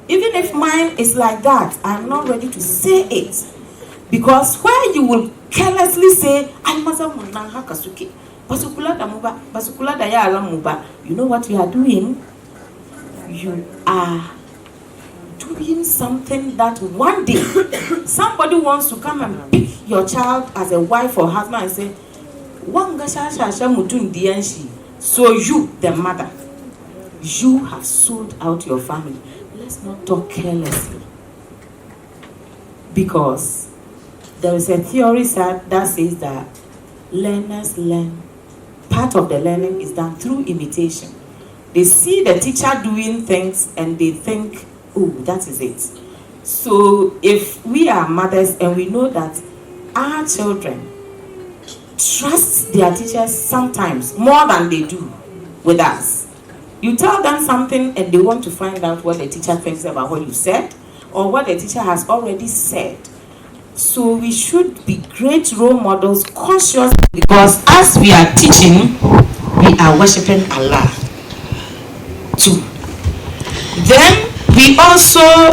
Even if mine is like that, I'm not ready to say it. Because where you will carelessly say, I must have Kasuki, Basukula Damuba, Basukula Dayala Muba, you know what you are doing? You are doing something that one day somebody wants to come and pick your child as a wife or husband and say, so you, the mother, you have sold out your family. Let's not talk carelessly. Because there is a theory that says that learners learn. Part of the learning is done through imitation. They see the teacher doing things and they think, oh, that is it. So if we are mothers and we know that our children trust their teachers sometimes more than they do with us. You tell them something and they want to find out what the teacher thinks about what you said or what the teacher has already said. So we should be great role models, conscious, because as we are teaching, we are worshiping Allah too. Then we also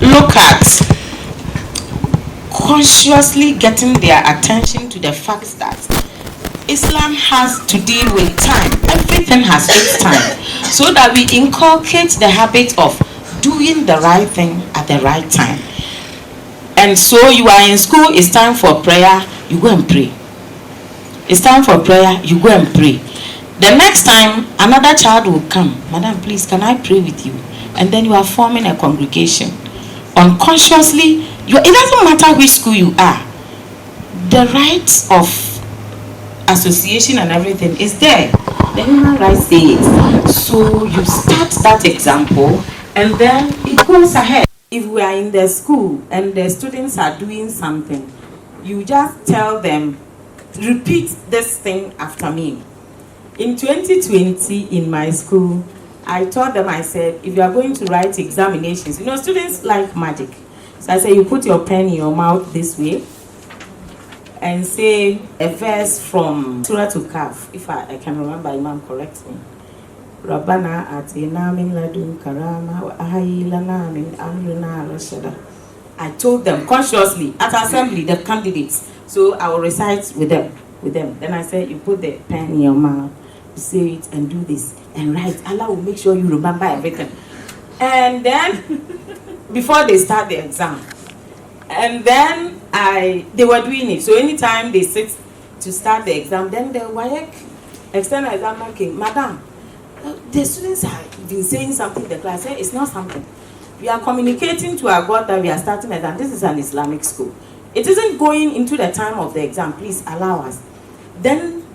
look at consciously getting their attention to the fact that Islam has to deal with time. Everything has its time. So that we inculcate the habit of doing the right thing at the right time. And so you are in school, it's time for prayer, you go and pray. It's time for prayer, you go and pray. The next time, another child will come. Madam, please, can I pray with you? And then you are forming a congregation. Unconsciously, it doesn't matter which school you are. The right of association and everything is there. The human rights say it. So you start that example and then it goes ahead. If we are in the school and the students are doing something, you just tell them, repeat this thing after me. In 2020 in my school, I told them, I said, if you are going to write examinations, students like magic. So I said, you put your pen in your mouth this way and say a verse from Surah to Kaf, if I can remember, Imam corrects me. Rabbana atina min ladun karama wa ahayilana min amrina rashada. I told them consciously at assembly, the candidates. So I will recite with them. Then I said, you put the pen in your mouth, say it and do this and write. Allah will make sure you remember everything. And then before they start the exam, and then they were doing it. So anytime they sit to start the exam, then the WAEC external examiner came, Madam, the students have been saying something in the class. I said, it's not something. We are communicating to our God that we are starting exam. This is an Islamic school. It isn't going into the time of the exam. Please allow us. Then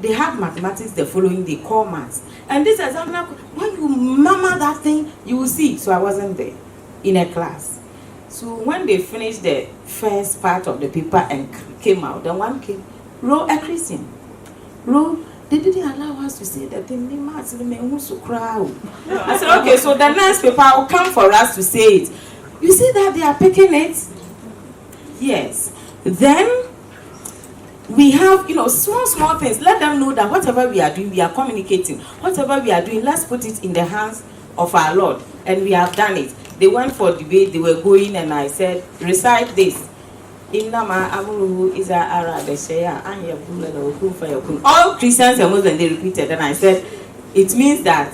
they have mathematics the following day, call maths. And this examiner, when you murmur that thing, you will see. So I wasn't there in a class. So when they finished the first part of the paper and came out, then one came, a Christian. They didn't allow us to say that thing. I said, okay, so the next paper will come for us to say it. You see that they are picking it? Yes. Then we have, small things. Let them know that whatever we are doing, we are communicating. Whatever we are doing, let's put it in the hands of our Lord. And we have done it. They went for debate, they were going, and I said, recite this. All Christians and Muslims, they repeated, and I said, it means that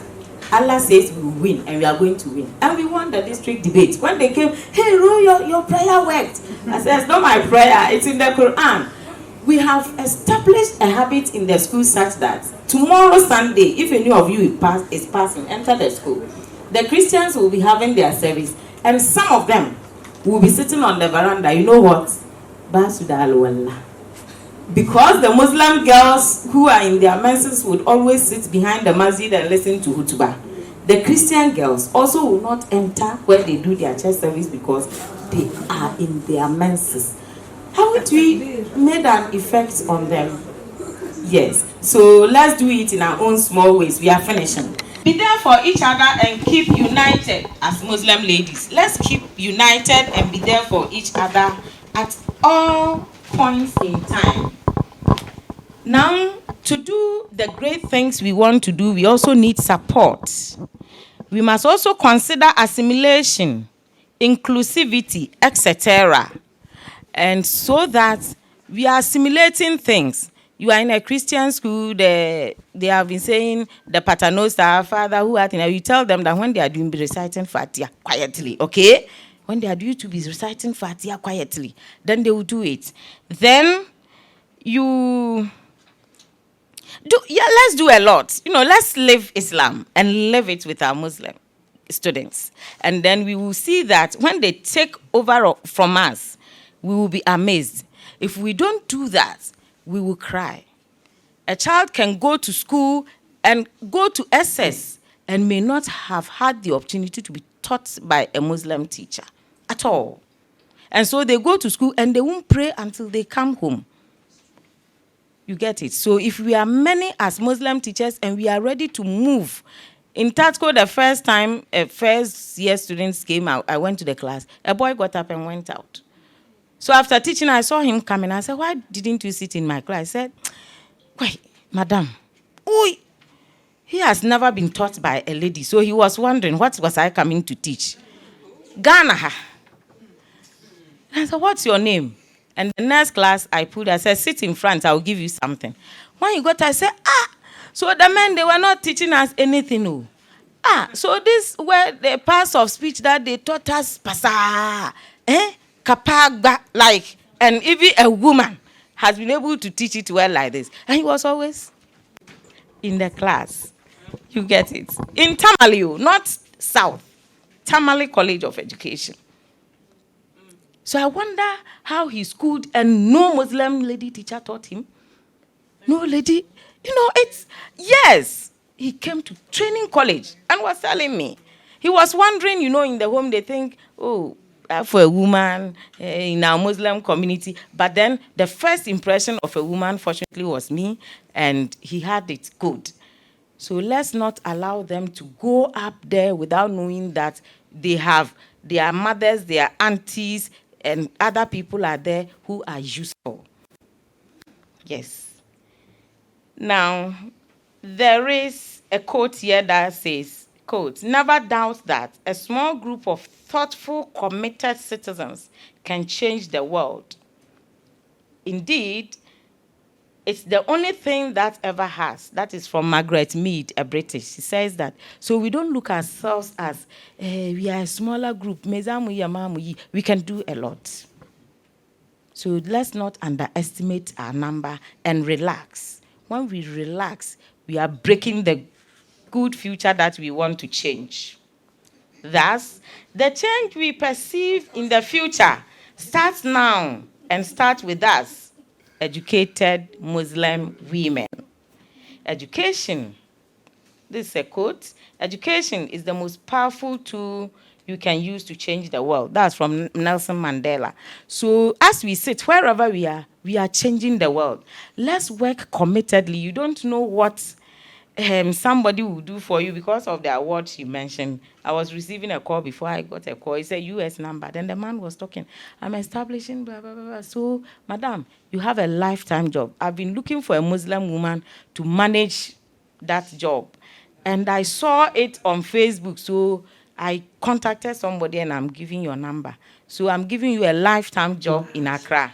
Allah says we will win, and we are going to win. And we won the district debate. When they came, hey, Ru, your prayer worked. I said, it's not my prayer, it's in the Quran. We have established a habit in the school such that tomorrow Sunday, if any of you is passing, enter the school. The Christians will be having their service, and some of them will be sitting on the veranda. You know what? Because the Muslim girls who are in their menses would always sit behind the masjid and listen to hutbah. The Christian girls also will not enter when they do their church service because they are in their menses. Haven't we made an effect on them? Yes. So let's do it in our own small ways. We are finishing. Be there for each other and keep united as Muslim ladies. Let's keep united and be there for each other at all points in time. Now, to do the great things we want to do, we also need support. We must also consider assimilation, inclusivity, etc. And so that we are assimilating things. You are in a Christian school, they have been saying the paternoster, our father who art in heaven. You tell them that when they are doing reciting Fatiha quietly, okay? When they are due to be reciting Fatiha quietly, then they will do it. Then you do, yeah, let's do a lot. Let's live Islam and live it with our Muslim students. And then we will see that when they take over from us, we will be amazed. If we don't do that, we will cry. A child can go to school and go to SS and may not have had the opportunity to be taught by a Muslim teacher at all. And so they go to school and they won't pray until they come home. You get it? So if we are many as Muslim teachers and we are ready to move. In Tatco, the first time first year students came out, I went to the class. A boy got up and went out. So after teaching, I saw him coming. I said, why didn't you sit in my class? I said, wait, madam, he has never been taught by a lady. So he was wondering, what was I coming to teach? Ghana. I said, what's your name? And the next class I said, sit in front, I'll give you something. When he got, I said, so the men, they were not teaching us anything. No. So this were the parts of speech that they taught us, pasa, kapagba, like, and even a woman has been able to teach it well like this. And he was always in the class. You get it? In Tamale, not South. Tamale College of Education. So I wonder how he schooled and no Muslim lady teacher taught him. No lady. Yes. He came to training college and was telling me. He was wondering, in the home they think, for a woman in our Muslim community. But then the first impression of a woman, fortunately, was me, and he had it good. So let's not allow them to go up there without knowing that they have their mothers, their aunties, and other people are there who are useful. Yes. Now, there is a quote here that says, quote, never doubt that a small group of thoughtful, committed citizens can change the world. Indeed, it's the only thing that ever has. That is from Margaret Mead, a British. She says that. So we don't look ourselves as, we are a smaller group. We can do a lot. So let's not underestimate our number and relax. When we relax, we are breaking the good future that we want to change. Thus, the change we perceive in the future starts now and starts with us, educated Muslim women. Education, this is a quote, education is the most powerful tool you can use to change the world. That's from Nelson Mandela. So as we sit, wherever we are changing the world. Let's work committedly. You don't know what somebody will do for you because of the award she mentioned. I was receiving a call before I got a call. It's a US number. Then the man was talking. I'm establishing blah, blah, blah, blah. So, madam, you have a lifetime job. I've been looking for a Muslim woman to manage that job. And I saw it on Facebook. So I contacted somebody and I'm giving your number. So I'm giving you a lifetime job in Accra.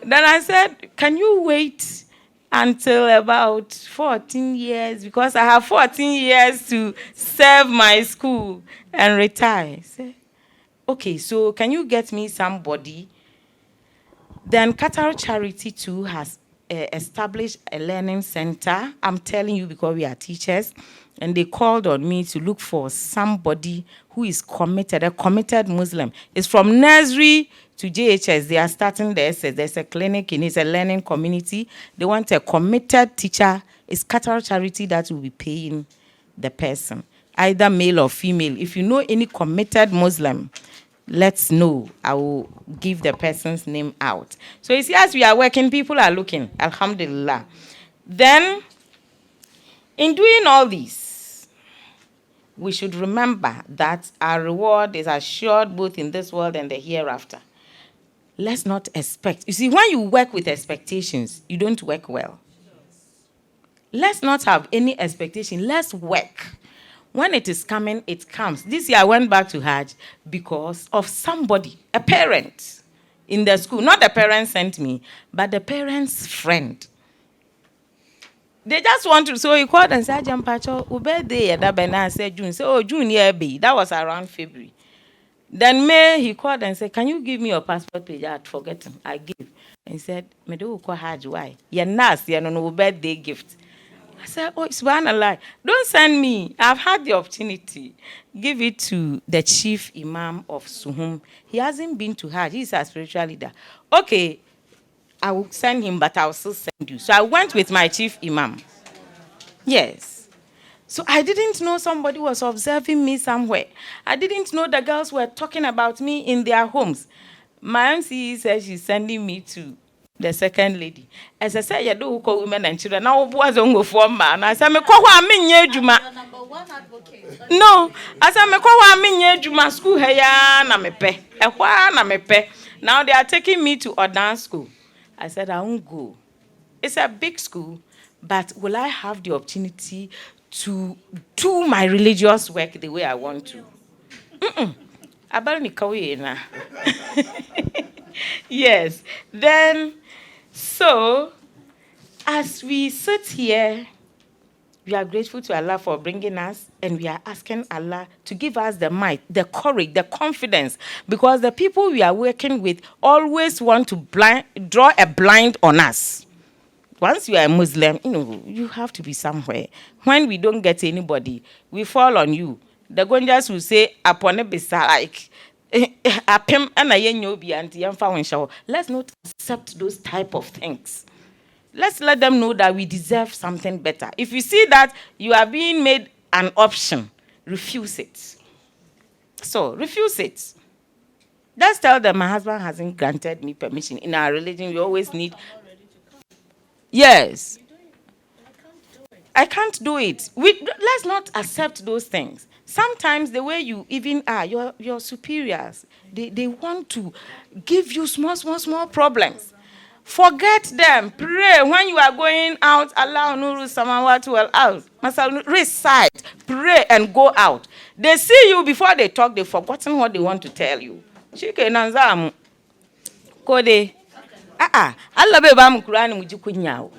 Then I said, can you wait until about 14 years? Because I have 14 years to serve my school and retire. I said, okay, so can you get me somebody? Then Qatar Charity too has established a learning center. I'm telling you because we are teachers. And they called on me to look for somebody who is committed, a committed Muslim. It's from nursery to GHS. They are starting there's a clinic in it's a learning community. They want a committed teacher. It's Qatar Charity that will be paying the person, either male or female. If you know any committed Muslim, let's know. I will give the person's name out. So you see, as we are working, people are looking. Alhamdulillah. Then, in doing all this, we should remember that our reward is assured both in this world and the hereafter. Let's not expect. You see, when you work with expectations, you don't work well. Let's not have any expectation. Let's work. When it is coming, it comes. This year I went back to Hajj because of somebody, a parent in the school. Not the parent sent me, but the parent's friend. They just want to, so he called and said, Jampacho, birthday, I said June. So, oh, June, yeah, be. That was around February. Then May, he called and said, can you give me your passport page? I had forgotten. I gave. And he said, me do call Hajj, why? You're nice, you're no birthday gift. I said, oh, it's one lie. Don't send me. I've had the opportunity. Give it to the chief imam of Suhum. He hasn't been to Hajj. He's a spiritual leader. Okay, I will send him, but I will still send you. So I went with my chief imam. Yes. So I didn't know somebody was observing me somewhere. I didn't know the girls were talking about me in their homes. My MCE said she's sending me to the second lady. As I said, you do call women and children. Now, was on with one man. I said, no, as I Juma school, now they are taking me to Odan school. I said, I won't go. It's a big school, but will I have the opportunity to do my religious work the way I want to? Yes. Then, so, as we sit here, we are grateful to Allah for bringing us, and we are asking Allah to give us the might, the courage, the confidence, because the people we are working with always want to draw a blind on us. Once you are a Muslim, you have to be somewhere. When we don't get anybody, we fall on you. The Gonjas will say, upon a bisa like, let's not accept those type of things. Let's let them know that we deserve something better. If you see that you are being made an option, refuse it. So, refuse it. Just tell them my husband hasn't granted me permission. In our religion, we always need... Yes. I can't do it. Let's not accept those things. Sometimes the way you even are, your superiors, they want to give you small problems. Forget them. Pray when you are going out. Allah nuru samawati wal ard. Recite, pray, and go out. They see you before they talk. They've forgotten what they want to tell you. Kode. Allah be ba Quran mujikunyao.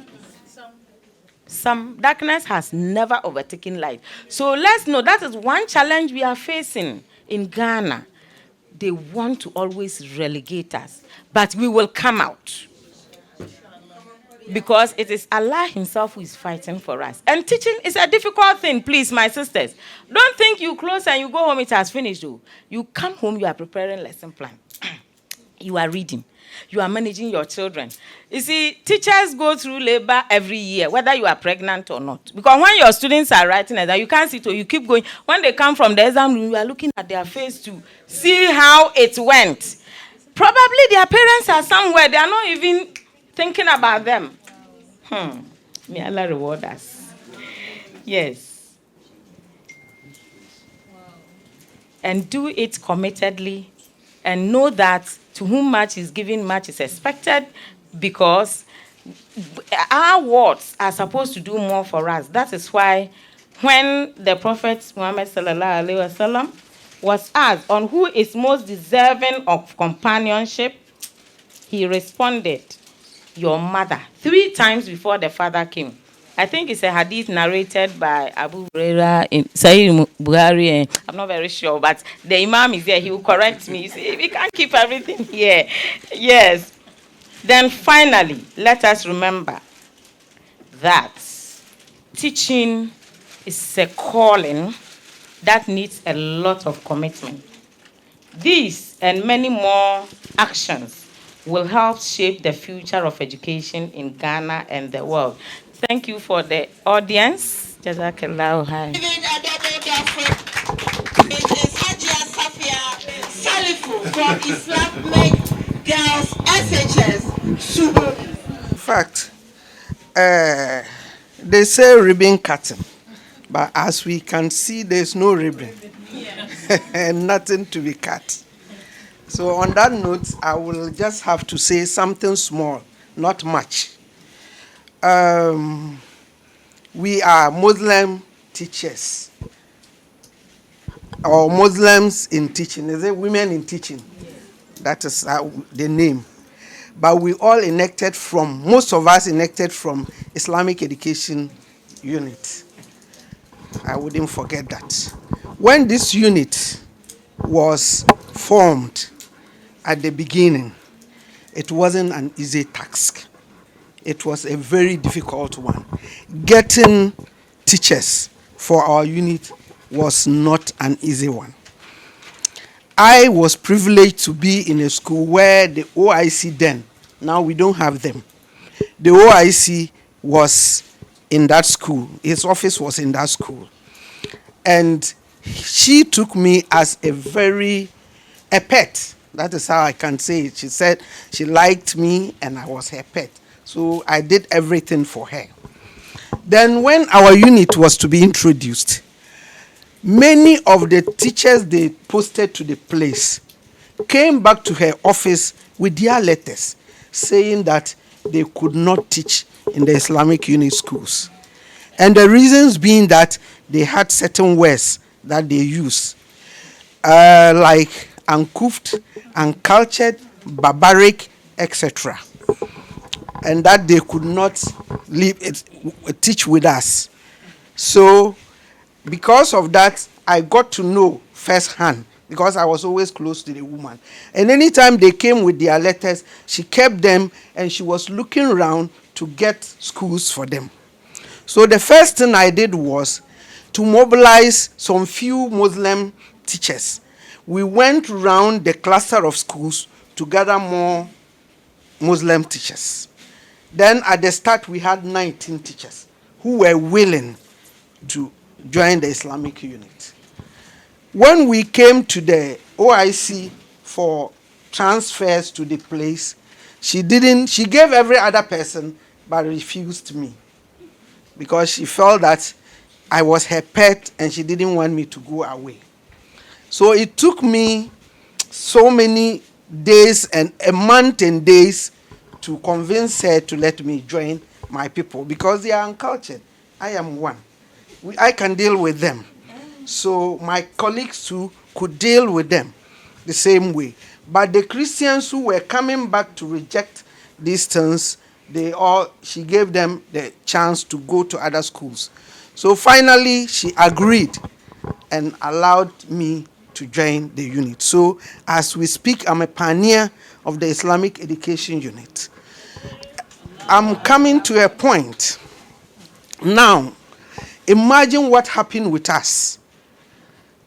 Some darkness has never overtaken light. So let's know that is one challenge we are facing in Ghana. They want to always relegate us, but we will come out. Because it is Allah himself who is fighting for us. And teaching is a difficult thing, please, my sisters. Don't think you close and you go home, it has finished. Though. You come home, you are preparing lesson plan. You are reading. You are managing your children. You see, teachers go through labor every year, whether you are pregnant or not. Because when your students are writing exam, you can't sit or you keep going. When they come from the exam room, you are looking at their face to see how it went. Probably their parents are somewhere. They are not even thinking about them. May Allah reward us. Yes. And do it committedly. And know that to whom much is given, much is expected, because our words are supposed to do more for us. That is why when the Prophet Muhammad sallallahu alaihi wasallam was asked on who is most deserving of companionship, he responded, your mother, 3 times before the father came. I think it's a hadith narrated by Abu Huraira in Sahih Bukhari. I'm not very sure, but the Imam is there. He will correct me. We can't keep everything here. Yes. Then finally, let us remember that teaching is a calling that needs a lot of commitment. These and many more actions will help shape the future of education in Ghana and the world. Thank you for the audience. Jazakallahu khair. It is Merciful from Islamic Girls SHS. In fact, they say ribbon cutting, but as we can see, there's no ribbon and nothing to be cut. So on that note, I will just have to say something small, not much. We are Muslim teachers. or Muslims in teaching. Is it women in teaching? That is the name. But we all elected from, most of us elected from Islamic Education Unit. I wouldn't forget that. When this unit was formed at the beginning, it wasn't an easy task. It was a very difficult one. Getting teachers for our unit was not an easy one. I was privileged to be in a school where the OIC then, now we don't have them. The OIC was in that school. His office was in that school. And she took me as a pet. That is how I can say it. She said she liked me and I was her pet. So I did everything for her. Then when our unit was to be introduced, many of the teachers they posted to the place came back to her office with their letters saying that they could not teach in the Islamic unit schools. And the reasons being that they had certain words that they use, like uncouth, uncultured, barbaric, etc. And that they could not teach with us. So because of that, I got to know firsthand, because I was always close to the woman. And anytime they came with their letters, she kept them and she was looking around to get schools for them. So the first thing I did was to mobilize some few Muslim teachers. We went around the cluster of schools to gather more Muslim teachers. Then at the start, we had 19 teachers who were willing to join the Islamic unit. When we came to the OIC for transfers to the place, she gave every other person, but refused me, because she felt that I was her pet and she didn't want me to go away. So it took me so many days and a month and days to convince her to let me join my people, because they are uncultured. I am one. I can deal with them. So my colleagues too could deal with them the same way. But the Christians who were coming back to reject these things, she gave them the chance to go to other schools. So finally, she agreed and allowed me to join the unit. So as we speak, I'm a pioneer of the Islamic Education Unit. I'm coming to a point. Now, imagine what happened with us.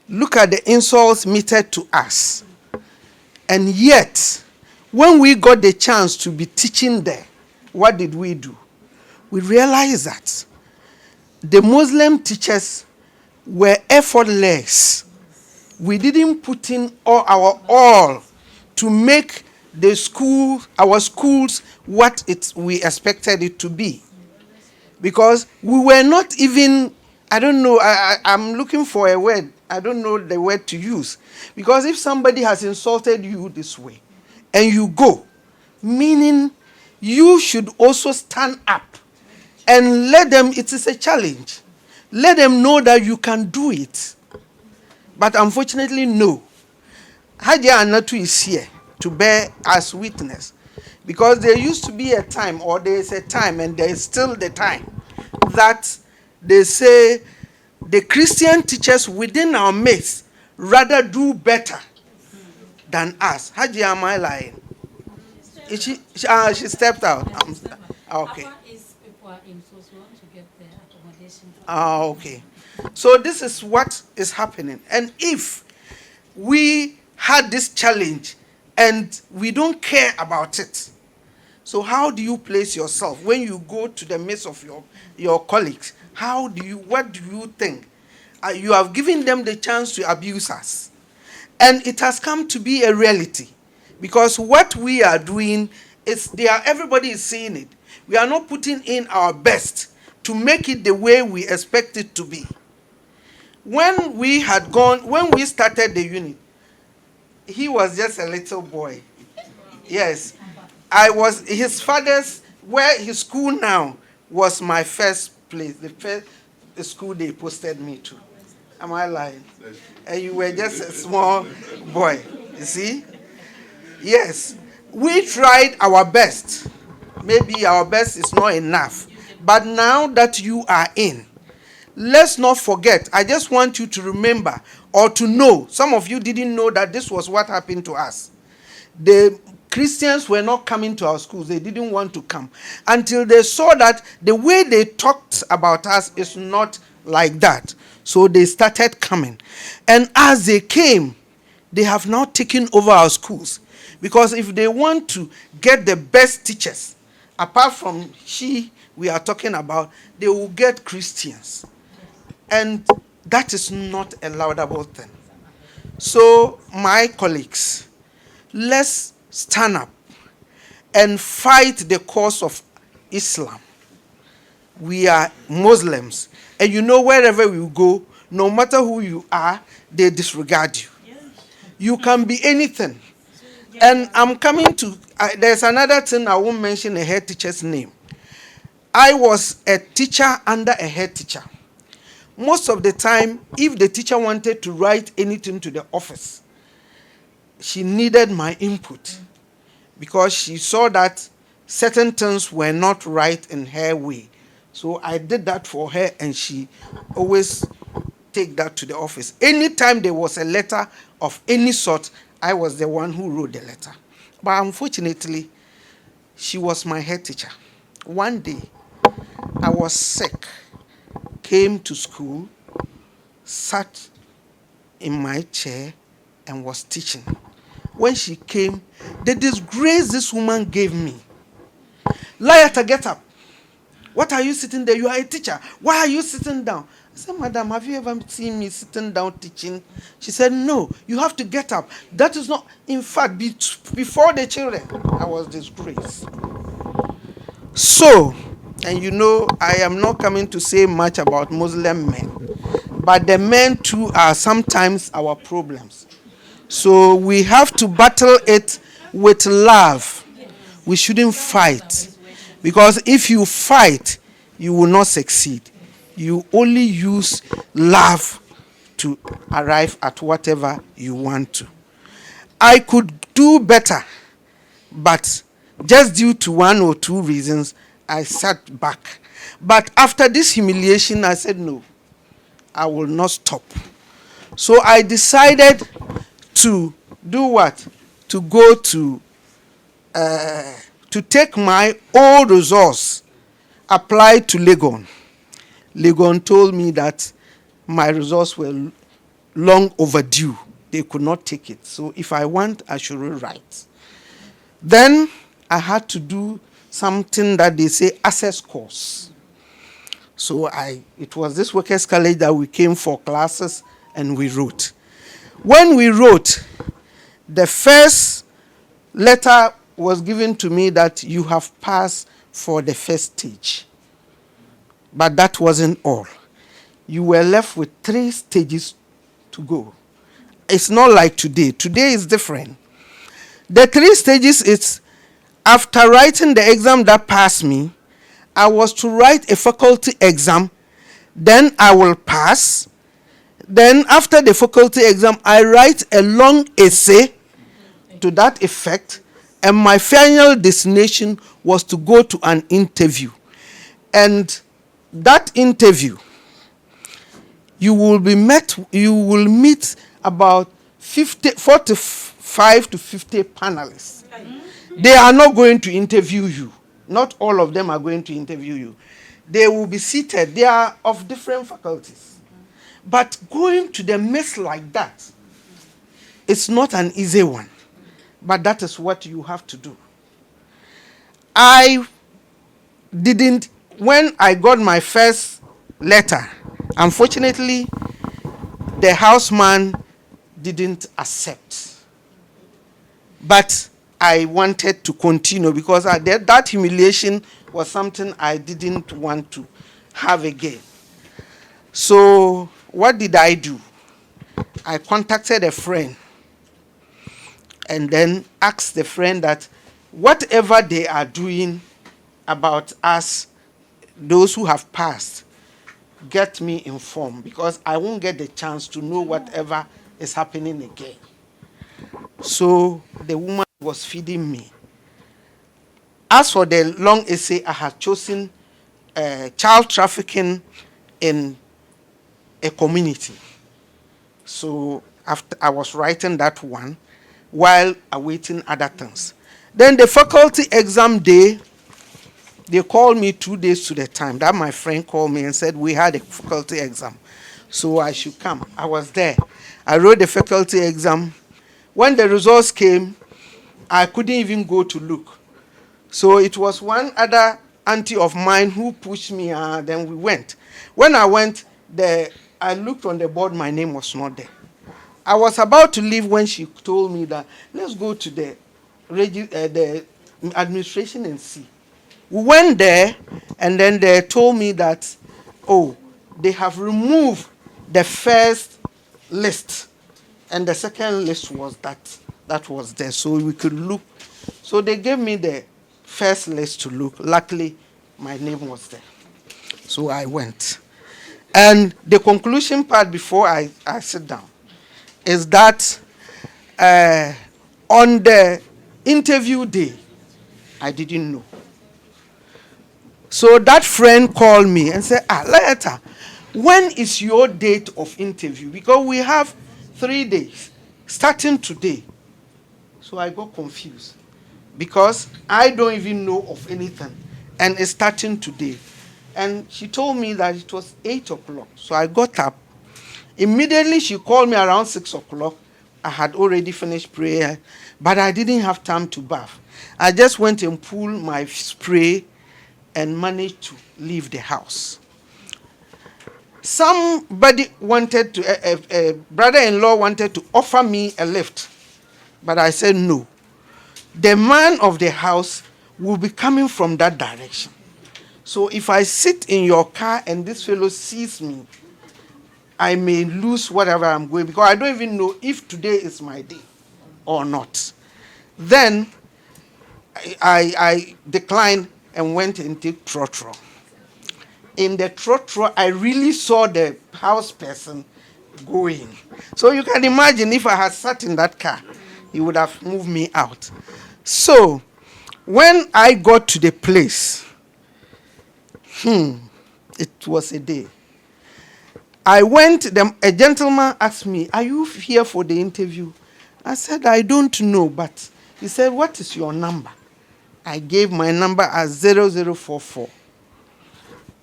Look at the insults meted to us. And yet, when we got the chance to be teaching there, what did we do? We realized that the Muslim teachers were effortless. We didn't put in our all to make our schools what we expected it to be. Because we were not even, I don't know, I'm looking for a word. I don't know the word to use. Because if somebody has insulted you this way, and you go, meaning you should also stand up and let them, it is a challenge. Let them know that you can do it. But unfortunately, no. Hadia Anatu is here to bear as witness. Because there used to be a time, or there is a time, and there is still the time, that they say the Christian teachers within our midst rather do better than us. Haji, am I lying? She stepped out. Okay. Okay. So this is what is happening. And if we had this challenge and we don't care about it, so how do you place yourself when you go to the midst of your colleagues? What do you think? You have given them the chance to abuse us. And it has come to be a reality. Because what we are doing is everybody is seeing it. We are not putting in our best to make it the way we expect it to be. When we started the unit, he was just a little boy. Yes. His father's, where his school now was my first place, the first school they posted me to. Am I lying? And you were just a small boy. You see? Yes. We tried our best. Maybe our best is not enough. But now that you are in, let's not forget. I just want you to remember or to know. Some of you didn't know that this was what happened to us. The Christians were not coming to our schools. They didn't want to come until they saw that the way they talked about us is not like that. So they started coming. And as they came, they have now taken over our schools. Because if they want to get the best teachers, apart from we are talking about, they will get Christians. And that is not a laudable thing. So, my colleagues, let's stand up and fight the cause of Islam. We are Muslims. And you know, wherever we go, no matter who you are, they disregard you. You can be anything. And I'm coming to, there's another thing I won't mention a head teacher's name. I was a teacher under a head teacher. Most of the time, if the teacher wanted to write anything to the office, she needed my input because she saw that certain things were not right in her way. So I did that for her, and she always take that to the office. Anytime there was a letter of any sort, I was the one who wrote the letter. But unfortunately, she was my head teacher. One day, I was sick, came to school, sat in my chair, and was teaching. When she came, the disgrace this woman gave me. Liata, get up. What are you sitting there? You are a teacher. Why are you sitting down? I said, Madam, have you ever seen me sitting down teaching? She said, no, you have to get up. That is not, in fact, before the children, I was disgraced. So, and you know, I am not coming to say much about Muslim men, but the men too are sometimes our problems. So we have to battle it with love. We shouldn't fight. Because if you fight, you will not succeed. You only use love to arrive at whatever you want to. I could do better, but just due to one or two reasons, I sat back. But after this humiliation, I said, no, I will not stop. So I decided to do what? To go to take my old resource, apply to Legon. Legon told me that my results were long overdue. They could not take it. So if I want, I should rewrite. Then I had to do something that they say access course. So it was this workers' college that we came for classes and we wrote. When we wrote, the first letter was given to me that you have passed for the first stage. But that wasn't all. You were left with 3 stages to go. It's not like today. Today is different. The 3 stages is, after writing the exam that passed me, I was to write a faculty exam, then I will pass. Then after the faculty exam, I write a long essay to that effect, and my final destination was to go to an interview. And that interview, you will meet about 45 to 50 panelists. They are not going to interview you. Not all of them are going to interview you. They will be seated. They are of different faculties. But going to the mess like that, it's not an easy one. But that is what you have to do. When I got my first letter, unfortunately, the houseman didn't accept. But I wanted to continue because that humiliation was something I didn't want to have again. So what did I do? I contacted a friend and then asked the friend that whatever they are doing about us, those who have passed, get me informed, because I won't get the chance to know whatever is happening again. So the woman was feeding me. As for the long essay, I had chosen child trafficking in a community. So after I was writing that one while awaiting other things. Then the faculty exam day, they called me 2 days to the time. That my friend called me and said we had a faculty exam, so I should come. I was there. I wrote the faculty exam. When the results came, I couldn't even go to look. So it was one other auntie of mine who pushed me, and then we went. When I went there, I looked on the board, my name was not there. I was about to leave when she told me that, let's go to the administration and see. We went there, and then they told me that, oh, they have removed the first list, and the second list was that was there, so we could look. So they gave me the first list to look. Luckily, my name was there. So I went. And the conclusion part before I sit down is that on the interview day, I didn't know. So that friend called me and said, Laeta, when is your date of interview? Because we have 3 days, starting today. So I got confused, because I don't even know of anything, and it's starting today. And she told me that it was 8 o'clock. So I got up. Immediately she called me around 6 o'clock. I had already finished prayer, but I didn't have time to bath. I just went and pulled my spray and managed to leave the house. Somebody wanted to, a brother-in-law wanted to offer me a lift, but I said no. The man of the house will be coming from that direction. So if I sit in your car and this fellow sees me, I may lose whatever I'm going, because I don't even know if today is my day or not. Then I declined and went into trotro. In the trotro, I really saw the house person going. So you can imagine if I had sat in that car, he would have moved me out. So when I got to the place, it was a day. I went, a gentleman asked me, are you here for the interview? I said, I don't know, but he said, what is your number? I gave my number as 0044.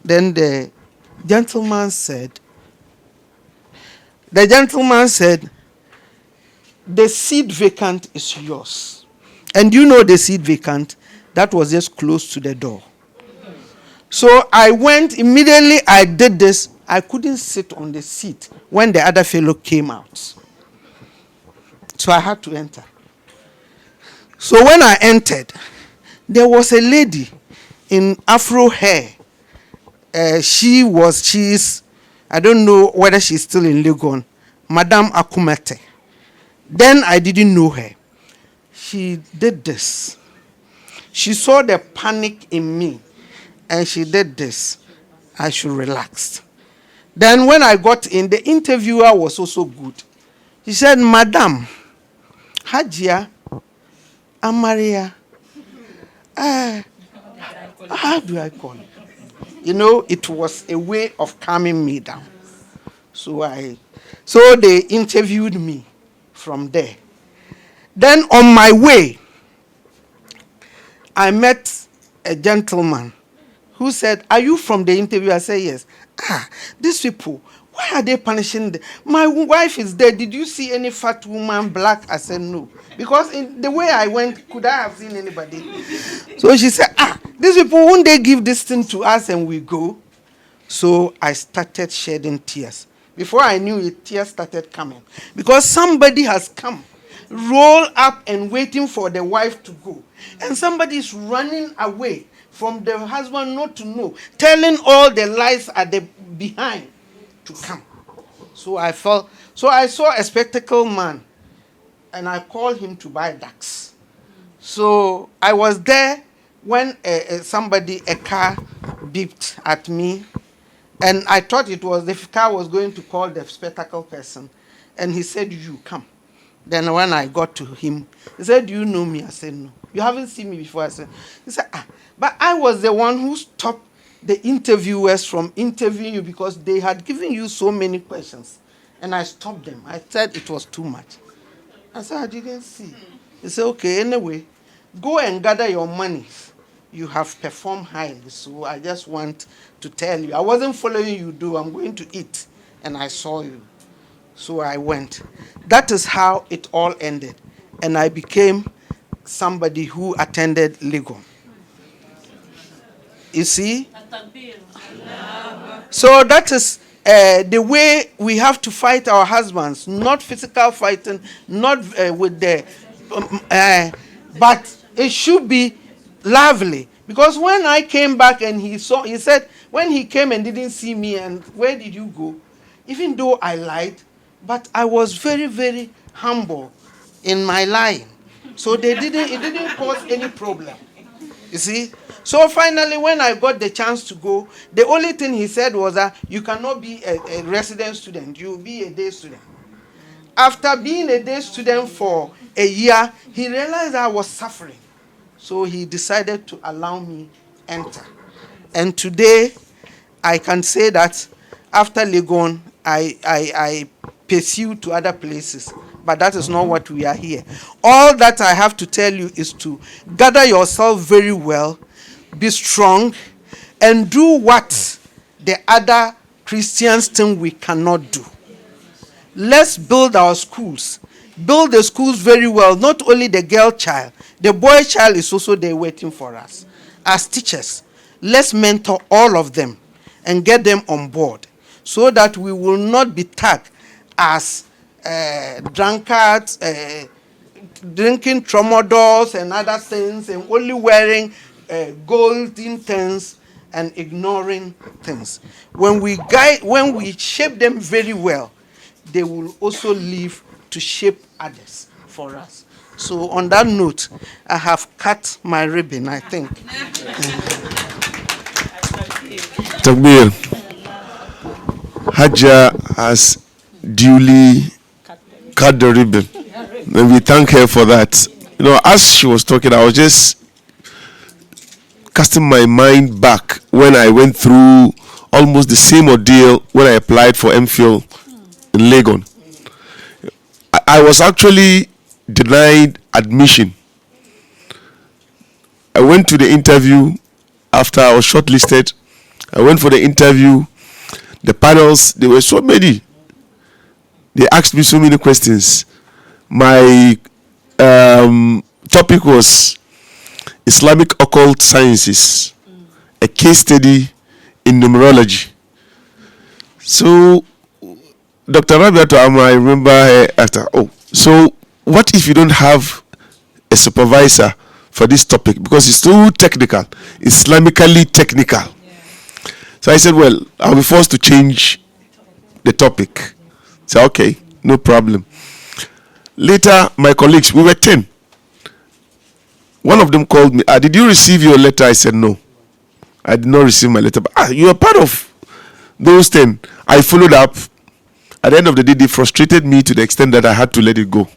Then the gentleman said, the seat vacant is yours. And you know the seat vacant, that was just close to the door. So I went, immediately I did this. I couldn't sit on the seat when the other fellow came out. So I had to enter. So when I entered, there was a lady in afro hair. She is, I don't know whether she's still in Legon, Madame Akumete. Then I didn't know her. She did this. She saw the panic in me, and she did this. I should relax. Then when I got in, the interviewer was also good. He said, Madam, Hajia, Amaria, how do I call it? You know, it was a way of calming me down. So they interviewed me from there. Then on my way, I met a gentleman who said, are you from the interview? I said, yes. These people, why are they punishing them? My wife is dead. Did you see any fat woman, black? I said, no. Because in the way I went, could I have seen anybody? So she said, these people, won't they give this thing to us and we go? So I started shedding tears. Before I knew it, tears started coming. Because somebody has come, roll up and waiting for the wife to go. And somebody is running away from the husband not to know, telling all the lies at the behind to come. So I saw a spectacled man, and I called him to buy ducks. So I was there when a car beeped at me. And I thought it was the car was going to call the spectacle person. And he said, you come. Then when I got to him, he said, do you know me? I said, no. You haven't seen me before? I said, he said, but I was the one who stopped the interviewers from interviewing you because they had given you so many questions. And I stopped them. I said it was too much. I said, I didn't see. He said, okay, anyway, go and gather your money. You have performed highly, so I just want to tell you. I wasn't following you, though. I'm going to eat. And I saw you. So I went. That is how it all ended. And I became somebody who attended Legon. You see? So that is the way we have to fight our husbands. Not physical fighting, not with the... but it should be lovely. Because when I came back and he said, when he came and didn't see me, and where did you go? Even though I lied, but I was very, very humble in my lying. So it didn't cause any problem. You see? So finally, when I got the chance to go, the only thing he said was that you cannot be a resident student. You will be a day student. After being a day student for a year, he realized I was suffering. So he decided to allow me enter. And today, I can say that after Legon, I pursue to other places. But that is not what we are here. All that I have to tell you is to gather yourself very well, be strong, and do what the other Christians think we cannot do. Let's build our schools. Build the schools very well. Not only the girl child, the boy child is also there waiting for us. As teachers, let's mentor all of them and get them on board so that we will not be tagged as drunkards, drinking tramadors and other things, and only wearing golden things and ignoring things. When we shape them very well, they will also live to shape others for us. So on that note, I have cut my ribbon, I think. Takbir. Hajja has duly cut the ribbon. And we thank her for that. You know, as she was talking, I was just casting my mind back when I went through almost the same ordeal when I applied for MPhil in Legon. I was actually denied admission. I went to the interview after I was shortlisted. I went for the interview. The panels, there were so many. They asked me so many questions. My topic was Islamic occult sciences, a case study in numerology. So Dr. Rabiato, I remember her after, so what if you don't have a supervisor for this topic? Because it's too technical, Islamically technical. Yeah. So I said, well, I'll be forced to change the topic. So, okay, no problem. Later, my colleagues, we were 10. One of them called me, did you receive your letter? I said, no. I did not receive my letter. But you are part of those 10. I followed up. At the end of the day, they frustrated me to the extent that I had to let it go.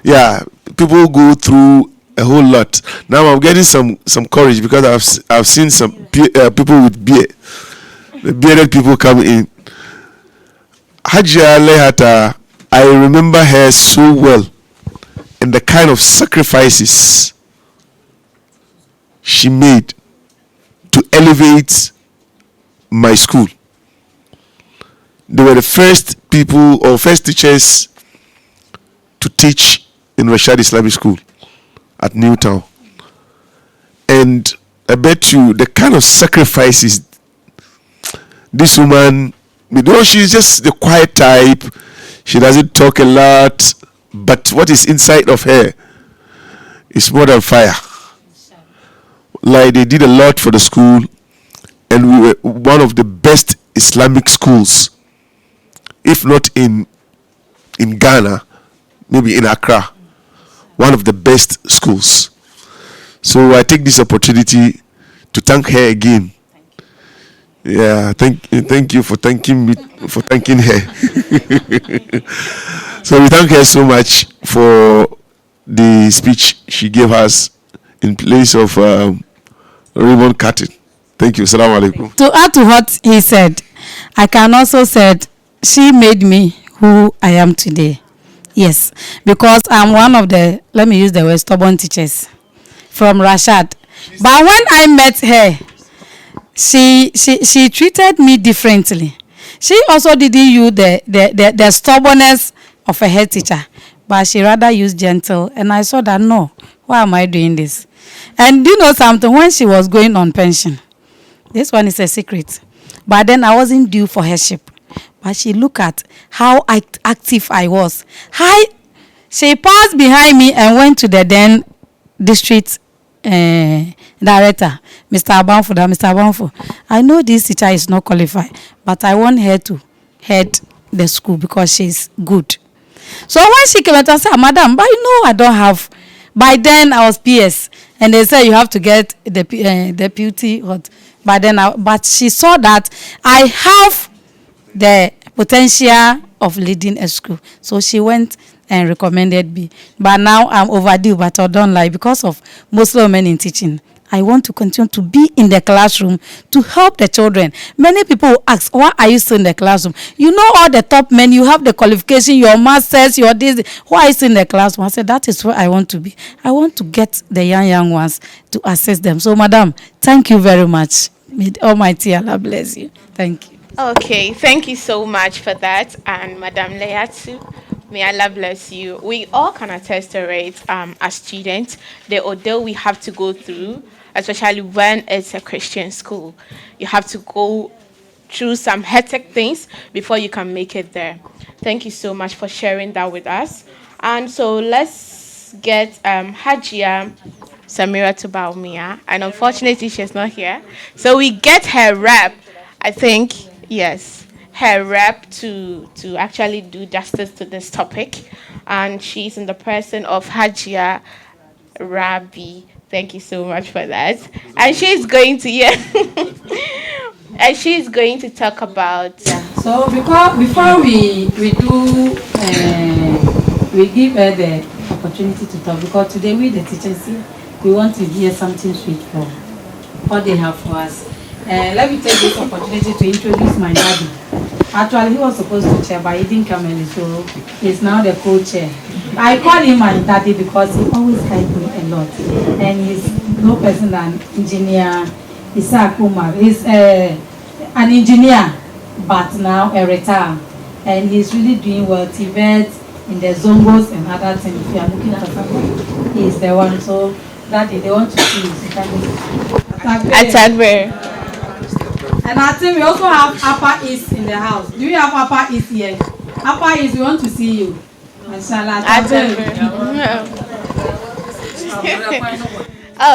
Yeah, people go through a whole lot. Now I'm getting some courage because I've seen some people with beard. The bearded people come in. Hajia Lehata, I remember her so well and the kind of sacrifices she made to elevate my school. They were the first people or first teachers to teach in Rashad Islamic School at Newtown. And I bet you the kind of sacrifices this woman, you know, she's just the quiet type. She doesn't talk a lot, but what is inside of her is more than fire. Like they did a lot for the school, and we were one of the best Islamic schools, if not in Ghana, maybe in Accra, one of the best schools. So I take this opportunity to thank her again. Yeah, thank you for thanking me for thanking her. So we thank her so much for the speech she gave us in place of ribbon cutting. Thank you. Assalamu alaikum. To add to what he said, I can also said she made me who I am today. Yes, because I'm one of the, let me use the word, stubborn teachers from Rashad. But when I met her, she treated me differently. She also didn't use the stubbornness of a head teacher, but she rather used gentle. And I saw that, no, why am I doing this? And do you know something? When she was going on pension, this one is a secret, but then I wasn't due for her ship. But she looked at how active I was. She passed behind me and went to the then district director, Mr. Abanfo. I know this teacher is not qualified, but I want her to head the school because she's good. So when she came out, I said, Madam, but you know I don't have. By then I was PS, and they said you have to get the deputy. But she saw that I have the potential of leading a school, so she went and recommended me. But now I'm overdue, but I don't like, because of Muslim men in teaching. I want to continue to be in the classroom to help the children. Many people ask, why are you still in the classroom? You know all the top men, you have the qualification, your masters, your this. Why are you still in the classroom? I said, that is where I want to be. I want to get the young ones to assess them. So, Madam, thank you very much. May Almighty Allah bless you. Thank you. Okay, thank you so much for that. And Madam Leatu, may Allah bless you. We all can attest to it as students, the ordeal we have to go through, especially when it's a Christian school. You have to go through some hectic things before you can make it there. Thank you so much for sharing that with us. And so let's get Hajia Samira to Baumia. And unfortunately, she's not here. So we get her rep, I think, yes, her rep to actually do justice to this topic. And she's in the person of Hajia Rabi. Thank you so much for that. And she's going to, and she's going to talk about. So before we do, we give her the opportunity to talk, because today we the teachers here, we want to hear something sweet from what they have for us. Let me take this opportunity to introduce my daddy. Actually, he was supposed to chair, but he didn't come early, so he's now the co-chair. I call him my daddy because he always guides me a lot. And he's no person than engineer Isaac Umar. He's an engineer, but now a retired. And he's really doing well. Tibet, in the Zongos and other things. If you are looking at the family, he's the one. So daddy, they want to see you. Atagbe. And I think we also have Upper East in the house. Do you have Upper East here? Upper East, we want to see you. Mashallah.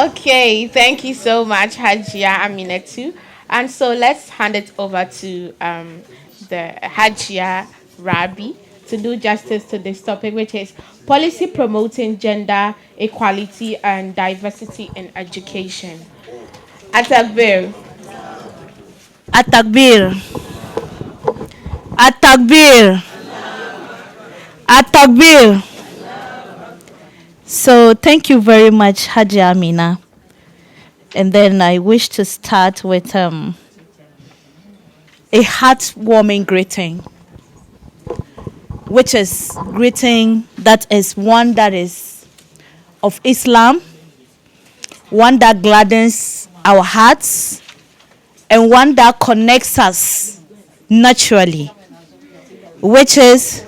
Okay, thank you so much, Hajia Aminatu. And so let's hand it over to the Hajia Rabi to do justice to this topic, which is policy promoting gender equality and diversity in education. Atakbir. Atakbir. Atakbir. Atakbir. So thank you very much, Hajia Amina. And then I wish to start with a heartwarming greeting, which is greeting that is one that is of Islam, one that gladdens our hearts, and one that connects us naturally, which is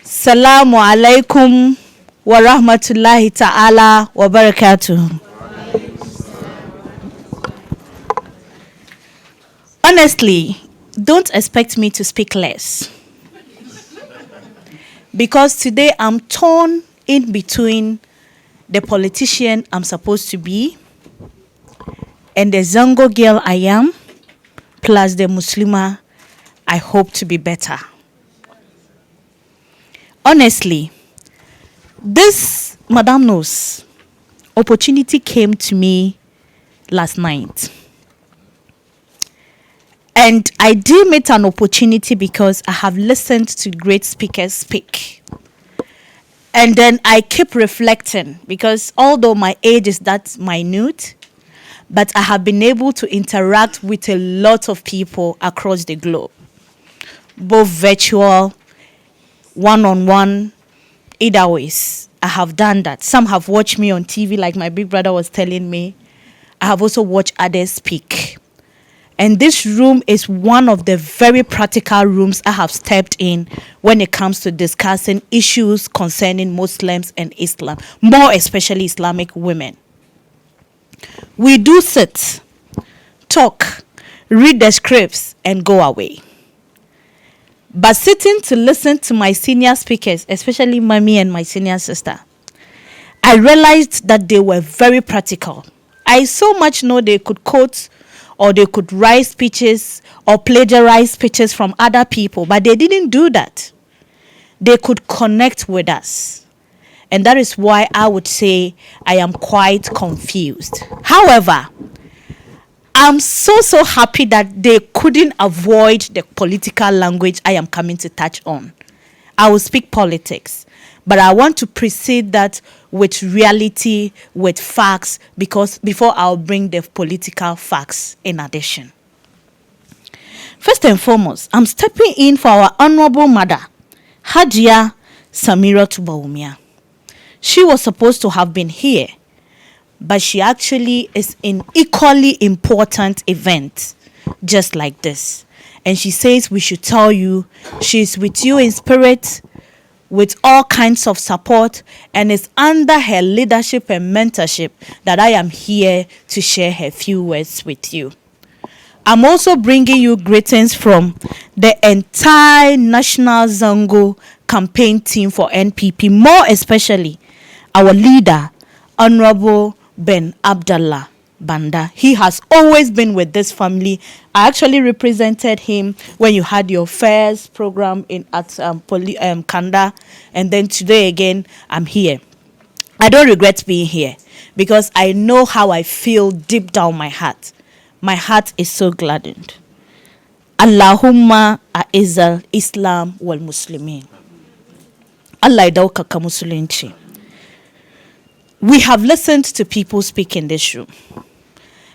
Salamu alaikum wa rahmatullahi ta'ala wa barakatuh. Honestly, don't expect me to speak less, because today I'm torn in between the politician I'm supposed to be and the Zango girl I am, plus the Muslima I hope to be better. Honestly, this, Madam knows, opportunity came to me last night. And I deem it an opportunity because I have listened to great speakers speak. And then I keep reflecting because although my age is that minute, but I have been able to interact with a lot of people across the globe, both virtual, one-on-one, either ways. I have done that. Some have watched me on TV, like my big brother was telling me. I have also watched others speak. And this room is one of the very practical rooms I have stepped in when it comes to discussing issues concerning Muslims and Islam, more especially Islamic women. We do sit, talk, read the scripts, and go away. But sitting to listen to my senior speakers, especially Mommy and my senior sister, I realized that they were very practical. I so much know they could quote or they could write speeches or plagiarize speeches from other people, but they didn't do that. They could connect with us. And that is why I would say I am quite confused. However, I'm so happy that they couldn't avoid the political language I am coming to touch on. I will speak politics, but I want to precede that with reality, with facts, because before I'll bring the political facts in addition. First and foremost, I'm stepping in for our honorable mother, Hajia Samira Tubaumia. She was supposed to have been here, but she actually is in equally important event, just like this. And she says we should tell you she's with you in spirit, with all kinds of support, and it's under her leadership and mentorship that I am here to share her few words with you. I'm also bringing you greetings from the entire National Zango campaign team for NPP, more especially our leader, Honorable Ben Abdallah Banda. He has always been with this family. I actually represented him when you had your first program at Kanda, and then today again I'm here. I don't regret being here because I know how I feel deep down my heart. My heart is so gladdened. Allahumma a'izal Islam wal Muslimin. Allah idawka musulinchi. We have listened to people speak in this room,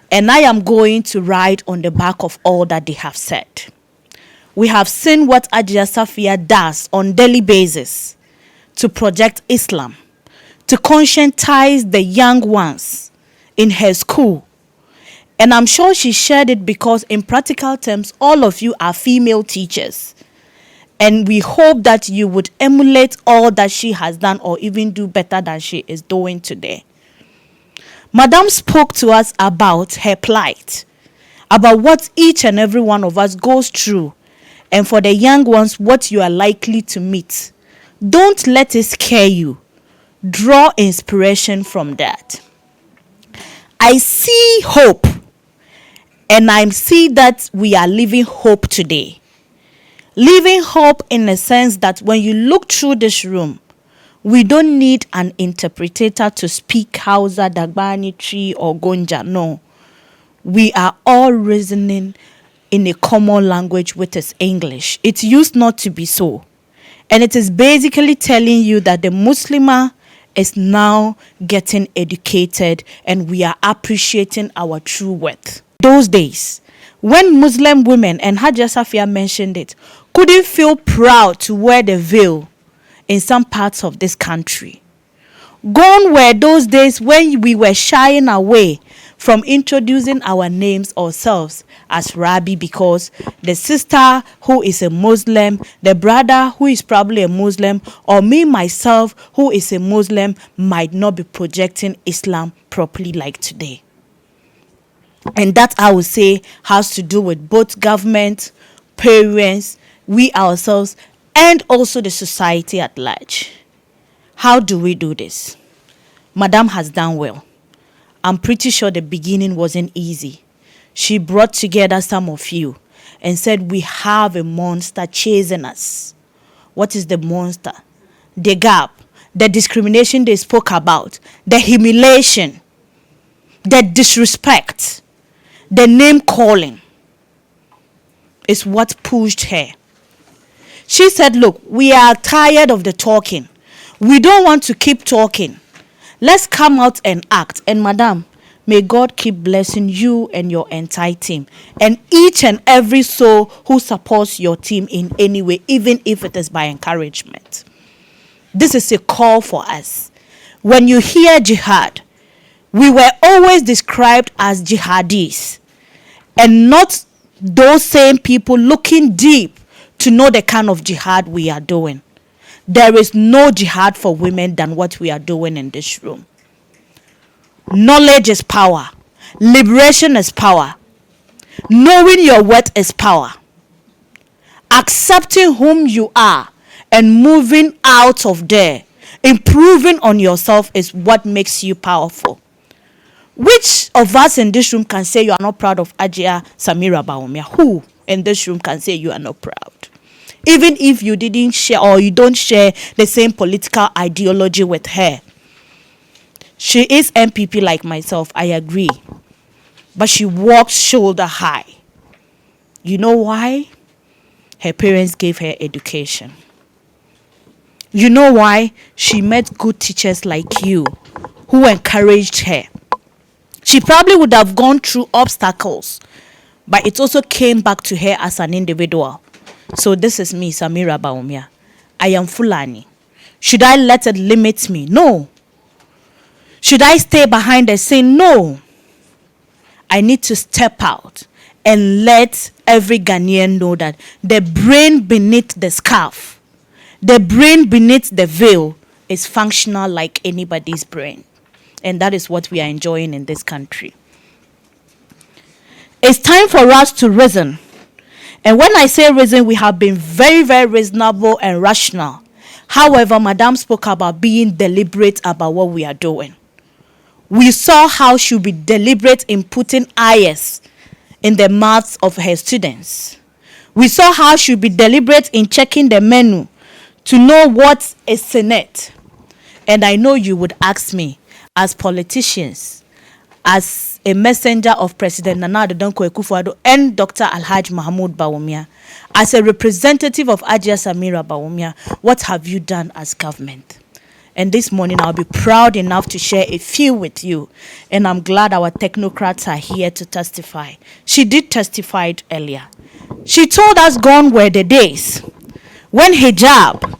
and I am going to ride on the back of all that they have said. We have seen what Hajiya Safia does on daily basis to project Islam, to conscientize the young ones in her school. And I'm sure she shared it because in practical terms, all of you are female teachers. And we hope that you would emulate all that she has done or even do better than she is doing today. Madam spoke to us about her plight, about what each and every one of us goes through, and for the young ones, what you are likely to meet. Don't let it scare you. Draw inspiration from that. I see hope, and I see that we are living hope today. Living hope in the sense that when you look through this room, we don't need an interpreter to speak Hausa, Dagbani, Tree, or Gonja. No. We are all reasoning in a common language, which is English. It used not to be so. And it is basically telling you that the Muslimah is now getting educated and we are appreciating our true worth. Those days, when Muslim women, and Hajiya Safia mentioned it, couldn't feel proud to wear the veil in some parts of this country. Gone were those days when we were shying away from introducing our names ourselves as Rabbi because the sister who is a Muslim, the brother who is probably a Muslim, or me myself who is a Muslim might not be projecting Islam properly like today. And that, I would say, has to do with both government, parents, we ourselves, and also the society at large. How do we do this? Madam has done well. I'm pretty sure the beginning wasn't easy. She brought together some of you and said, we have a monster chasing us. What is the monster? The gap, the discrimination they spoke about, the humiliation, the disrespect, the name calling. is what pushed her. She said, look, we are tired of the talking. We don't want to keep talking. Let's come out and act. And madam, may God keep blessing you and your entire team. And each and every soul who supports your team in any way, even if it is by encouragement. This is a call for us. When you hear jihad, we were always described as jihadis. And not those same people looking deep to know the kind of jihad we are doing. There is no jihad for women than what we are doing in this room. Knowledge is power. Liberation is power. Knowing your worth is power. Accepting whom you are and moving out of there, improving on yourself is what makes you powerful. Which of us in this room can say you are not proud of Ajia Samira Bawumia? Who in this room can say you are not proud? Even if you didn't share or you don't share the same political ideology with her. She is MPP like myself, I agree. But she walks shoulder high. You know why? Her parents gave her education. You know why? She met good teachers like you who encouraged her. She probably would have gone through obstacles, but it also came back to her as an individual. So this is me, Samira Bawumia. I am Fulani. Should I let it limit me? No. Should I stay behind and say no? I need to step out and let every Ghanaian know that the brain beneath the scarf, the brain beneath the veil is functional like anybody's brain. And that is what we are enjoying in this country. It's time for us to reason. And when I say reason, we have been very, very reasonable and rational. However, Madam spoke about being deliberate about what we are doing. We saw how she would be deliberate in putting IS in the mouths of her students. We saw how she would be deliberate in checking the menu to know what is in it. And I know you would ask me, as politicians, as a messenger of President Nana Addo Dankwa Akufo-Addo and Dr. Alhaji Mahmoud Bawumia, as a representative of Ajia Samira Bawumia, what have you done as government? And this morning I'll be proud enough to share a few with you. And I'm glad our technocrats are here to testify. She did testify earlier. She told us gone were the days when hijab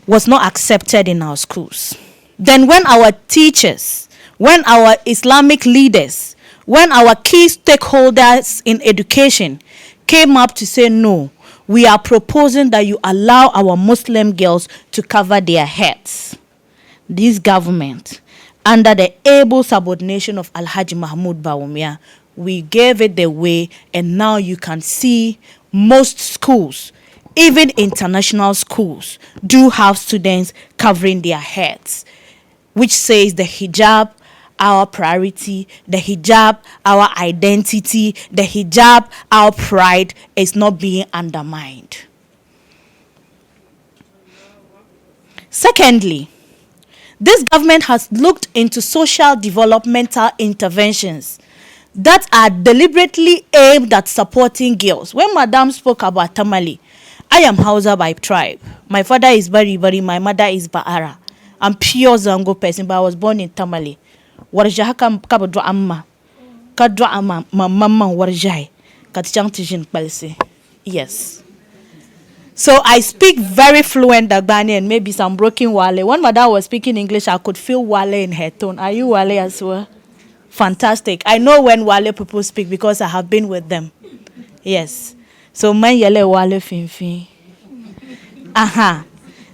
was not accepted in our schools. Then when our teachers, when our Islamic leaders, when our key stakeholders in education came up to say, no, we are proposing that you allow our Muslim girls to cover their heads. This government, under the able subordination of Alhaji Mahmoud Bawumia, we gave it the way, and now you can see most schools, even international schools, do have students covering their heads, which says the hijab, our priority, the hijab, our identity, the hijab, our pride is not being undermined. Secondly, this government has looked into social developmental interventions that are deliberately aimed at supporting girls. When Madam spoke about Tamale, I am Hausa by tribe. My father is Bari, my mother is Baara. I'm pure Zango person, but I was born in Tamale. Warjahaka kabadwa amma. Kadwa amma, mama warjai. Katchang tijin palse. Yes. So I speak very fluent Dagbani and maybe some broken Wale. When Madam was speaking English, I could feel Wale in her tone. Are you Wale as well? Fantastic. I know when Wale people speak because I have been with them. Yes. So man yele Wale finfin. Aha.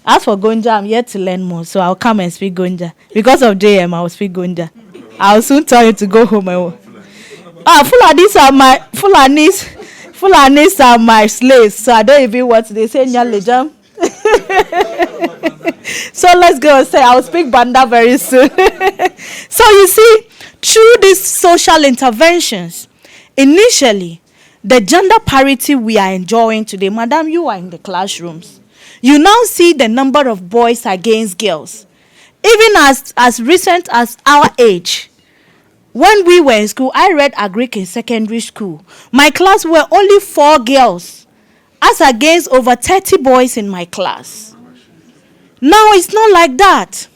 As for Gonja, I'm yet to learn more, so I'll come and speak Gonja. Because of JM, I'll speak Gonja. I'll soon tell you to go home. Fulanis are my Fulanis are my slaves, so I don't even what they say. So let's go and say I'll speak Banda very soon. So you see, through these social interventions, initially, the gender parity we are enjoying today, Madam, you are in the classrooms. You now see the number of boys against girls. Even as recent as our age, When we were in school, I read Agric in secondary school. My class were only 4 girls, as against over 30 boys in my class. Now it's not like that.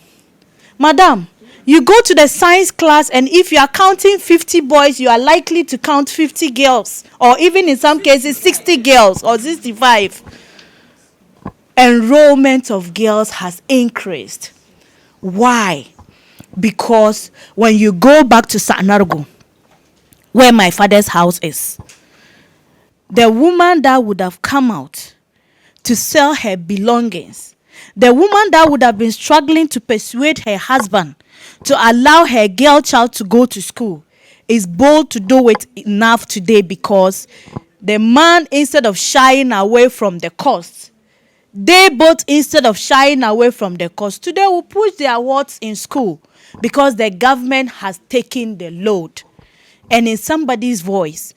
Madam, you go to the science class, and if you are counting 50 boys, you are likely to count 50 girls, or even in some cases 60 girls or 65. Enrollment of girls has increased. Why? Because when you go back to Sanargo, where my father's house is, the woman that would have come out to sell her belongings, the woman that would have been struggling to persuade her husband to allow her girl child to go to school, is bold to do it enough today, because the man, instead of shying away from the cost, they both, instead of shying away from the cost, today will push their words in school, because the government has taken the load. And in somebody's voice,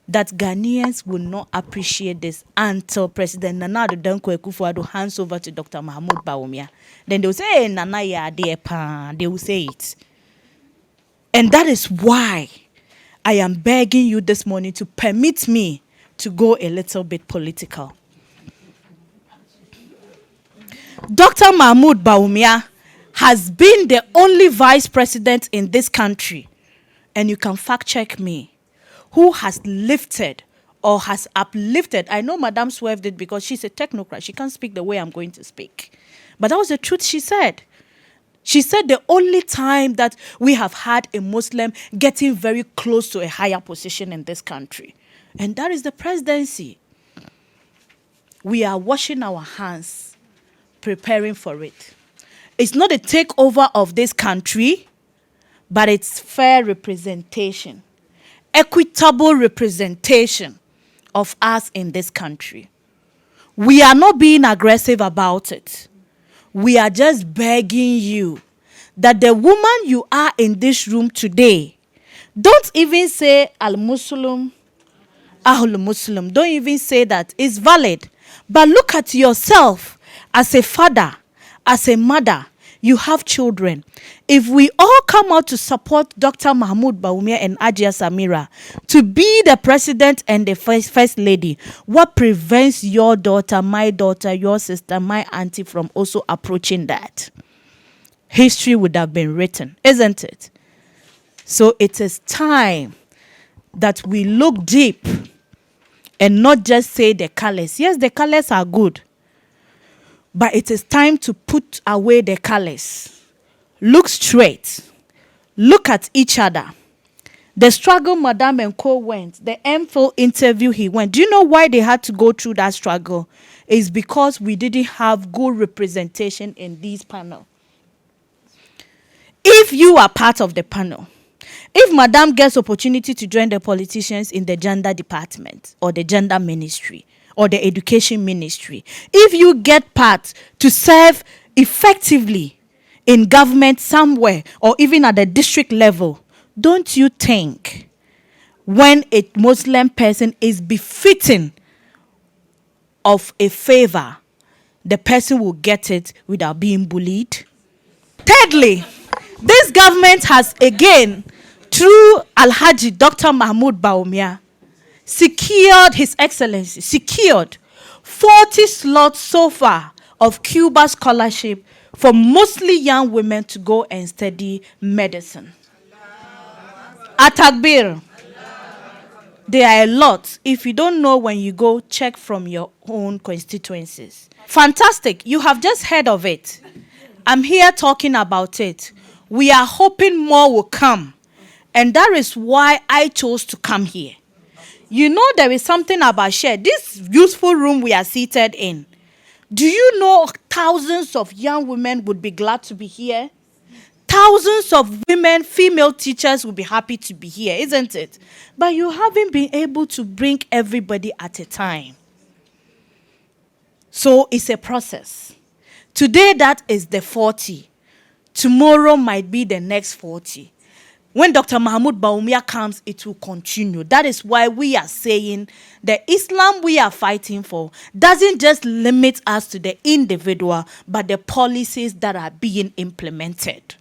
that Ghanaians will not appreciate this until President Nana Addo Dankwa Akufo-Addo hands over to Dr. Mahmoud Bawumia. Then they will say, hey, Nana, yeah, they will say it. And that is why I am begging you this morning to permit me to go a little bit political. Dr. Mahmoud Bawumia has been the only vice president in this country, and you can fact check me, who has lifted or has uplifted. I know Madame swerved it because she's a technocrat. She can't speak the way I'm going to speak. But that was the truth she said. She said the only time that we have had a Muslim getting very close to a higher position in this country, and that is the presidency. We are washing our hands, preparing for it. It's not a takeover of this country, but it's fair representation, equitable representation of us in this country. We are not being aggressive about it. We are just begging you that the woman you are in this room today, don't even say al-Muslim, ahl-Muslim. Don't even say that. It's valid. But look at yourself as a father, as a mother. You have children. If we all come out to support Dr. Mahmoud Bawumia and Ajia Samira to be the president and the first lady, what prevents your daughter, my daughter, your sister, my auntie from also approaching that? History would have been written, isn't it? So it is time that we look deep and not just say the colors. Yes, the colors are good. But it is time to put away the colors. Look straight. Look at each other. The struggle Madame and Co went, the MPhil interview he went. Do you know why they had to go through that struggle? It's because we didn't have good representation in these panel. If you are part of the panel, if Madame gets opportunity to join the politicians in the gender department or the gender ministry, or the education ministry, if you get part to serve effectively in government somewhere or even at the district level, don't you think when a Muslim person is befitting of a favor, the person will get it without being bullied? Thirdly, this government has again, through Alhaji Dr. Mahmoud Bawumia, secured His Excellency, secured 40 slots so far of Cuba scholarship for mostly young women to go and study medicine. Atakbir. There are a lot. If you don't know, when you go, check from your own constituencies. Fantastic. You have just heard of it. I'm here talking about it. We are hoping more will come. And that is why I chose to come here. You know, there is something about share. This useful room we are seated in. Do you know thousands of young women would be glad to be here? Thousands of women, female teachers would be happy to be here, isn't it? But you haven't been able to bring everybody at a time. So it's a process. Today that is the 40. Tomorrow might be the next 40. When Dr. Mahmoud Bawumia comes, it will continue. That is why we are saying the Islam we are fighting for doesn't just limit us to the individual, but the policies that are being implemented.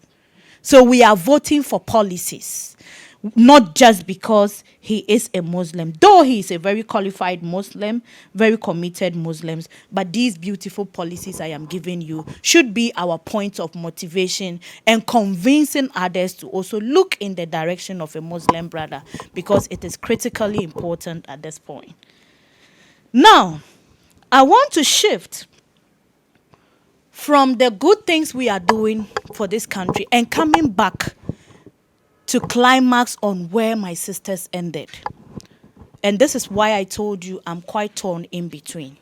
So we are voting for policies, not just because he is a Muslim. Though he is a very qualified Muslim, very committed Muslims, but these beautiful policies I am giving you should be our point of motivation and convincing others to also look in the direction of a Muslim brother, because it is critically important at this point. Now, I want to shift from the good things we are doing for this country and coming back to climax on where my sisters ended. And this is why I told you I'm quite torn in between.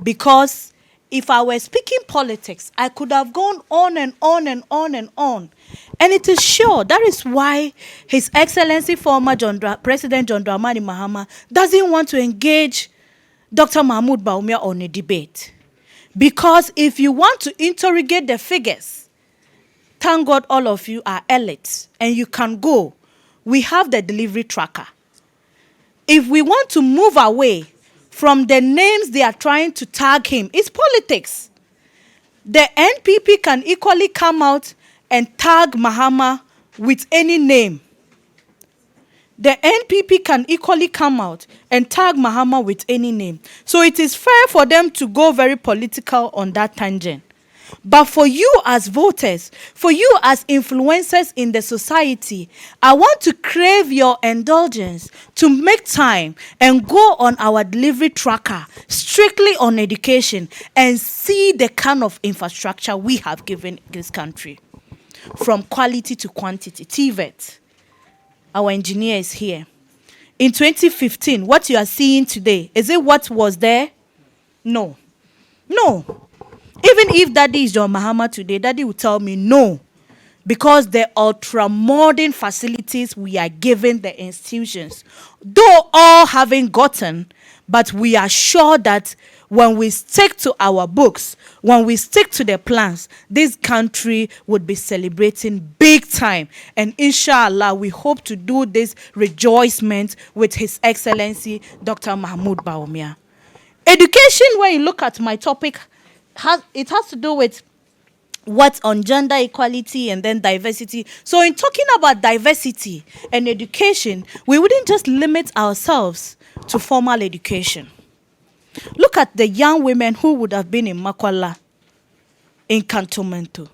Because if I were speaking politics, I could have gone on and on and on and on. And it is sure that is why His Excellency former President John Dramani Mahama doesn't want to engage Dr. Mahmoud Bawumia on a debate. Because if you want to interrogate the figures, thank God all of you are elites and you can go. We have the delivery tracker. If we want to move away from the names they are trying to tag him, it's politics. The NPP can equally come out and tag Mahama with any name. The NPP can equally come out and tag Mahama with any name. So it is fair for them to go very political on that tangent. But for you as voters, for you as influencers in the society, I want to crave your indulgence to make time and go on our delivery tracker strictly on education and see the kind of infrastructure we have given this country. From quality to quantity. TVET. Our engineer is here. In 2015, what you are seeing today, is it what was there? No. No. Even if Daddy is John Mahama today, Daddy will tell me no. Because the ultra-modern facilities we are giving the institutions, though all haven't gotten, but we are sure that when we stick to our books, when we stick to the plans, this country would be celebrating big time. And inshallah, we hope to do this rejoicement with His Excellency, Dr. Mahmoud Bawumia. Education, when you look at my topic, it has to do with what's on gender equality and then diversity. So in talking about diversity and education, we wouldn't just limit ourselves to formal education. Look at the young women who would have been in Makwala, in Cantonmento.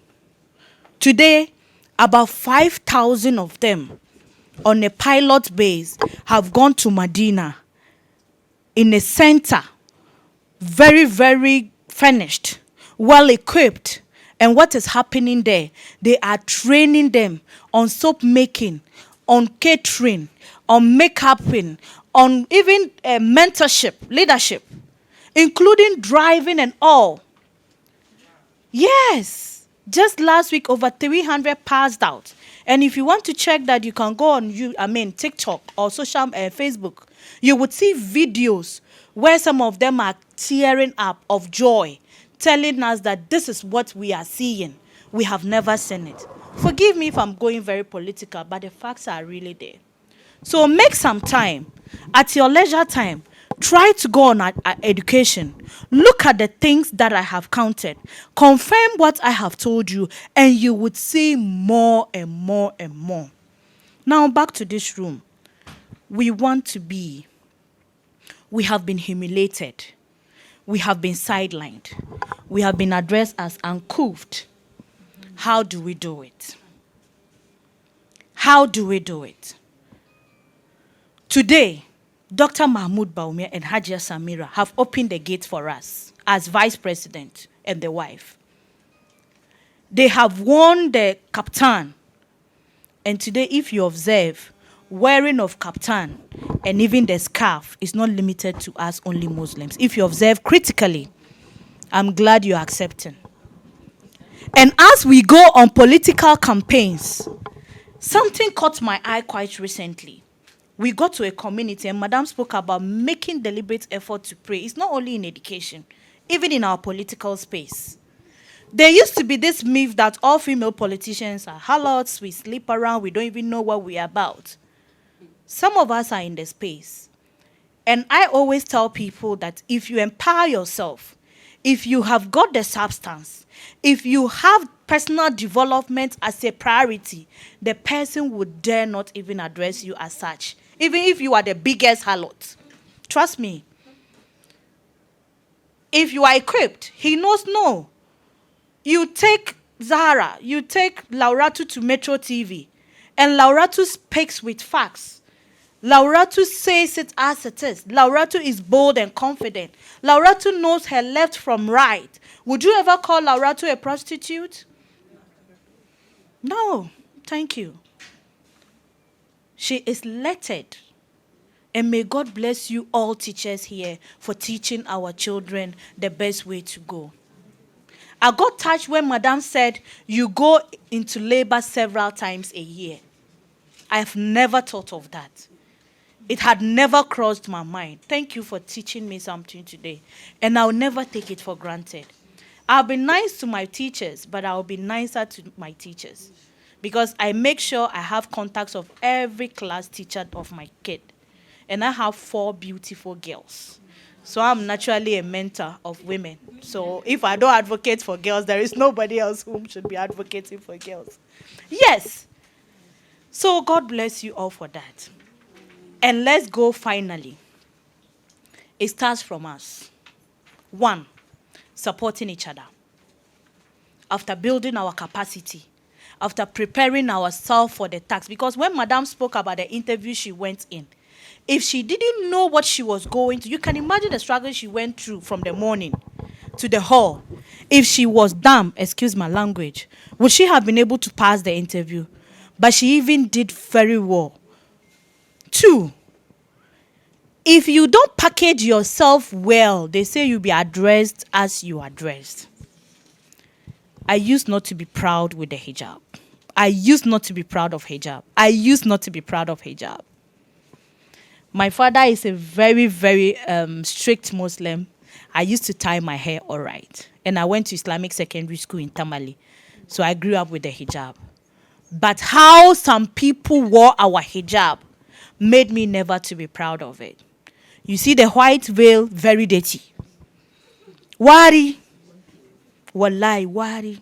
Today, about 5,000 of them on a pilot base have gone to Medina in a center, very, very furnished, well equipped. And what is happening there? They are training them on soap making, on catering, on make-upping, on even mentorship, leadership, including driving and all. Yes. Just last week, over 300 passed out. And if you want to check that, you can go on TikTok or social Facebook. You would see videos where some of them are tearing up of joy, telling us that this is what we are seeing. We have never seen it. Forgive me if I'm going very political, but the facts are really there. So make some time. At your leisure time, try to go on education. Look at the things that I have counted. Confirm what I have told you, and you would see more and more and more. Now back to this room. We want to be. We have been humiliated. We have been sidelined. We have been addressed as uncouth. How do we do it? How do we do it? Today, Dr. Mahmoud Bawumia and Hajia Samira have opened the gate for us as vice president and the wife. They have worn the kaftan. And today, if you observe, wearing of kaftan and even the scarf is not limited to us only Muslims. If you observe critically, I'm glad you're accepting. And as we go on political campaigns, something caught my eye quite recently. We got to a community and Madam spoke about making deliberate effort to pray. It's not only in education, even in our political space. There used to be this myth that all female politicians are harlots, we sleep around, we don't even know what we're about. Some of us are in the space. And I always tell people that if you empower yourself, if you have got the substance, if you have personal development as a priority, the person would dare not even address you as such, even if you are the biggest harlot. Trust me. If you are equipped, he knows no. You take Zahara, you take Lauratu to Metro TV, and Lauratu speaks with facts. Lauratu says it as it is. Lauratu is bold and confident. Lauratu knows her left from right. Would you ever call Lauratu a prostitute? No, thank you. She is lettered. And may God bless you all teachers here for teaching our children the best way to go. I got touched when Madam said you go into labor several times a year. I have never thought of that. It had never crossed my mind. Thank you for teaching me something today. And I'll never take it for granted. I'll be nice to my teachers, but I'll be nicer to my teachers. Because I make sure I have contacts of every class teacher of my kid. And I have 4 beautiful girls. So I'm naturally a mentor of women. So if I don't advocate for girls, there is nobody else whom should be advocating for girls. Yes. So God bless you all for that. And let's go finally. It starts from us. 1, supporting each other. After building our capacity, after preparing ourselves for the task. Because when Madam spoke about the interview she went in, if she didn't know what she was going to, you can imagine the struggle she went through from the morning to the hall. If she was dumb, excuse my language, would she have been able to pass the interview? But she even did very well. 2, if you don't package yourself well, they say you'll be addressed as you are dressed. I used not to be proud with the hijab. I used not to be proud of hijab. I used not to be proud of hijab. My father is a very, very strict Muslim. I used to tie my hair all right. And I went to Islamic secondary school in Tamale. So I grew up with the hijab. But how some people wore our hijab made me never to be proud of it. You see the white veil, very dirty. Wari. Wallahi, wari.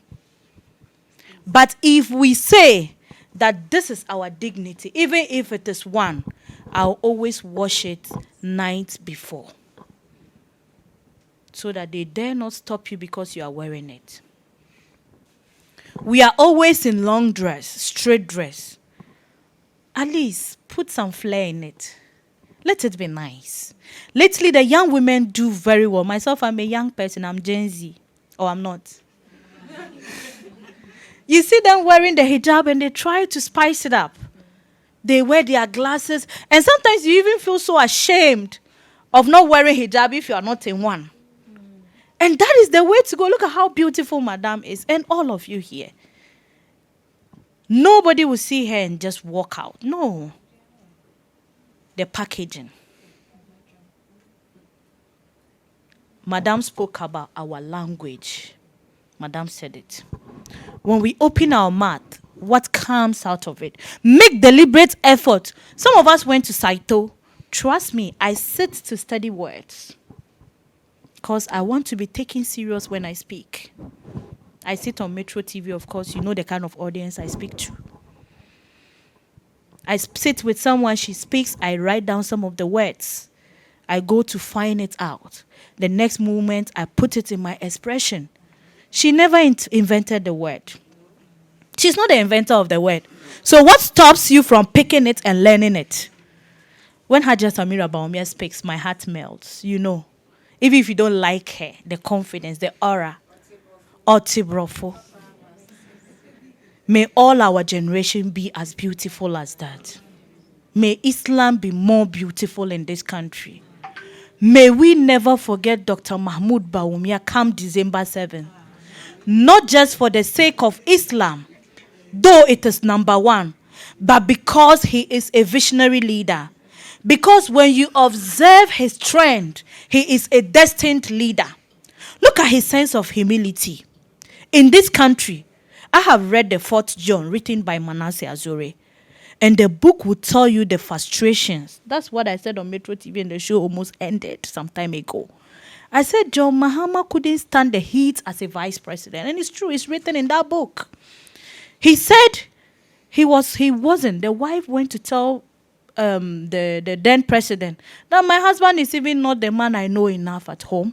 But if we say that this is our dignity, even if it is 1, I'll always wash it night before. So that they dare not stop you because you are wearing it. We are always in long dress, straight dress. At least put some flair in it. Let it be nice. Lately, the young women do very well. Myself, I'm a young person. I'm Gen Z. Or I'm not. You see them wearing the hijab and they try to spice it up. They wear their glasses. And sometimes you even feel so ashamed of not wearing hijab if you are not in one. And that is the way to go. Look at how beautiful Madam is. And all of you here. Nobody will see her and just walk out. No. The packaging. Madam spoke about our language. Madam said it. When we open our mouth, what comes out of it? Make deliberate effort. Some of us went to Saito. Trust me, I sit to study words. Because I want to be taken serious when I speak. I sit on Metro TV, of course. You know the kind of audience I speak to. I sit with someone, she speaks, I write down some of the words. I go to find it out. The next moment, I put it in my expression. She never invented the word. She's not the inventor of the word. So what stops you from picking it and learning it? When Hajjat Amira Baumia speaks, my heart melts, you know. Even if you don't like her, the confidence, the aura. Otibrofo. May all our generation be as beautiful as that. May Islam be more beautiful in this country. May we never forget Dr. Mahmoud Bawumia come December 7th. Not just for the sake of Islam, though it is number 1, but because he is a visionary leader. Because when you observe his trend, he is a destined leader. Look at his sense of humility. In this country, I have read the 4th John written by Manasseh Azure. And the book will tell you the frustrations. That's what I said on Metro TV and the show almost ended some time ago. I said John Mahama couldn't stand the heat as a vice president. And it's true, it's written in that book. He said he wasn't. The wife went to tell the then president that my husband is even not the man I know enough at home.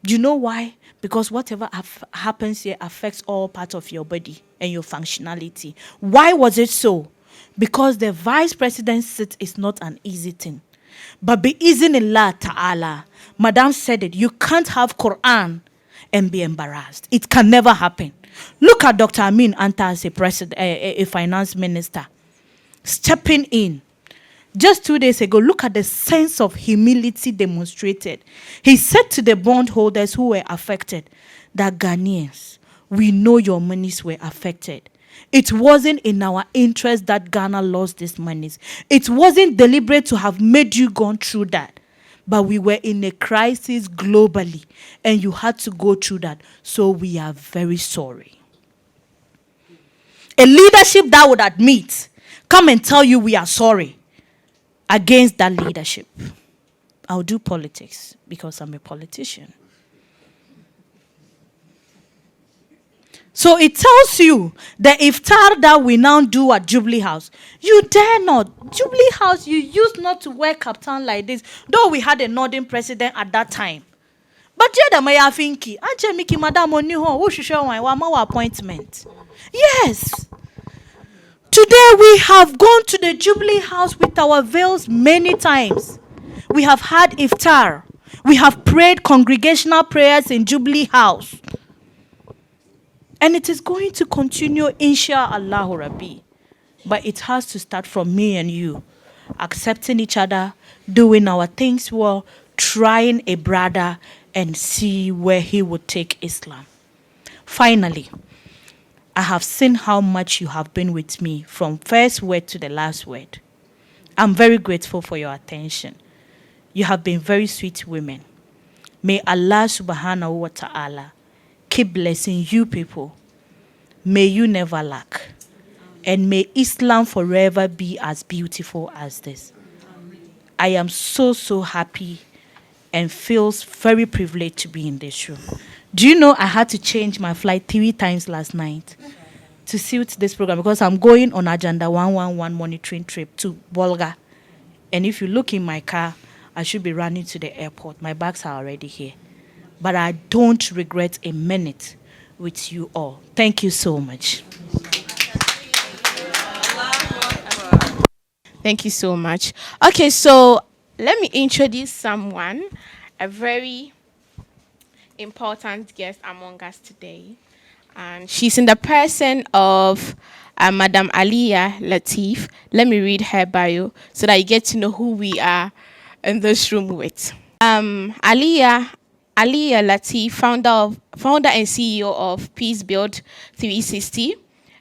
Do you know why? Because whatever happens here affects all parts of your body and your functionality. Why was it so? Because the vice president's seat is not an easy thing. But bi-iznillah ta'ala, Madam said it, you can't have Quran and be embarrassed. It can never happen. Look at Dr. Amin Anta as a finance minister, stepping in. Just 2 days ago, look at the sense of humility demonstrated. He said to the bondholders who were affected that Ghanaians, we know your monies were affected. It wasn't in our interest that Ghana lost these monies. It wasn't deliberate to have made you go through that. But we were in a crisis globally, and you had to go through that. So we are very sorry. A leadership that would admit, come and tell you we are sorry. Against that leadership, I'll do politics because I'm a politician. So it tells you the iftar that we now do at Jubilee House. You dare not. Jubilee House, you used not to wear kaftan like this, though we had a northern president at that time. But Jeda Maya Finki, Anje Miki Madam Oniho, who should show my appointment. Yes. Today we have gone to the Jubilee House with our veils many times. We have had iftar. We have prayed congregational prayers in Jubilee House. And it is going to continue, inshallah Rabbi. But it has to start from me and you. Accepting each other, doing our things well, trying a brother, and see where he would take Islam. Finally, I have seen how much you have been with me from first word to the last word. I'm very grateful for your attention. You have been very sweet women. May Allah subhanahu wa ta'ala keep blessing you people. May you never lack. And may Islam forever be as beautiful as this. I am so happy and feels very privileged to be in this room. Do you know I had to change my flight 3 times last night to suit this program because I'm going on Agenda 111 monitoring trip to Bolga. And if you look in my car, I should be running to the airport. My bags are already here. But I don't regret a minute with you all. Thank you so much. Thank you so much. Okay, so let me introduce someone, a very important guest among us today. And she's in the person of Madam Aliyah Latif. Let me read her bio so that you get to know who we are in this room with. Aliyah Latif, founder and CEO of Peace Build 360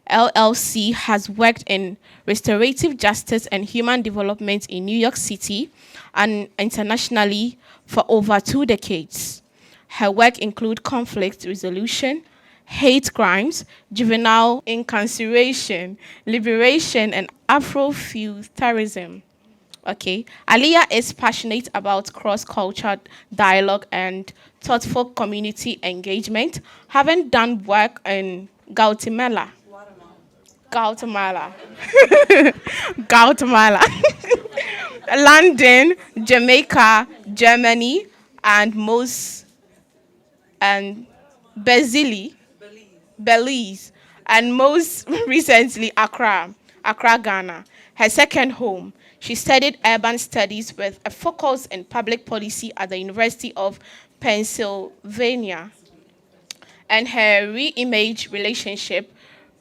LLC, has worked in restorative justice and human development in New York City and internationally for over 2 decades. Her work includes conflict resolution, hate crimes, juvenile incarceration, liberation, and Afrofuturism. Okay, Aliyah is passionate about cross-cultural dialogue and thoughtful community engagement, having done work in Guatemala, London, Jamaica, Germany, and Belize, and most recently Accra, Ghana, her second home. She studied urban studies with a focus in public policy at the University of Pennsylvania. And her re-image relationship,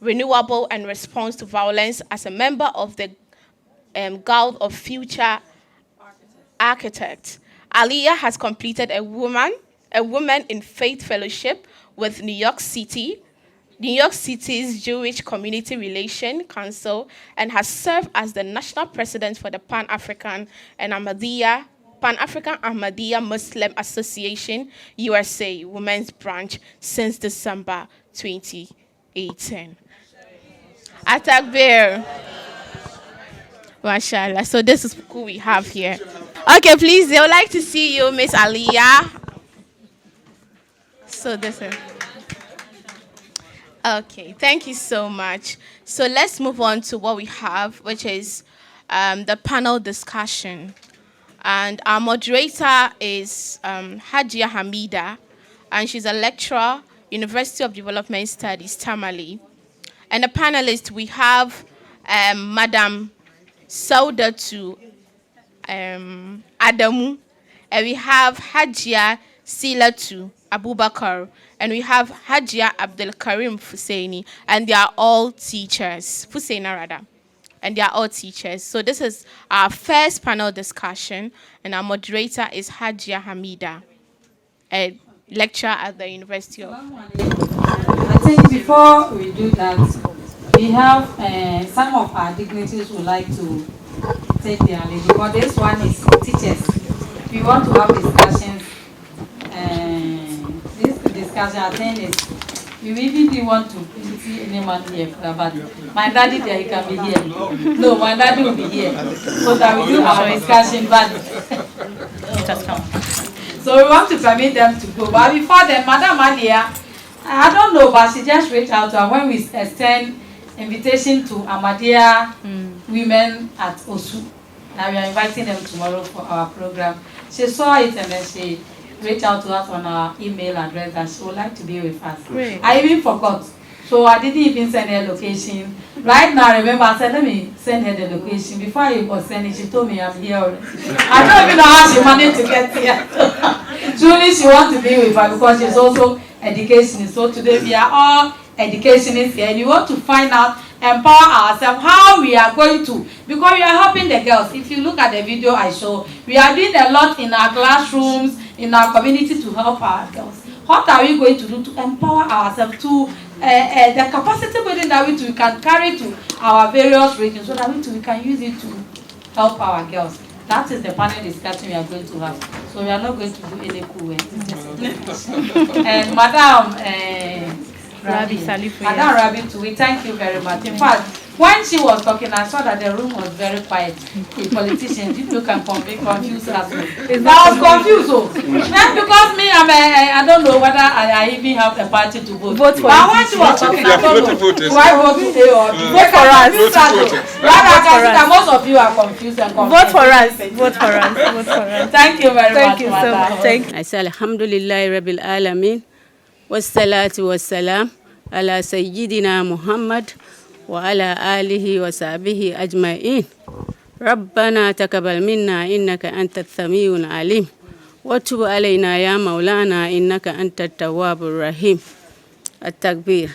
renewable and response to violence as a member of the Guild of Future Architects. Aliyah has completed a Woman in Faith Fellowship with New York City's Jewish Community Relation Council, and has served as the national president for the Pan-African Ahmadiyya Muslim Association USA Women's Branch since December 2018. Atakbir. Mashallah. So this is who we have here. Okay, please, they would like to see you, Miss Aliyah. So this is... Okay, thank you so much. So let's move on to what we have, which is the panel discussion. And our moderator is Hajia Hamida, and she's a lecturer, University of Development Studies, Tamale. And the panelists, we have Madam Saudatu Adamu, and we have Hajia Silatu Abubakar, and we have Hajia Abdul Karim Fusaini, and they are all teachers, Fusaina rather, and they are all teachers. So this is our first panel discussion, and our moderator is Hajia Hamida, a lecturer at the University of... I think before we do that, we have some of our dignitaries would like to take their lead, because this one is teachers. We want to have discussions. This discussion, I think, is we really didn't want to see anyone here, but my daddy there, he can be here. No, my daddy will be here, so that we do our discussion. But just come. So we want to permit them to go. But before then, Madam Adia, I don't know, but she just reached out to her when we extend invitation to Ahmadiyya women at Osu. Now we are inviting them tomorrow for our program. She saw it and then she reached out to us on our email address that she would like to be with us. Great. I even forgot. So I didn't even send her location. Right now, I remember I said, let me send her the location. Before I was sending, she told me I'm here already. I don't even know how she managed to get here. Truly, she wants to be with her because she's also educationist. So today we are all educationists here. And you want to find out, empower ourselves, how we are going to, because we are helping the girls. If you look at the video I show, we are doing a lot in our classrooms, in our community to help our girls. What are we going to do to empower ourselves to the capacity building that we can carry to our various regions so that we can use it to help our girls? That is the panel discussion we are going to have. So we are not going to do any cool way. And Madam Rabi Salifu. Madam Rabi too, we thank you very much. In fact, when she was talking, I saw that the room was very quiet. A politician, people can confuse us. I was confused. Not because me, I don't know whether I even have a party to vote. But when she was talking, I don't know. Do I vote to A or B? Vote for us. Rather, I can see that most of you are confused and confused. Vote for us. Vote for us. Vote for us. Thank you very much. Thank you so much. Thank you. I say Alhamdulillah Rabbil Alamin. Wassalatu wassalam ala Sayyidina Muhammad wa ala alihi wa sahbihi ajma'in. Rabbana taqabbal minna innaka antat samiul alim. Wa tub alayna ya maulana innaka antat tawwabur rahim. At-takbir.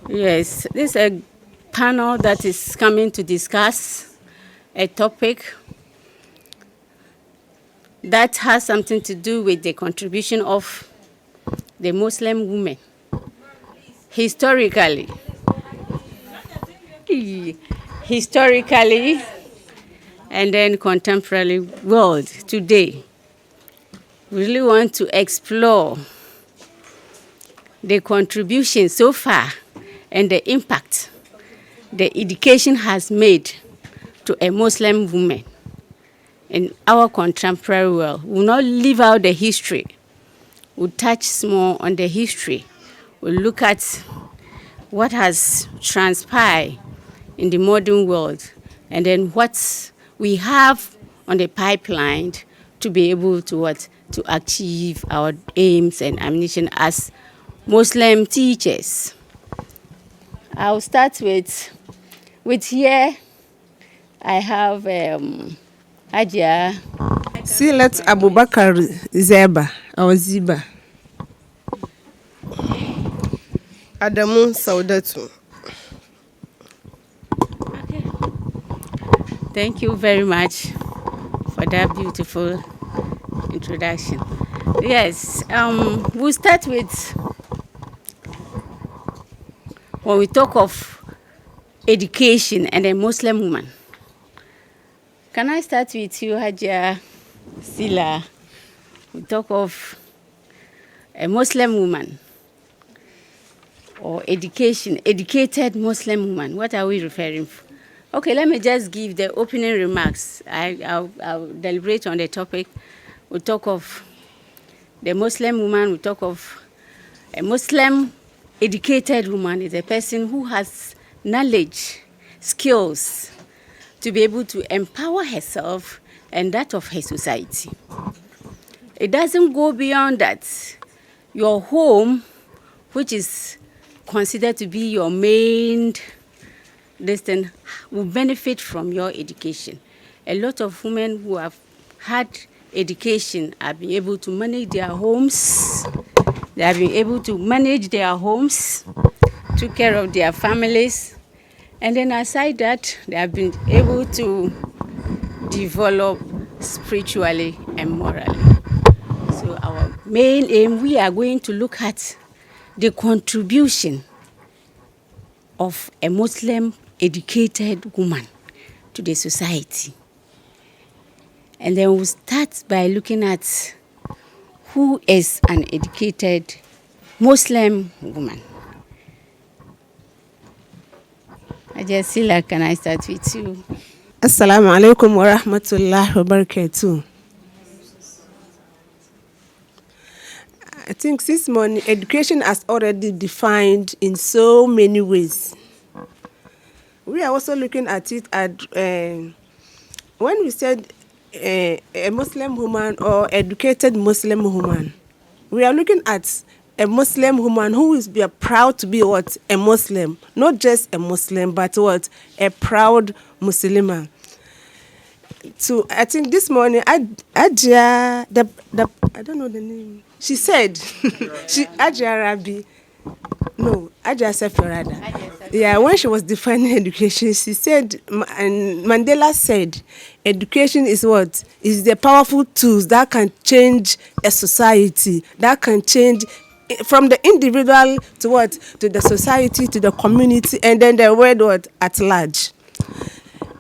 Yes, this is a panel that is coming to discuss a topic that has something to do with the contribution of the Muslim women historically, and then contemporary world today. We really want to explore the contribution so far and the impact the education has made to a Muslim woman in our contemporary world. We will not leave out the history. We'll touch more on the history. We'll look at what has transpired in the modern world and then what we have on the pipeline to be able to achieve our aims and ambition as Muslim teachers. I'll start with here I have Hajia Silat Abubakar Zeba or Ziba. Adamu Saudatu. Okay. Thank you very much for that beautiful introduction. Yes, we'll start with when we talk of education and a Muslim woman. Can I start with you, Hajia Sila? We talk of a Muslim woman or education, educated Muslim woman. What are we referring to? Okay, let me just give the opening remarks. I'll deliberate on the topic. We talk of the Muslim woman. We talk of A Muslim educated woman is a person who has knowledge, skills to be able to empower herself and that of her society. It doesn't go beyond that. Your home, which is considered to be your main destiny, will benefit from your education. A lot of women who have had education have been able to manage their homes. They have been able to manage their homes, took care of their families, and then aside that, they have been able to develop spiritually and morally. So our main aim, we are going to look at the contribution of a Muslim educated woman to the society. And then we'll start by looking at who is an educated Muslim woman. Ajasila, can I start with you? Assalamu alaikum wa rahmatullahi wa barakatuh. I think this morning, education has already defined in so many ways. We are also looking at it when we said a Muslim woman or educated Muslim woman, we are looking at a Muslim woman who is proud to be what? A Muslim. Not just a Muslim, but what? A proud Muslimah. So I think this morning, Ajia, I don't know the name. She said, Ajia Rabi, no, Ajia Seferada. Yeah, when she was defining education, she said, and Mandela said, education is what? Is the powerful tools that can change a society, that can change from the individual to what? To the society, to the community, and then the world what? At large.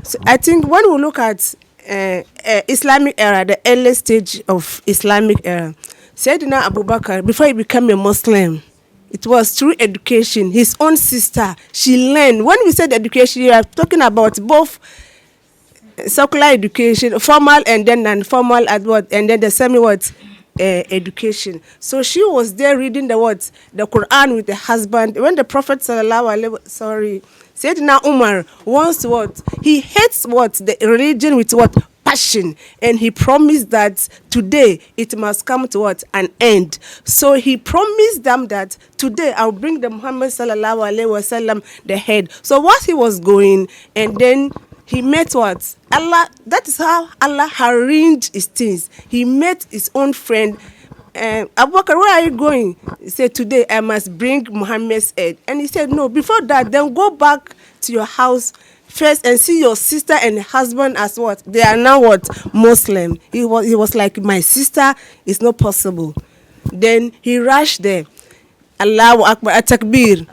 So I think when we look at Islamic era, the early stage of Islamic era, Sayyidina Abu Bakr, before he became a Muslim, it was through education. His own sister, she learned. When we said education, we are talking about both secular education, formal and then non-formal, and then the semi-what education. So she was there reading the Quran with the husband. When the Prophet Sayyidina Umar wants what? He hates what? The religion with what? Passion. And he promised that today it must come to what? An end. So he promised them that today I'll bring the Muhammad sallallahu alaihi wasallam the head. So what he was going, and then he met what? Allah. That is how Allah arranged his things. He met his own friend. Abu Bakr, where are you going? He said, today I must bring Muhammad's head. And he said, no, before that, then go back to your house first and see your sister and husband as what? They are now what? Muslim. He was like, my sister is not possible. Then he rushed there. Allahu Akbar, at-takbir.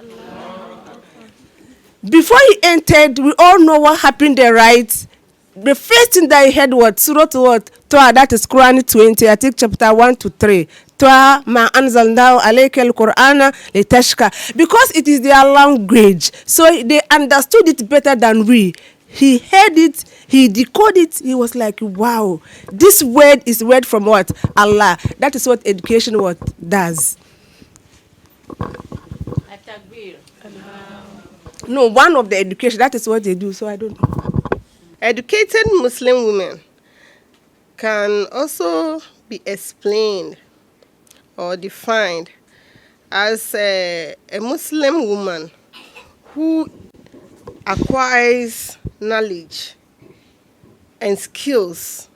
Before he entered, we all know what happened there, right? The first thing that he heard was Surah to what? Dawah, that is Quran 20, I think chapter 1 to 3. Dawah ma anzalnahu alayka al-Qur'ana litashqa. Because it is their language, so they understood it better than we. He heard it, he decoded it, he was like, wow, this word is word from what? Allah. That is what education what does. No, one of the education, that is what they do, so I don't know. Educated Muslim women can also be explained or defined as a Muslim woman who acquires knowledge and skills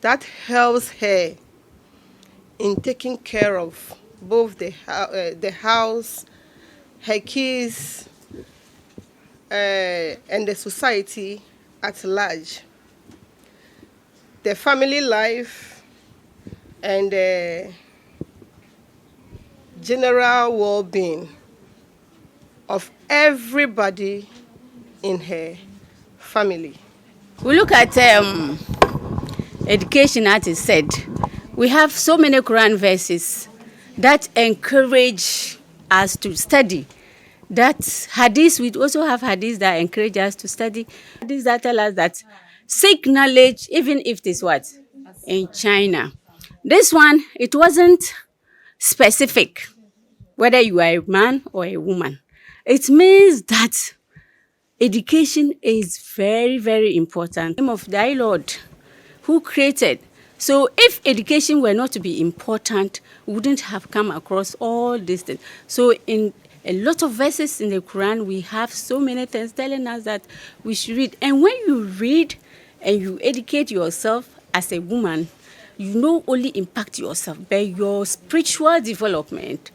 that helps her in taking care of both the house, her kids, and the society at large, the family life, and the general well-being of everybody in her family. We look at education, as is said. We have so many Quran verses that encourage us to study. That hadith, we also have hadiths that encourage us to study. Hadiths that tell us that seek knowledge, even if it is what? In China. This one, it wasn't specific. whether you are a man or a woman. It means that education is very, very important. The name of thy Lord who created. So if education were not to be important, we wouldn't have come across all these things. So in a lot of verses in the Quran, we have so many things telling us that we should read. And when you read and you educate yourself as a woman, you not only impact yourself, but your spiritual development,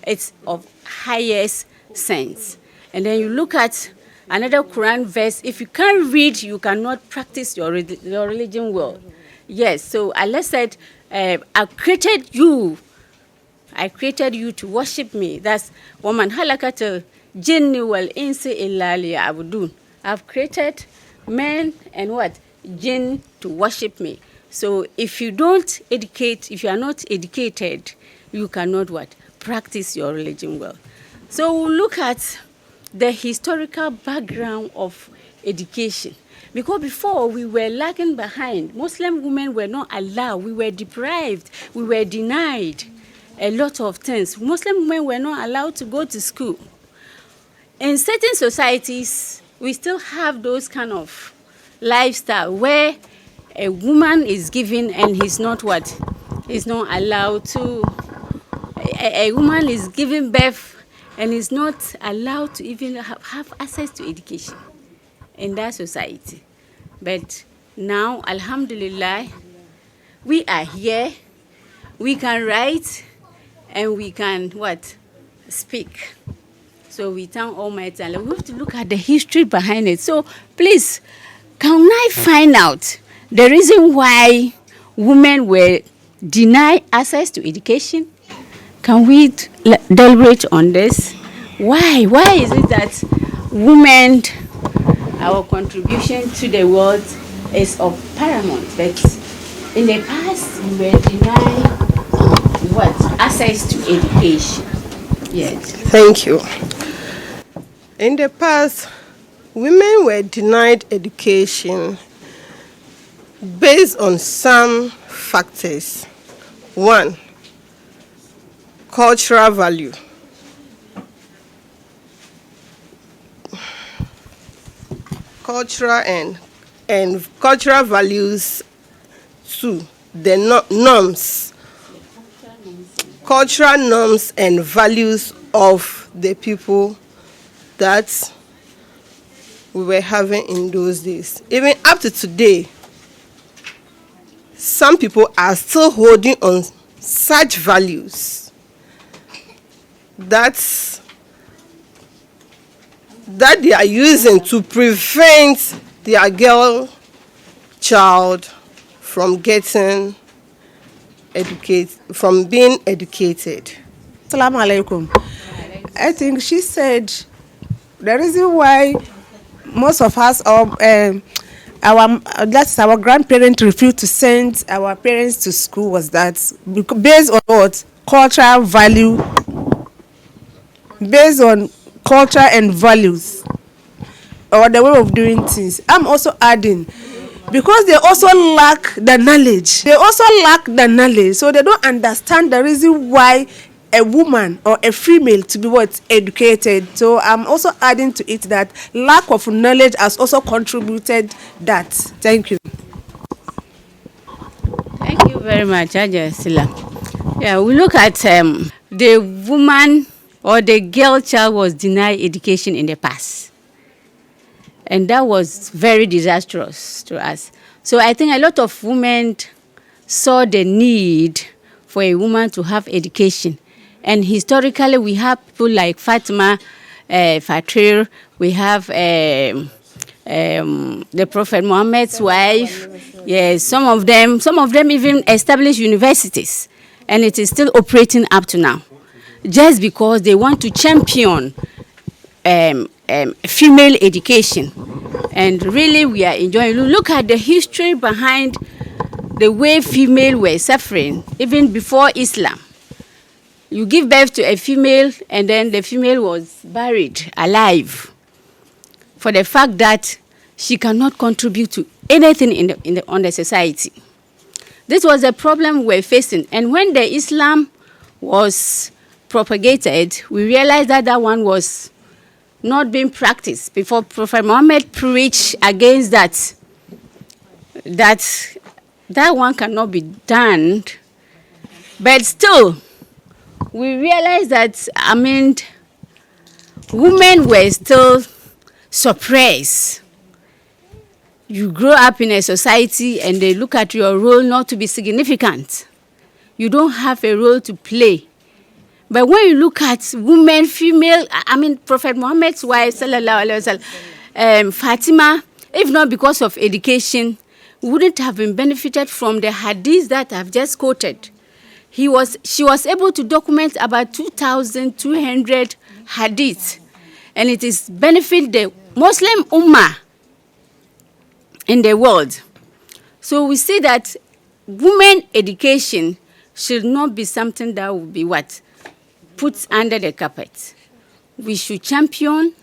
it's of highest sense. And then you look at another Quran verse. If you can't read, you cannot practice your religion well. Yes, so Allah said, I created you to worship me. That's woman halakatul jinni wal insi illa liya'budun. I've created men and what? Jinn to worship me. So if you don't educate, if you are not educated, you cannot what? Practice your religion well. So we'll look at the historical background of education. Because before we were lagging behind, Muslim women were not allowed, we were deprived, we were denied a lot of things. Muslim women were not allowed to go to school. In certain societies, we still have those kind of lifestyle where a woman is given and he's not what? He's not allowed to. A woman is giving birth and is not allowed to even have access to education in that society. But now, alhamdulillah, we are here, we can write, and we can, what? Speak. So we thank Almighty Allah. We have to look at the history behind it. So please, can I find out the reason why women were denied access to education? Can we deliberate on this? Why? Why is it that women, our contribution to the world is of paramount? But in the past, we were denied what? Access to education. Yes. Thank you. In the past, women were denied education based on some factors. One, cultural value. Cultural and cultural values. Two, the norms. Cultural norms and values of the people that we were having in those days. Even up to today, some people are still holding on such values that they are using to prevent their girl child from getting educated, from being educated. Assalamu alaikum. I think she said the reason why most of us, our grandparents refused to send our parents to school was that based on what? Cultural value, based on culture and values, or the way of doing things. I'm also adding, because they also lack the knowledge. So they don't understand the reason why a woman or a female to be what? Educated. So I'm also adding to it that lack of knowledge has also contributed that. Thank you. Thank you very much, Aja Sila. Yeah, we look at the woman or the girl child was denied education in the past. And that was very disastrous to us. So I think a lot of women saw the need for a woman to have education. And historically, we have people like Fatima, Fatir, we have the Prophet Muhammad's wife. Yes, some of them even established universities. And it is still operating up to now. Just because they want to champion female education. And really, we are enjoying. Look at the history behind the way female were suffering, even before Islam. You give birth to a female, and then the female was buried alive for the fact that she cannot contribute to anything on the society. This was a problem we were facing. And when the Islam was propagated, we realized that that one was not being practiced. Before Prophet Muhammad preached against that one cannot be done. But still, we realized that, women were still suppressed. You grow up in a society and they look at your role not to be significant. You don't have a role to play. But when you look at women, female, Prophet Muhammad's wife, sallallahu alaihi wasallam, Fatima, if not because of education, wouldn't have been benefited from the hadith that I've just quoted. She was able to document about 2,200 hadiths, and it is benefit the Muslim Ummah in the world. So we see that women education should not be something that will be put under the carpet. We should champion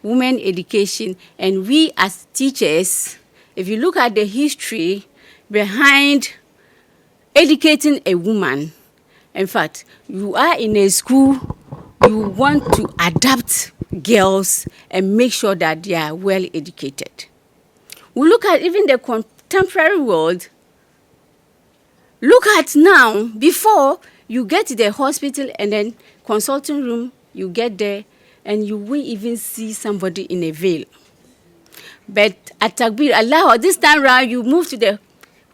women education, and we as teachers, if you look at the history behind educating a woman, in fact, you are in a school, you want to adapt girls and make sure that they are well educated. We look at even the contemporary world. Look at now, before you get to the hospital and then consulting room, you get there and you won't even see somebody in a veil. But at Takbir Allah, this time around, you move to the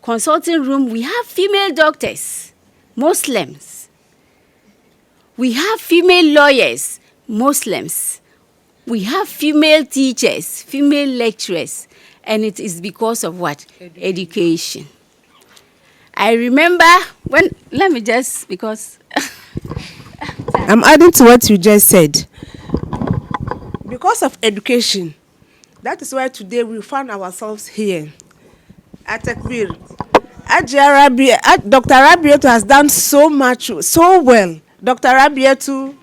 consulting room, we have female doctors, Muslims. We have female lawyers, Muslims. We have female teachers, female lecturers. And it is because of what? Education. I remember because I'm adding to what you just said. Because of education, that is why today we found ourselves here at Takbir. Dr. Rabiatu has done so much, so well. Dr. Rabiatu,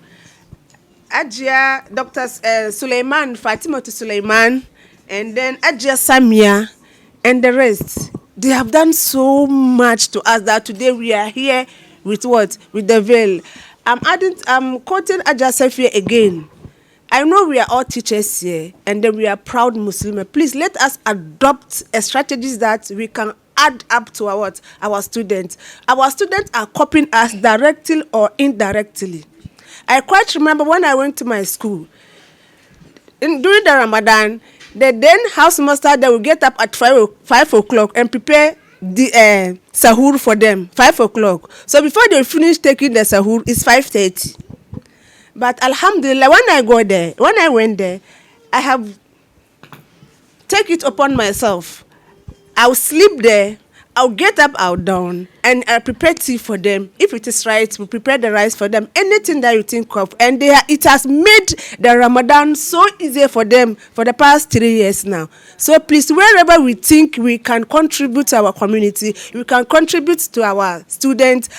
Dr. Suleiman, Fatima to Suleiman, and then Ajia Samia, and the rest. They have done so much to us that today we are here with what? With the veil. I'm quoting Ajia Safia again. I know we are all teachers here, and then we are proud Muslims. Please let us adopt a strategies that we can add up to our students. Our students are copying us directly or indirectly. I quite remember when I went to my school, during the Ramadan, the then house master, they will get up at 5 o'clock and prepare the sahur for them, 5 o'clock. So before they finish taking the sahur, it's 5:30. But alhamdulillah, when I went there, I have take it upon myself. I'll sleep there, I'll get up, I'll down, and I'll prepare tea for them. If it is right, we'll prepare the rice for them, anything that you think of. And it has made the Ramadan so easy for them for the past 3 years now. So please, wherever we think we can contribute to our community, we can contribute to our students.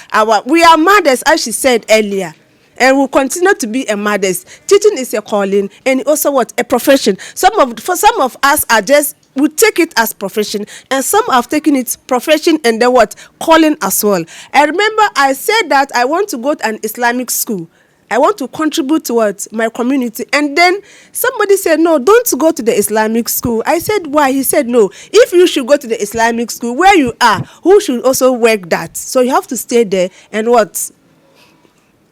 We are mothers, as she said earlier. And we'll continue to be a mothers. Teaching is a calling, and also a profession. For some of us are just, we take it as profession, and some have taken it profession and then calling as well. I remember I said that I want to go to an Islamic school. I want to contribute to my community. And then somebody said, no, don't go to the Islamic school. I said, why? He said, no, if you should go to the Islamic school, where you are, who should also work that? So you have to stay there and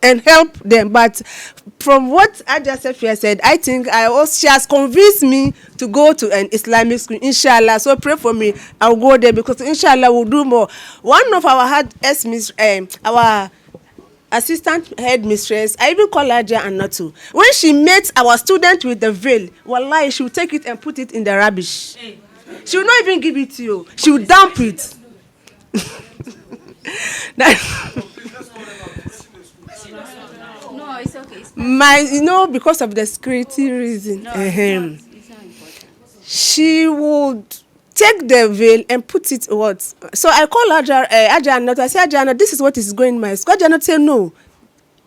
and help them. But from what Ajia Safia said, I think she has convinced me to go to an Islamic school, inshallah. So pray for me. I'll go there because inshallah we'll do more. One of our our assistant headmistress, I even call Ajia Anatu. When she met our student with the veil, wallahi, she will take it and put it in the rubbish. She will not even give it to you. She will dump it. No, it's okay. Because of the security reason, she would take the veil and put it So I call Ajia Anatu. I say, Ajia Anatu, this is what is going in my school. Ajia Anatu say, no,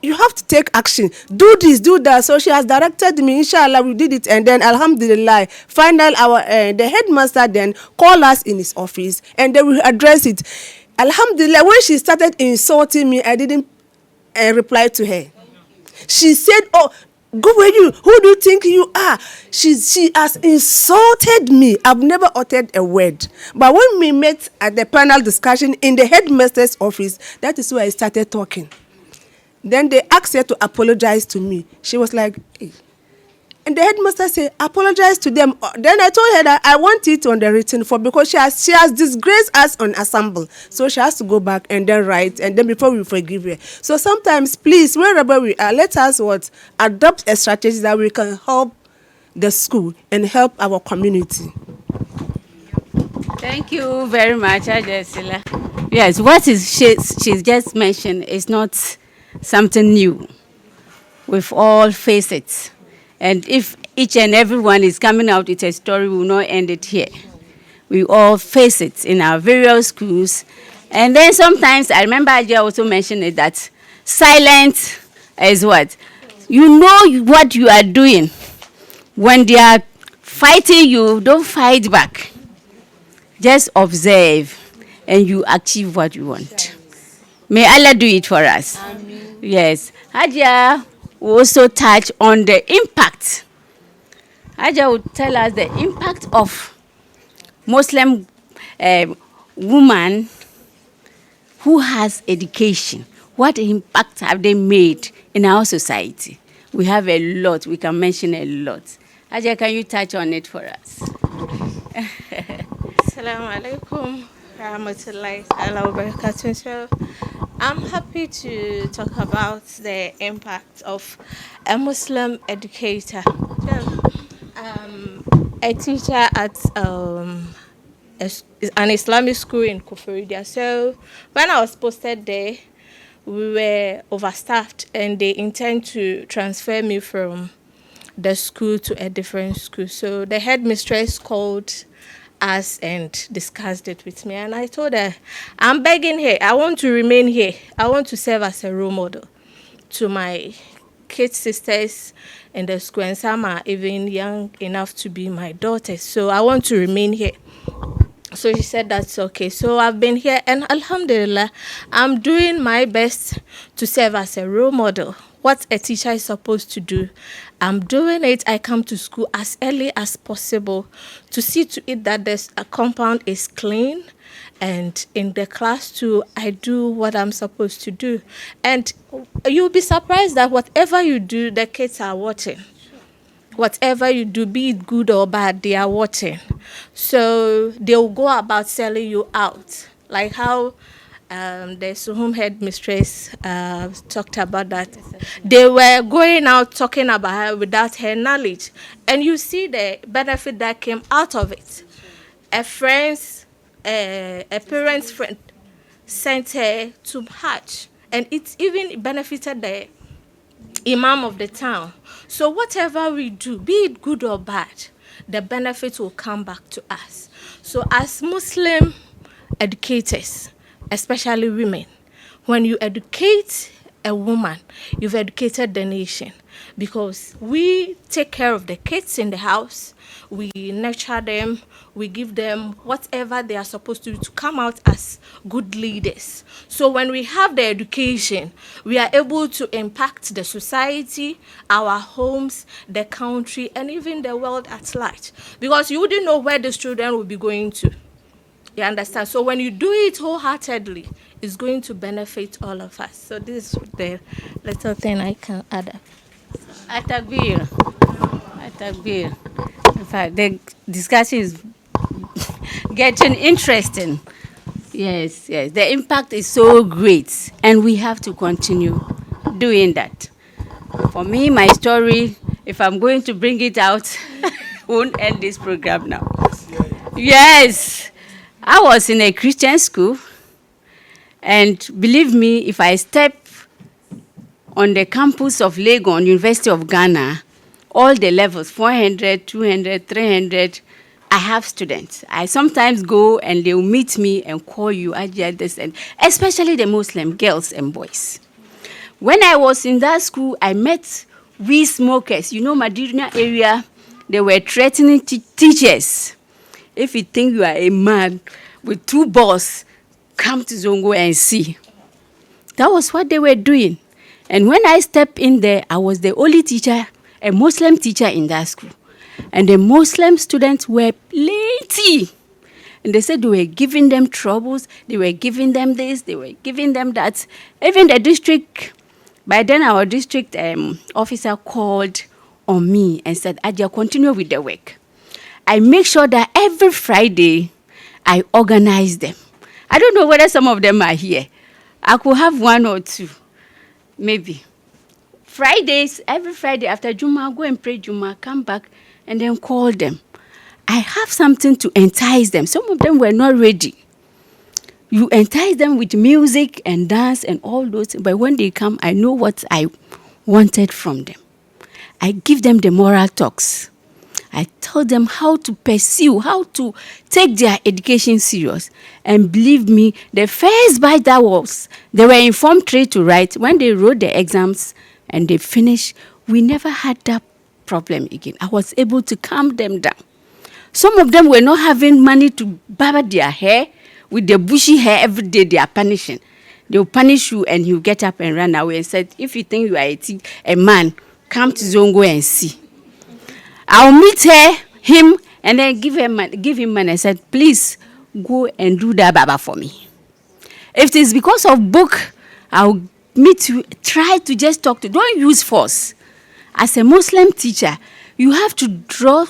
you have to take action. Do this, do that. So she has directed me. Inshallah, we did it, and then alhamdulillah, finally the headmaster then called us in his office, and then we address it. Alhamdulillah, when she started insulting me, I didn't reply to her. She said, "Oh, go where you. Who do you think you are?" She has insulted me. I've never uttered a word. But when we met at the panel discussion in the headmaster's office, that is where I started talking. Then they asked her to apologize to me. She was like, "Hey." And the headmaster said, "Apologize to them." Then I told her that I want it on the written form because she has disgraced us on assemble. So she has to go back and then write, and then before we forgive her. So sometimes, please, wherever we are, let us adopt a strategy that we can help the school and help our community. Thank you very much, Ajasila. Yes, what she's just mentioned is not something new. We've all faced it. And if each and everyone is coming out with a story, we will not end it here. We all face it in our various schools. And then sometimes, I remember Ajay also mentioned it, that silence is what? You know what you are doing. When they are fighting you, don't fight back. Just observe, and you achieve what you want. May Allah do it for us. Amen. Yes. Hadia will also touch on the impact. Hadia will tell us the impact of Muslim woman who has education. What impact have they made in our society? We have a lot. We can mention a lot. Hadia, can you touch on it for us? Assalamu alaikum rahmatullahi wa barakatuh. So I'm happy to talk about the impact of a Muslim educator. So, a teacher at an Islamic school in Kufuridia. So when I was posted there, we were overstaffed and they intend to transfer me from the school to a different school. So the headmistress called us and discussed it with me, and I told her, I'm begging here, I want to remain here. I want to serve as a role model to my kids, sisters in the school, and some are even young enough to be my daughters. So I want to remain here. So she said that's okay. So I've been here, and alhamdulillah, I'm doing my best to serve as a role model. What a teacher is supposed to do, I'm doing it. I come to school as early as possible to see to it that a compound is clean, and in the class too, I do what I'm supposed to do. And you'll be surprised that whatever you do, the kids are watching. Whatever you do, be it good or bad, they are watching. So they'll go about selling you out, like how the Suhum headmistress talked about that. They were going out talking about her without her knowledge. And you see the benefit that came out of it. A parent's friend sent her to Hajj. And it even benefited the Imam of the town. So whatever we do, be it good or bad, the benefits will come back to us. So as Muslim educators, especially women, when you educate a woman, you've educated the nation, because we take care of the kids in the house, we nurture them, we give them whatever they are supposed to do to come out as good leaders. So when we have the education, we are able to impact the society, our homes, the country, and even the world at large, because you wouldn't know where these children will be going to. You understand? So when you do it wholeheartedly, it's going to benefit all of us. So this is the little thing I can add up. Atakbir. In fact, the discussion is getting interesting. Yes. The impact is so great, and we have to continue doing that. For me, my story, if I'm going to bring it out, won't end this program now. Yes. I was in a Christian school, and believe me, if I step on the campus of Legon, University of Ghana, all the levels, 400, 200, 300, I have students. I sometimes go and they'll meet me and call you, this, and especially the Muslim girls and boys. When I was in that school, I met weed smokers. You know, Madina area, they were threatening teachers. If you think you are a man with 2 balls, come to Zongo and see. That was what they were doing. And when I stepped in there, I was the only teacher, a Muslim teacher in that school. And the Muslim students were plenty. And they said they were giving them troubles, they were giving them this, they were giving them that. Even the district, by then our district officer called on me and said, Adia, continue with the work. I make sure that every Friday, I organize them. I don't know whether some of them are here. I could have one or two, maybe. Fridays, every Friday after Juma, go and pray Juma, come back, and then call them. I have something to entice them. Some of them were not ready. You entice them with music and dance and all those, but when they come, I know what I wanted from them. I give them the moral talks. I tell them how to pursue, how to take their education serious. And believe me, the first batch that was, they were informed 3 to write. When they wrote the exams and they finished, we never had that problem again. I was able to calm them down. Some of them were not having money to barber their hair. With their bushy hair every day, they are punishing. They will punish you and you get up and run away and said, if you think you are a man, come to Zongo and see. I'll meet him, and then give him money. I said, please go and do that baba for me. If it is because of book, I'll meet you. Try to just talk to. Don't use force. As a Muslim teacher, you have to draw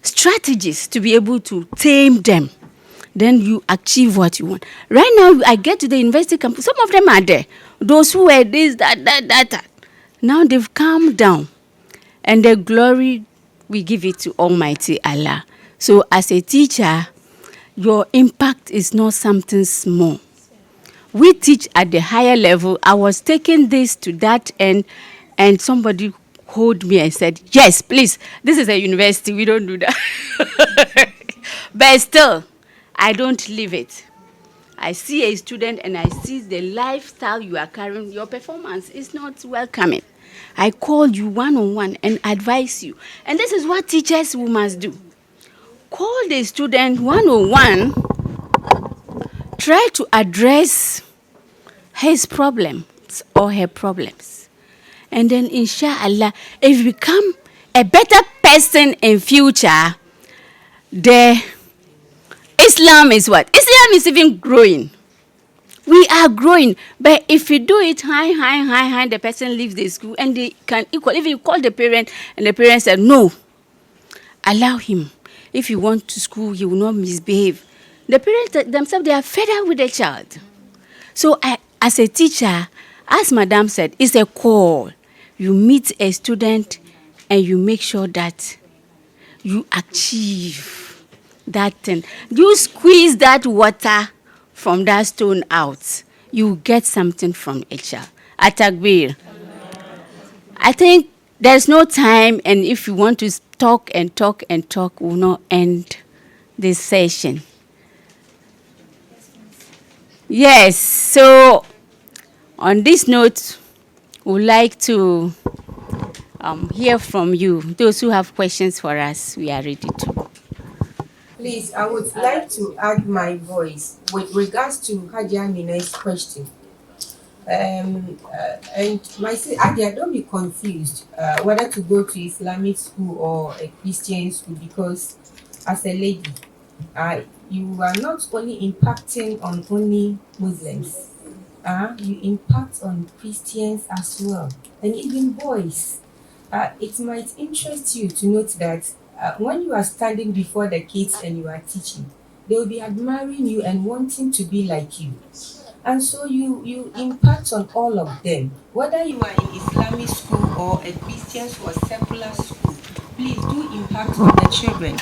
strategies to be able to tame them. Then you achieve what you want. Right now, I get to the university campus. Some of them are there. Those who were this, that. Now they've calmed down. And the glory, we give it to Almighty Allah. So as a teacher, your impact is not something small. We teach at the higher level. I was taking this to that end, and somebody called me and said, yes, please, this is a university. We don't do that. But still, I don't leave it. I see a student and I see the lifestyle you are carrying. Your performance is not welcoming. I call you one-on-one and advise you. And this is what teachers must do. Call the student one-on-one, try to address his problems or her problems. And then, inshallah, if you become a better person in future, Islam is what? Islam is even growing. We are growing. But if you do it high, the person leaves the school and they can equal. If you call the parent and the parent said, no, allow him. If you want to school, he will not misbehave. The parents themselves, they are fed up with the child. So as a teacher, as Madam said, it's a call. You meet a student and you make sure that you achieve that thing. You squeeze that water from that stone out. You get something from a child. Atakbir. I think there's no time, and if you want to talk, we'll not end this session. Yes, so on this note, we'd like to hear from you. Those who have questions for us, we are ready to. Please, I would like to add my voice with regards to Hadia Mina's question. And my sister, Hadia, don't be confused whether to go to Islamic school or a Christian school, because as a lady, you are not only impacting on only Muslims, you impact on Christians as well, and even boys. It might interest you to note that when you are standing before the kids and you are teaching, they will be admiring you and wanting to be like you. And so you impact on all of them. Whether you are in Islamic school or a Christian or secular school, please do impact on the children.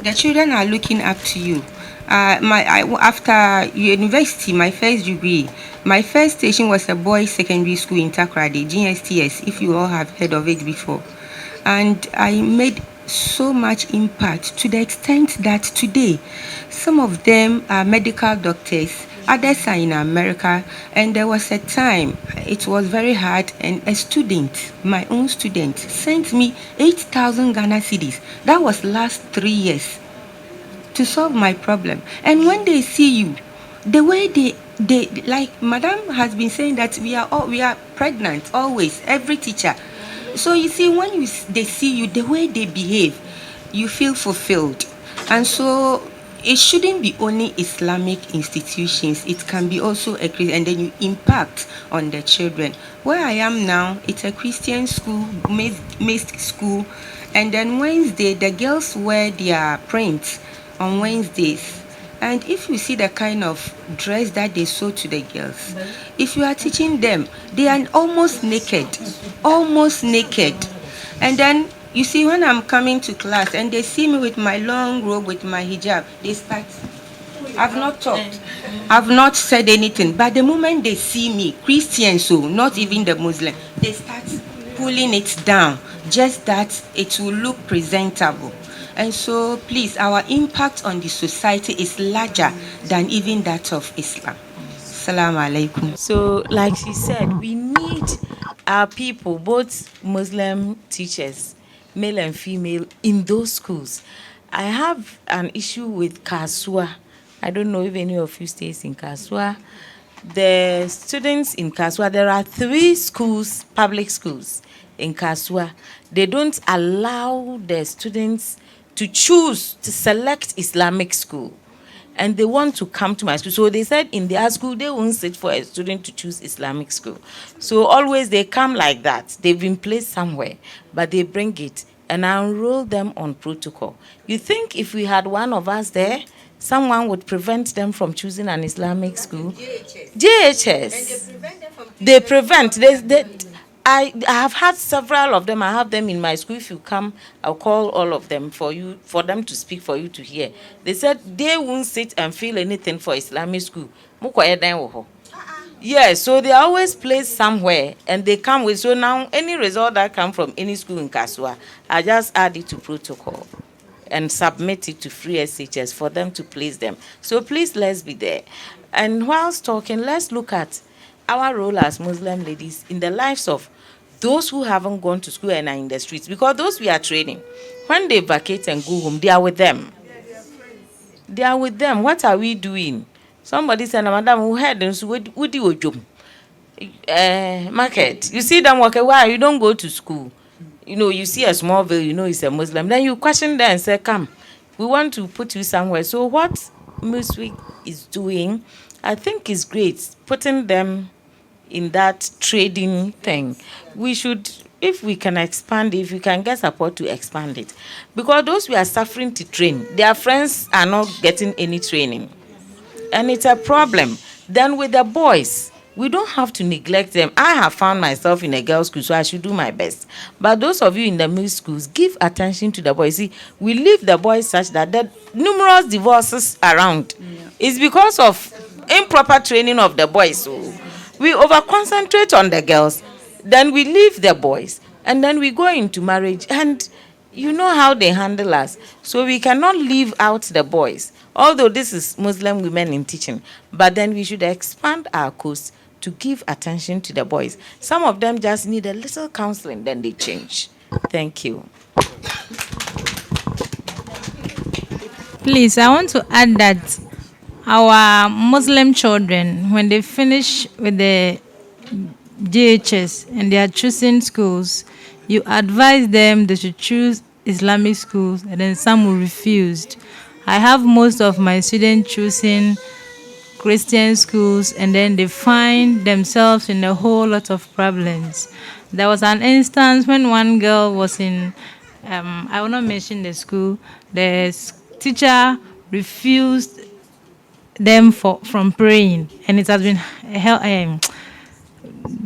The children are looking up to you. After university, my first degree, my first station was a boys' secondary school in Takoradi, GSTS, if you all have heard of it before. And I made so much impact to the extent that today, some of them are medical doctors, others are in America, and there was a time, it was very hard, and a student, my own student, sent me 8,000 Ghana cedis. That was last 3 years to solve my problem. And when they see you, the way they they, like Madam has been saying, that we are pregnant always, every teacher. So you see, when they see you, the way they behave, you feel fulfilled. And so it shouldn't be only Islamic institutions. It can be also a Christian, and then you impact on the children. Where I am now, it's a Christian school, mixed school, and then Wednesday the girls wear their prints on Wednesdays. And if you see the kind of dress that they sew to the girls, if you are teaching them, they are almost naked. And then you see, when I'm coming to class and they see me with my long robe, with my hijab, they start. I've not talked. I've not said anything. But the moment they see me, Christians, so not even the Muslim, they start pulling it down, just that it will look presentable. And so, please, our impact on the society is larger than even that of Islam. Assalamu alaikum. So, like she said, we need our people, both Muslim teachers, male and female, in those schools. I have an issue with Kasua. I don't know if any of you stays in Kasua. The students in Kasua, there are 3 schools, public schools in Kasua. They don't allow the students to choose, to select Islamic school. And they want to come to my school. So they said in their school, they won't sit for a student to choose Islamic school. So always they come like that. They've been placed somewhere, but they bring it. And I enroll them on protocol. You think if we had one of us there, someone would prevent them from choosing an Islamic school? GHS. And they prevent them. I have had several of them. I have them in my school. If you come, I'll call all of them for them to speak, for you to hear. They said they won't sit and feel anything for Islamic school. Yeah, so they are always placed somewhere and they come with. So now any result that come from any school in Kasua, I just add it to protocol and submit it to free SHS for them to place them. So please, let's be there. And whilst talking, let's look at our role as Muslim ladies in the lives of those who haven't gone to school and are in the streets. Because those we are training, when they vacate and go home, they are with them. They are with them. What are we doing? Somebody said, Madam, who had them, so what do you do? Market. You see them walk away, you don't go to school. You know, you see a small veil, you know it's a Muslim. Then you question them and say, come, we want to put you somewhere. So what Muslim is doing, I think is great, putting them in that trading thing. We should, if we can expand, if we can get support to expand it. Because those we are suffering to train, their friends are not getting any training. And it's a problem. Then with the boys, we don't have to neglect them. I have found myself in a girls' school, so I should do my best. But those of you in the mixed schools, give attention to the boys. See, we leave the boys such that there are numerous divorces around. Yeah. It's because of improper training of the boys. So we over-concentrate on the girls, then we leave the boys, and then we go into marriage. And you know how they handle us. So we cannot leave out the boys. Although this is Muslim women in teaching, but then we should expand our course to give attention to the boys. Some of them just need a little counseling, then they change. Thank you. Please, I want to add that our Muslim children, when they finish with the GHS and they are choosing schools, you advise them they should choose Islamic schools, and then some will refuse. I have most of my students choosing Christian schools, and then they find themselves in a whole lot of problems. There was an instance when one girl was in, I will not mention the school, the teacher refused them from praying, and it has been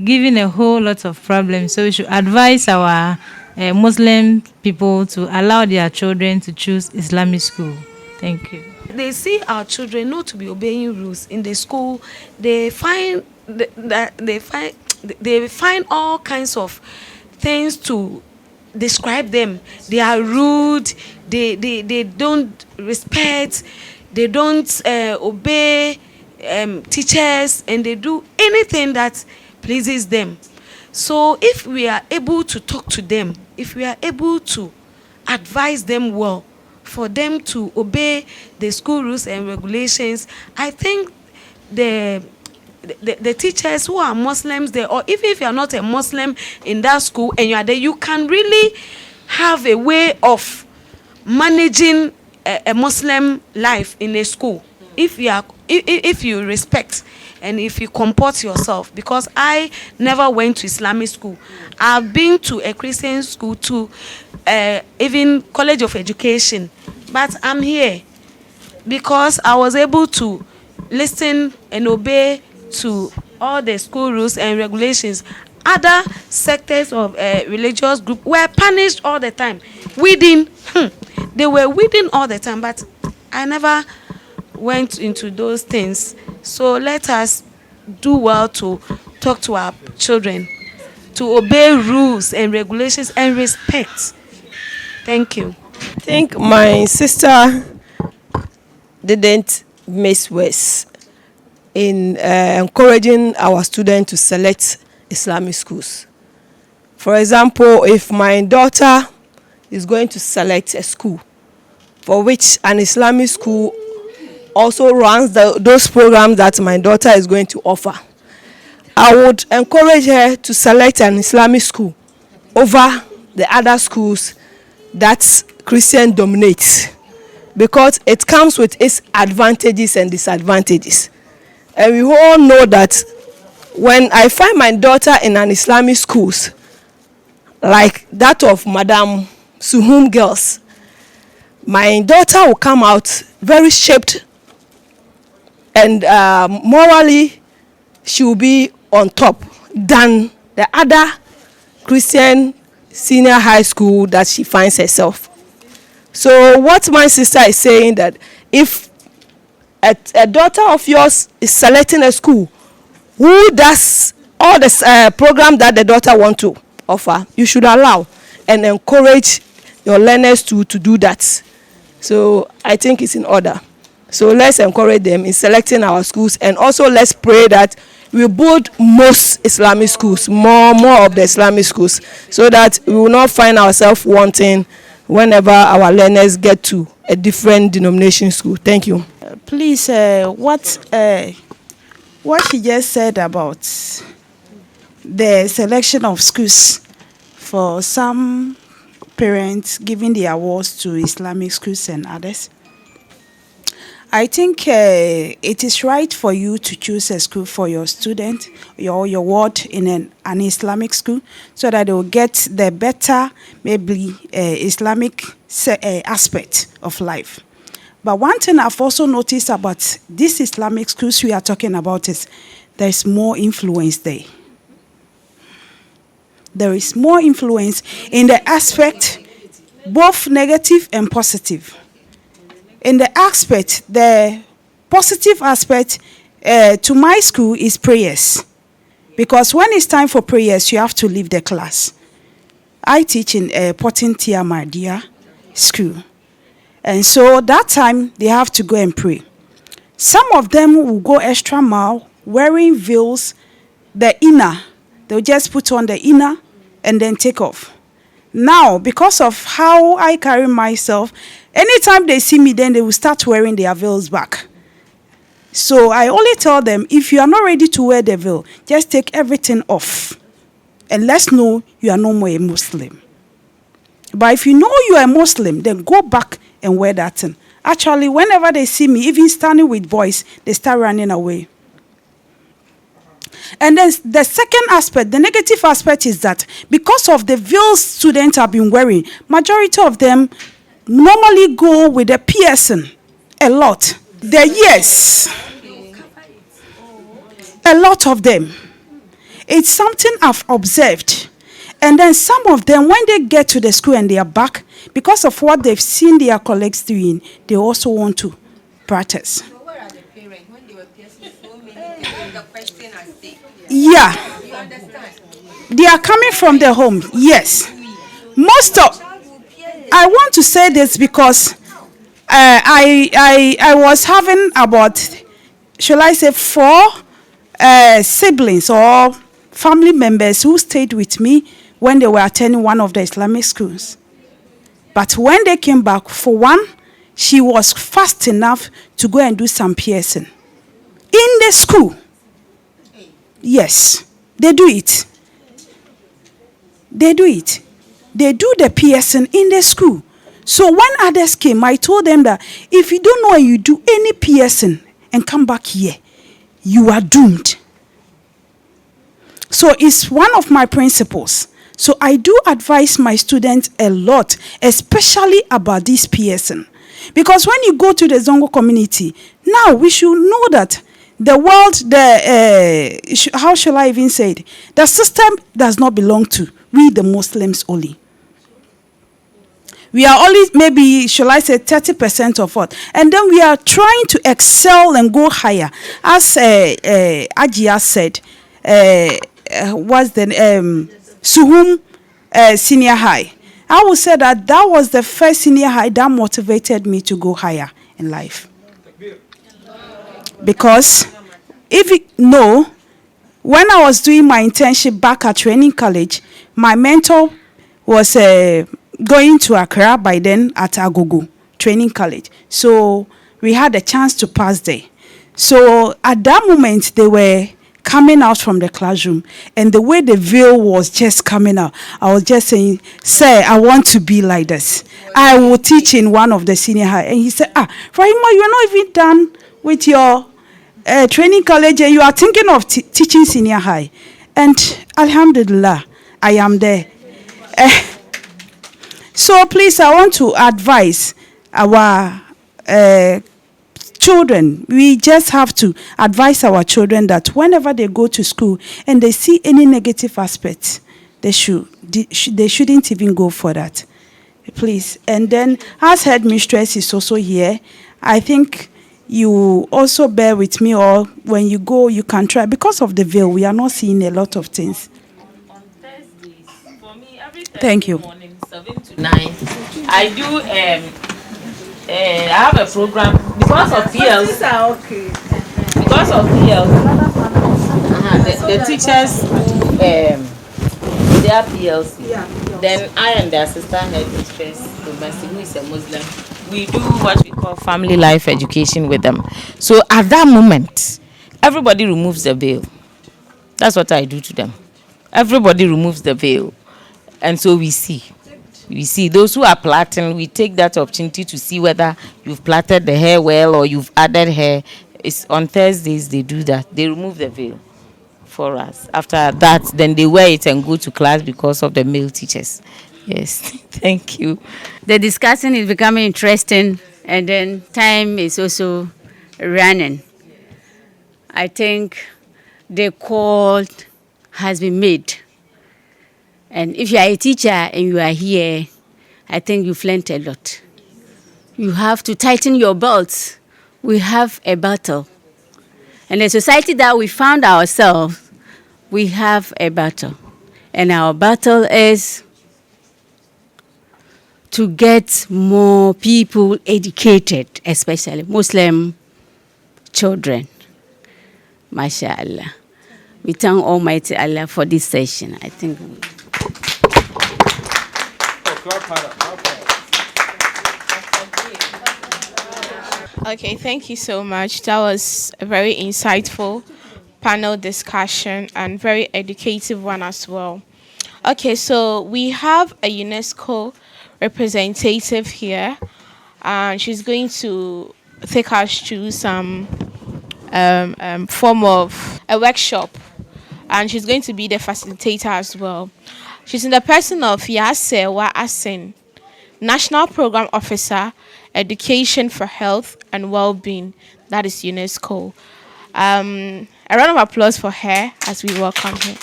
giving a whole lot of problems. So we should advise our Muslim people to allow their children to choose Islamic school. Thank you. They see our children not to be obeying rules in the school. They find they find all kinds of things to describe them. They are rude. They don't respect. They don't obey teachers, and they do anything that pleases them. So if we are able to talk to them, if we are able to advise them well, for them to obey the school rules and regulations, I think the the teachers who are Muslims there, or even if you are not a Muslim in that school and you are there, you can really have a way of managing a Muslim life in a school if you respect and if you comport yourself. Because I never went to Islamic school. I've been to a Christian school, to even College of Education, but I'm here because I was able to listen and obey to all the school rules and regulations. Other sectors of religious group were punished all the time. They were weeding all the time, but I never went into those things. So let us do well to talk to our children, to obey rules and regulations and respect. Thank you. I think my sister didn't miss words in encouraging our students to select Islamic schools. For example, if my daughter is going to select a school for which an Islamic school also runs those programs that my daughter is going to offer, I would encourage her to select an Islamic school over the other schools that Christian dominates, because it comes with its advantages and disadvantages. And we all know that when I find my daughter in an Islamic schools like that of Madam Suhum girls, my daughter will come out very shaped, and morally she will be on top than the other Christian senior high school that she finds herself. So what my sister is saying, that if a daughter of yours is selecting a school who does all the program that the daughter want to offer, you should allow and encourage your learners to do that. So I think it's in order. So let's encourage them in selecting our schools, and also let's pray that we build most Islamic schools, more of the Islamic schools, so that we will not find ourselves wanting whenever our learners get to a different denomination school. Thank you. Please, what she just said about the selection of schools for some parents giving the awards to Islamic schools and others, I think it is right for you to choose a school for your student, your ward in an Islamic school, so that they will get the better, maybe Islamic aspect of life. But one thing I've also noticed about these Islamic schools we are talking about is there's more influence there. There is more influence in the aspect, both negative and positive. In the aspect, the positive aspect to my school is prayers. Because when it's time for prayers, you have to leave the class. I teach in Potin Tiamadia school. And so that time, they have to go and pray. Some of them will go extra mile, wearing veils, the inner. They'll just put on the inner and then take off. Now, because of how I carry myself, anytime they see me, then they will start wearing their veils back. So I only tell them, if you are not ready to wear the veil, just take everything off. And let's know you are no more a Muslim. But if you know you are a Muslim, then go back and wear that thing. Actually, whenever they see me, even standing with boys, they start running away. And then the second aspect, the negative aspect, is that because of the veils students have been wearing, majority of them normally go with a piercing a lot. Yes, a lot of them. It's something I've observed. And then some of them, when they get to the school and they are back, because of what they've seen their colleagues doing, they also want to practice. But where are the parents when they were piercing so many? The question I say. Yeah. You understand? They are coming from the home. Yes. I want to say this because I was having about, shall I say, 4 siblings or family members who stayed with me when they were attending one of the Islamic schools. But when they came back, for one, she was fast enough to go and do some piercing in the school. Yes, they do it. They do it. They do the PSN in the school. So when others came, I told them that if you don't know and you do any PSN and come back here, you are doomed. So it's one of my principles. So I do advise my students a lot, especially about this PSN. Because when you go to the Zongo community, now we should know that the world, how shall I even say it? The system does not belong to we, the Muslims only. We are only, maybe, shall I say, 30% of what? And then we are trying to excel and go higher. As Ajia said, was the Suhum Senior High. I would say that was the first senior high that motivated me to go higher in life. Because if you know, when I was doing my internship back at training college, my mentor was going to Accra by then at Agogo Training College. So we had a chance to pass there. So at that moment, they were coming out from the classroom, and the way the veil was just coming out, I was just saying, sir, I want to be like this. I will teach in one of the senior high. And he said, Rahima, you are not even done with your training college and you are thinking of teaching senior high. And alhamdulillah, I am there. So please, I want to advise our children. We just have to advise our children that whenever they go to school and they see any negative aspects, they shouldn't even go for that. Please. And then, as headmistress is also here, I think you also bear with me, or when you go, you can try. Because of the veil, we are not seeing a lot of things. On Thursdays, for me, every Thursday Thank you. morning, 7 to 9, I do, I have a program because of PLC. Because of PLC, the teachers their PLC. Then I and the assistant headmistress, Merciful, who is a Muslim, we do what we call family life education with them. So at that moment, everybody removes the veil. That's what I do to them. Everybody removes the veil, and so we see. We see those who are plaiting, we take that opportunity to see whether you've plaited the hair well or you've added hair. It's on Thursdays they do that. They remove the veil for us. After that, then they wear it and go to class because of the male teachers. Yes, thank you. The discussion is becoming interesting, and then time is also running. I think the call has been made. And if you are a teacher and you are here, I think you've learned a lot. You have to tighten your belts. We have a battle. And the society that we found ourselves, we have a battle. And our battle is to get more people educated, especially Muslim children. MashaAllah. We thank Almighty Allah for this session. I think. Okay, thank you so much. That was a very insightful panel discussion and very educative one as well. Okay, so we have a UNESCO representative here, and she's going to take us through some form of a workshop, and she's going to be the facilitator as well. She's in the person of Yasewa Asin, National Program Officer, Education for Health and Well-being, that is UNESCO. A round of applause for her as we welcome her.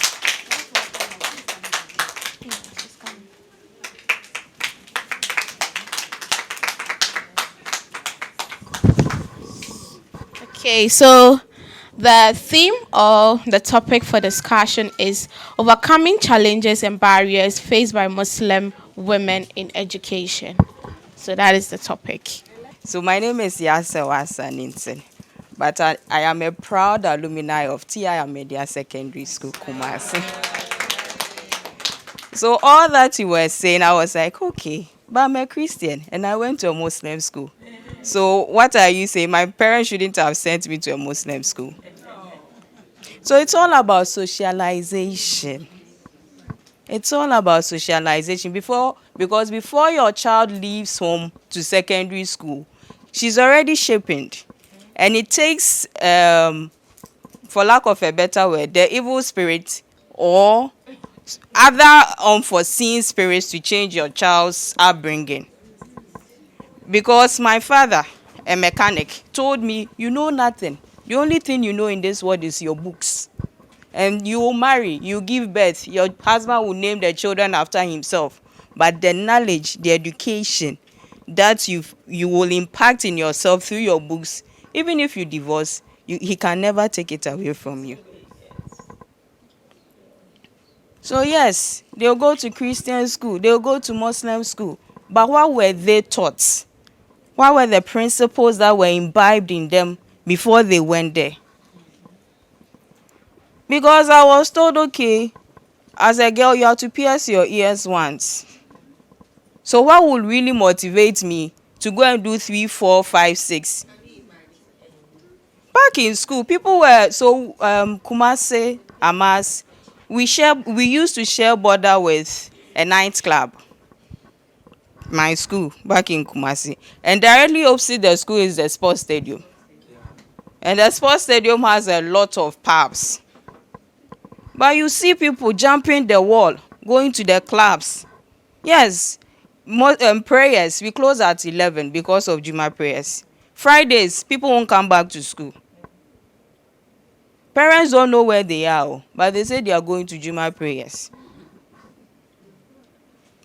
Okay, so the theme or the topic for discussion is overcoming challenges and barriers faced by Muslim women in education. So that is the topic. So my name is Yasewa Saninsen, but I am a proud alumni of TI Media Secondary School, Kumasi. So all that you were saying, I was like, okay, but I'm a Christian and I went to a Muslim school. So what are you saying? My parents shouldn't have sent me to a Muslim school. So it's all about socialization. It's all about socialization because before your child leaves home to secondary school, she's already shaping. And it takes, for lack of a better word, the evil spirit or other unforeseen spirits to change your child's upbringing. Because my father, a mechanic, told me, you know nothing. The only thing you know in this world is your books. And you will marry, you give birth, your husband will name the children after himself. But the knowledge, the education that you will impact in yourself through your books, even if you divorce, he can never take it away from you. So yes, they'll go to Christian school, they'll go to Muslim school. But what were they taught? What were the principles that were imbibed in them before they went there? Because I was told, okay, as a girl, you have to pierce your ears once. So what would really motivate me to go and do 3, 4, 5, 6? Back in school, people were, so Kumasi, Amas, we used to share border with a night club. My school, back in Kumasi. And directly opposite the school is the sports stadium. And the sports stadium has a lot of pubs. But you see people jumping the wall, going to the clubs. Yes, prayers, we close at 11 because of Juma prayers. Fridays, people won't come back to school. Parents don't know where they are, but they say they are going to Juma prayers.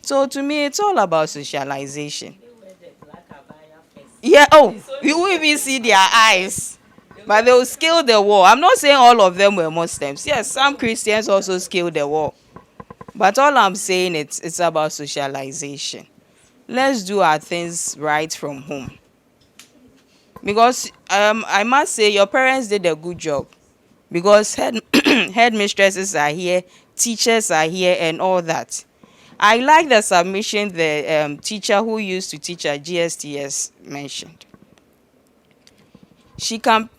So to me, it's all about socialization. Yeah, you will even see their eyes. But they will scale the wall. I'm not saying all of them were Muslims. Yes, some Christians also scale the wall. But all I'm saying, it's about socialization. Let's do our things right from home. Because I must say, your parents did a good job. Because headmistresses are here, teachers are here, and all that. I like the submission the teacher who used to teach at GSTS mentioned. She can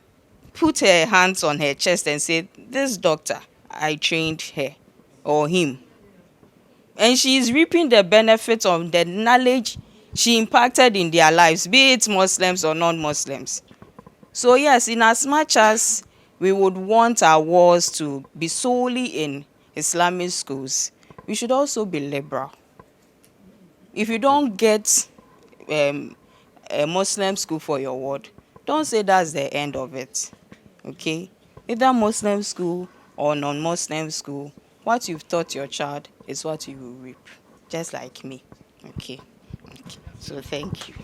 put her hands on her chest and say, this doctor, I trained her or him. And she is reaping the benefits of the knowledge she impacted in their lives, be it Muslims or non-Muslims. So yes, in as much as we would want our wars to be solely in Islamic schools, we should also be liberal. If you don't get a Muslim school for your ward, don't say that's the end of it. Okay? Either Muslim school or non-Muslim school, what you've taught your child is what you will reap. Just like me. Okay? So thank you.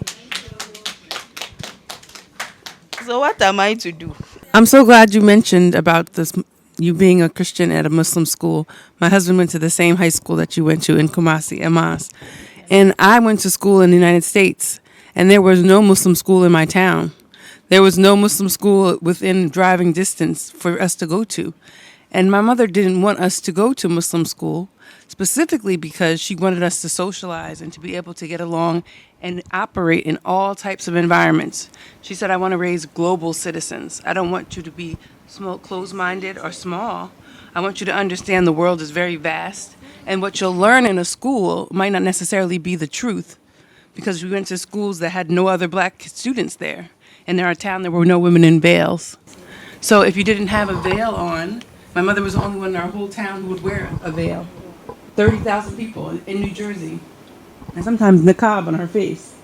So what am I to do? I'm so glad you mentioned about this, you being a Christian at a Muslim school. My husband went to the same high school that you went to in Kumasi, Eman. And I went to school in the United States, and there was no Muslim school in my town. There was no Muslim school within driving distance for us to go to. And my mother didn't want us to go to Muslim school, specifically because she wanted us to socialize and to be able to get along and operate in all types of environments. She said, I want to raise global citizens. I don't want you to be closed-minded or small. I want you to understand the world is very vast, and what you'll learn in a school might not necessarily be the truth, because we went to schools that had no other black students there. In our town, there were no women in veils. So if you didn't have a veil on, my mother was the only one in our whole town who would wear a veil. 30,000 people in New Jersey, and sometimes niqab on her face.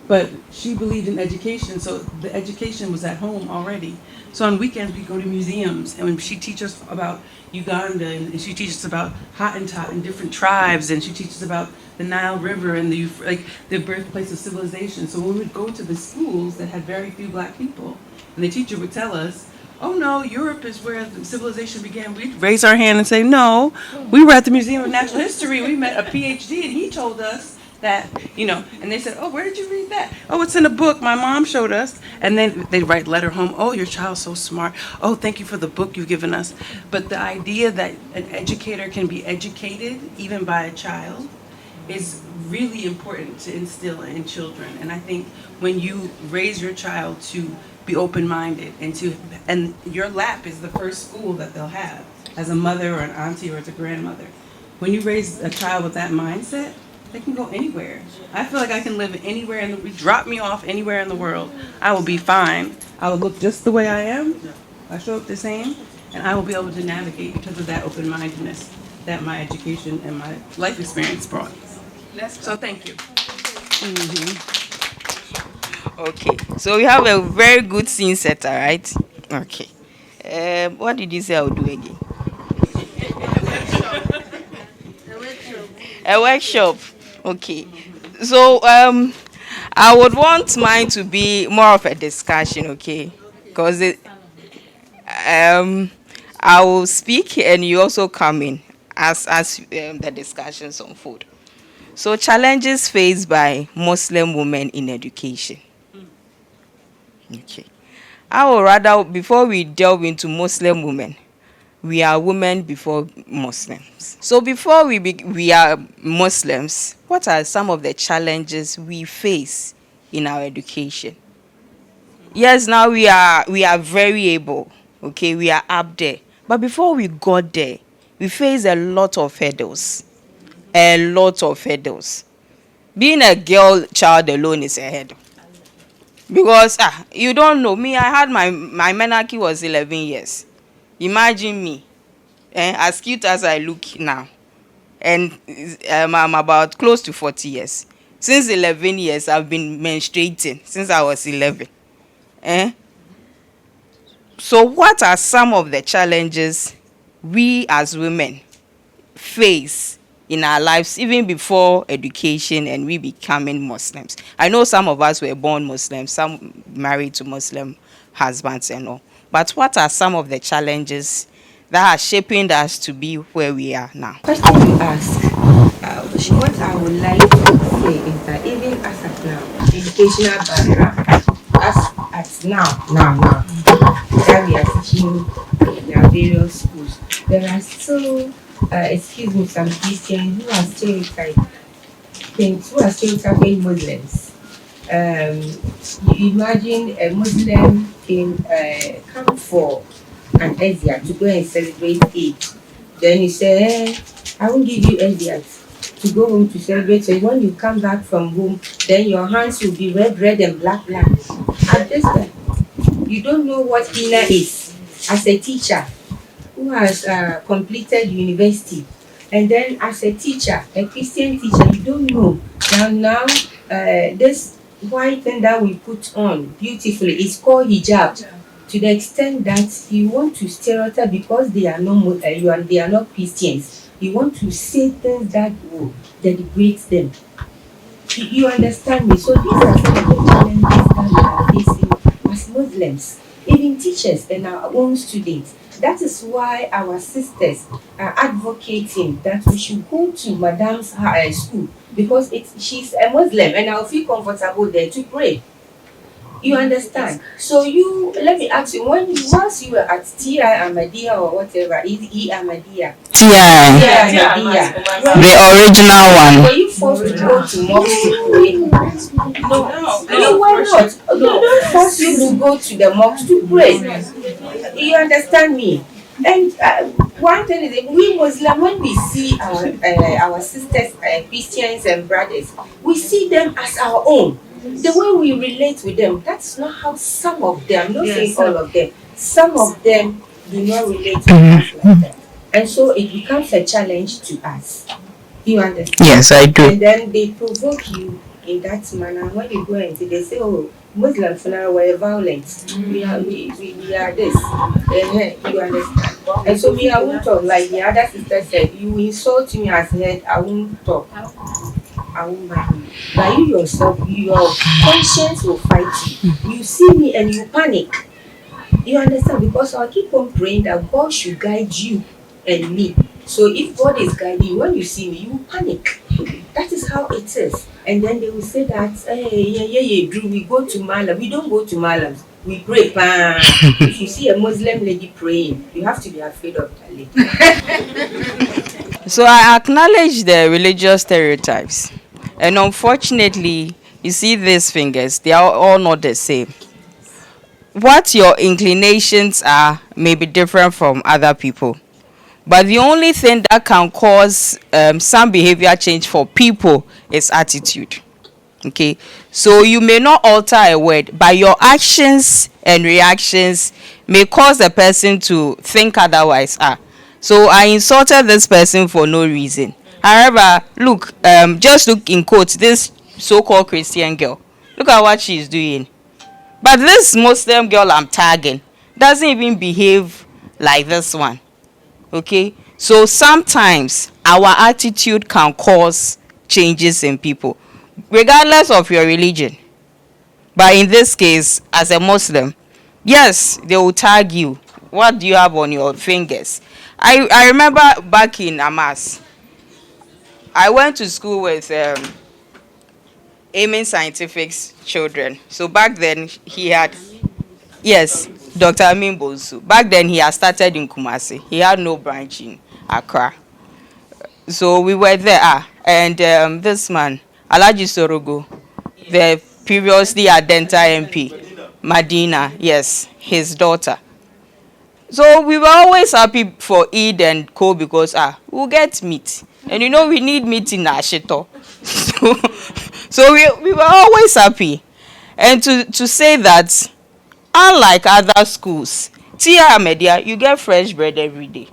But she believed in education, so the education was at home already. So on weekends, we go to museums, and when she teaches us about Uganda, and she teaches us about Hottentot and different tribes, and she teaches about the Nile River and the birthplace of civilization. So when we would go to the schools that had very few black people, and the teacher would tell us, oh no, Europe is where the civilization began, we'd raise our hand and say, no, we were at the Museum of Natural History, we met a PhD, and he told us that, and they said, oh, where did you read that? Oh, it's in a book my mom showed us. And then they write letter home, oh, your child's so smart. Oh, thank you for the book you've given us. But the idea that an educator can be educated, even by a child, is really important to instill in children. And I think when you raise your child to be open-minded and your lap is the first school that they'll have as a mother or an auntie or as a grandmother. When you raise a child with that mindset, they can go anywhere. I feel like I can live anywhere drop me off anywhere in the world. I will be fine. I will look just the way I am. I show up the same, and I will be able to navigate because of that open-mindedness that my education and my life experience brought. So thank you. Okay, so we have a very good scene setter, right? Okay. What did you say I would do again? A workshop. Okay. So I would want mine to be more of a discussion, okay? Because I will speak and you also come in as the discussions unfold. So challenges faced by Muslim women in education. Okay. I would rather, before we delve into Muslim women, we are women before Muslims. So before we are Muslims, what are some of the challenges we face in our education? Yes, now we are very able, okay, we are up there. But before we got there, we faced a lot of hurdles. A lot of hurdles. Being a girl child alone is a hurdle. Because you don't know me, I had my menarche was 11 years. Imagine me, as cute as I look now, and I'm about close to 40 years. Since 11 years, I've been menstruating since I was 11. So what are some of the challenges we as women face in our lives, even before education and we becoming Muslims? I know some of us were born Muslims, some married to Muslim husbands and all. But what are some of the challenges that are shaping us to be where we are now? Question you ask, what I would like to say is that even as at now, educational background, as at now, that we are teaching in our various schools, there are still, excuse me, some Christians who are stereotyping Muslims. You imagine a Muslim come for an Asia to go and celebrate Eid. Then you say, I won't give you Asia to go home to celebrate. So when you come back from home, then your hands will be red and black. At this time, you don't know what Hina is as a teacher who has completed university. And then as a teacher, a Christian teacher, you don't know. Now, this white thing that we put on beautifully is called hijab. To the extent that you want to stereotype because they are not Christians. You want to say things that will denigrate them. You understand me? So these are some of the challenges that we are facing as Muslims, even teachers and our own students. That is why our sisters are advocating that we should go to Madam's school because she's a Muslim and I'll feel comfortable there to pray. You understand? So let me ask you, once you were at TI Ahmadiyya or whatever, is Ahmadiyya? TI Ahmadiyya. The original one. Were you forced to go to mosque to pray? No, why not? No, don't force you to go to the mosque to pray. You understand me? And one thing is, we Muslims, when we see our sisters, Christians and brothers, we see them as our own. The way we relate with them, that's not how some of them, I'm not saying all of them, some of them do not relate with us like that. And so it becomes a challenge to us. You understand? Yes, I do. And then they provoke you in that manner. When you go into, they say, oh, Muslims now were violent. We are this. You understand? And so me, I won't talk. Like the other sister said, you insult me as head, I won't talk. I won't mind you. But you yourself, your conscience will fight you. You see me and you panic. You understand? Because I keep on praying that God should guide you and me. So if God is guiding you, when you see me, you will panic. That is how it is. And then they will say that, hey, Drew, we go to Malam. We don't go to Malams. We pray. If you see a Muslim lady praying, you have to be afraid of that lady. So I acknowledge the religious stereotypes. And unfortunately, you see these fingers, they are all not the same. What your inclinations are may be different from other people. But the only thing that can cause some behavior change for people is attitude. Okay, so you may not alter a word, but your actions and reactions may cause the person to think otherwise. So I insulted this person for no reason. However, look, just look in quotes, this so-called Christian girl. Look at what she's doing. But this Muslim girl I'm tagging doesn't even behave like this one. Okay, so sometimes our attitude can cause changes in people, regardless of your religion. But in this case, as a Muslim, yes, they will tag you. What do you have on your fingers? I remember back in Amas, I went to school with Eman Scientific's children. So back then he had, yes, Dr. Amin Bonsu. Back then he had started in Kumasi. He had no branch in Accra. So we were there, and this man, Alaji Sorogo, the previously Adenta MP, Madina, yes, his daughter. So we were always happy for Eid and Co because we'll get meat. And you know we need meat in Ashito. So we were always happy. And to say that, unlike other schools, Tia Media, you get fresh bread every day.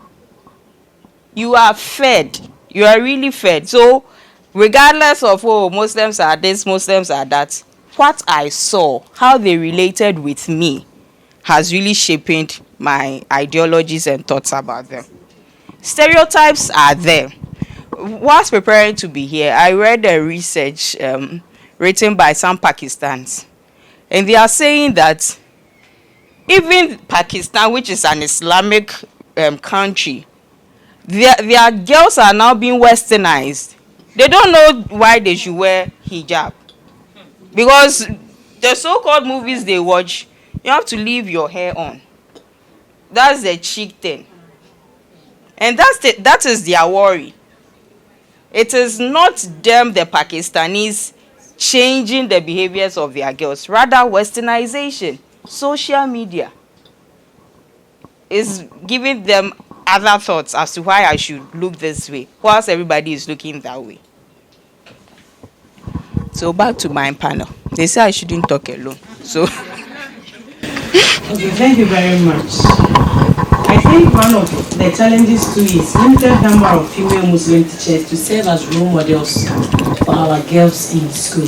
You are fed. You are really fed. So regardless of Muslims are this, Muslims are that, what I saw, how they related with me, has really shaped my ideologies and thoughts about them. Stereotypes are there. Whilst preparing to be here, I read a research written by some Pakistanis, and they are saying that even Pakistan, which is an Islamic country, their girls are now being westernized. They don't know why they should wear hijab, because the so-called movies they watch, you have to leave your hair on. That's the cheek thing, and that is their worry. It is not them, the Pakistanis, changing the behaviors of their girls. Rather, westernization, social media is giving them other thoughts as to why I should look this way, whilst everybody is looking that way. So back to my panel. They say I shouldn't talk alone. So okay, thank you very much. I think one of the challenges too is limited number of female Muslim teachers to serve as role models for our girls in school.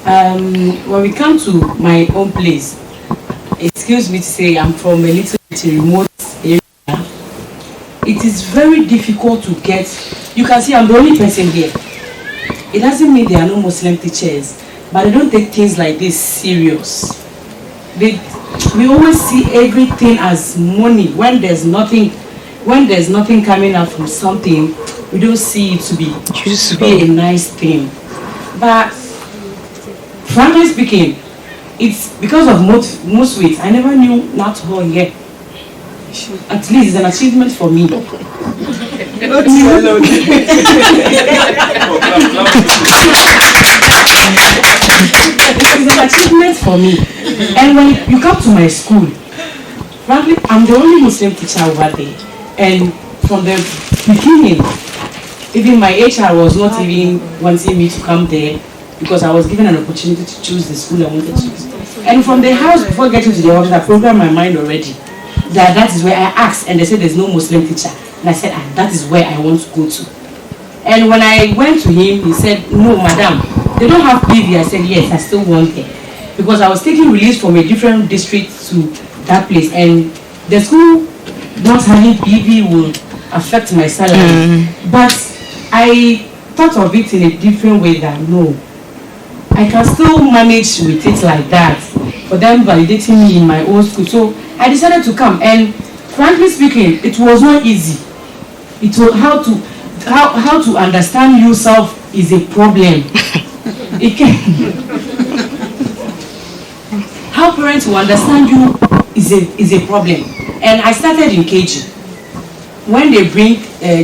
When we come to my own place, excuse me to say I'm from a little bit remote area. It is very difficult to get. You can see I'm the only person here. It doesn't mean there are no Muslim teachers, but they don't take things like this serious. We always see everything as money. When there's nothing coming out from something, we don't see it to be a nice thing. But frankly speaking, it's because of most weight. I never knew not all here. At least it's an achievement for me. It's an achievement for me. And when you come to my school, frankly, I'm the only Muslim teacher over there. And from the beginning, even my HR was not even wanting me to come there because I was given an opportunity to choose the school I wanted to choose. And from the house, before getting to the office, I programmed my mind already. That is where I asked, and they said there's no Muslim teacher. And I said, that is where I want to go to. And when I went to him, he said, no, madam, they don't have PV. I said, yes, I still want it. Because I was taking release from a different district to that place. And the school not having PV will affect my salary. But I thought of it in a different way that, no, I can still manage with it like that. For them validating me in my own school. So I decided to come. And frankly speaking, it was not easy. It was how to understand yourself is a problem. How parents will understand you is a problem. And I started in KG. when they bring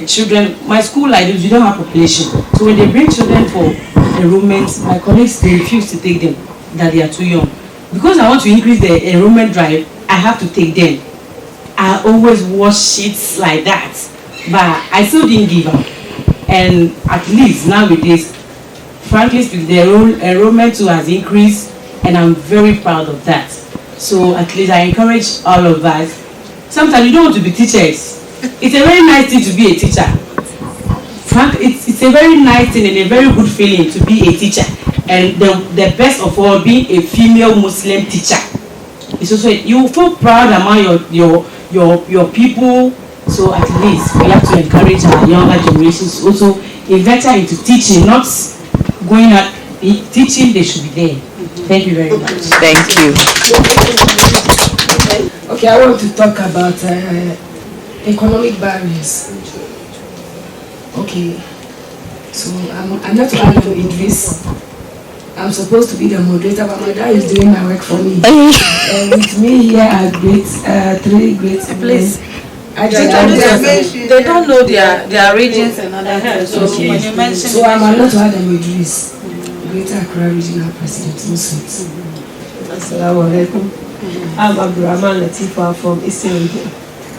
children, my school like this, we don't have population. So when they bring children for enrollment, my colleagues, they refuse to take them, that they are too young. Because I want to increase the enrollment drive, I have to take them. I always watch sheets like that, but I still didn't give up. And at least nowadays, frankly speaking, the enrollment too has increased, and I'm very proud of that. So at least I encourage all of us. Sometimes you don't want to be teachers. It's a very nice thing to be a teacher. It's a very nice thing and a very good feeling to be a teacher. And the best of all, being a female Muslim teacher. It's also, you feel proud among your people. So at least we have to encourage our younger generations also venture into teaching, not going out teaching. They should be there. Thank you very much. Thank you. Okay, I want to talk about economic barriers. Okay, so I'm not Adam Idris. I'm supposed to be the moderator, but my dad is doing my work for me. With me here are three great please. They don't know their regions and other things. So when you mention, so I'm not Adam Idris, Greater Accra Regional President, Mufti. Assalamu alaikum. I'm Abdurrahman Latifa from Eastern Region.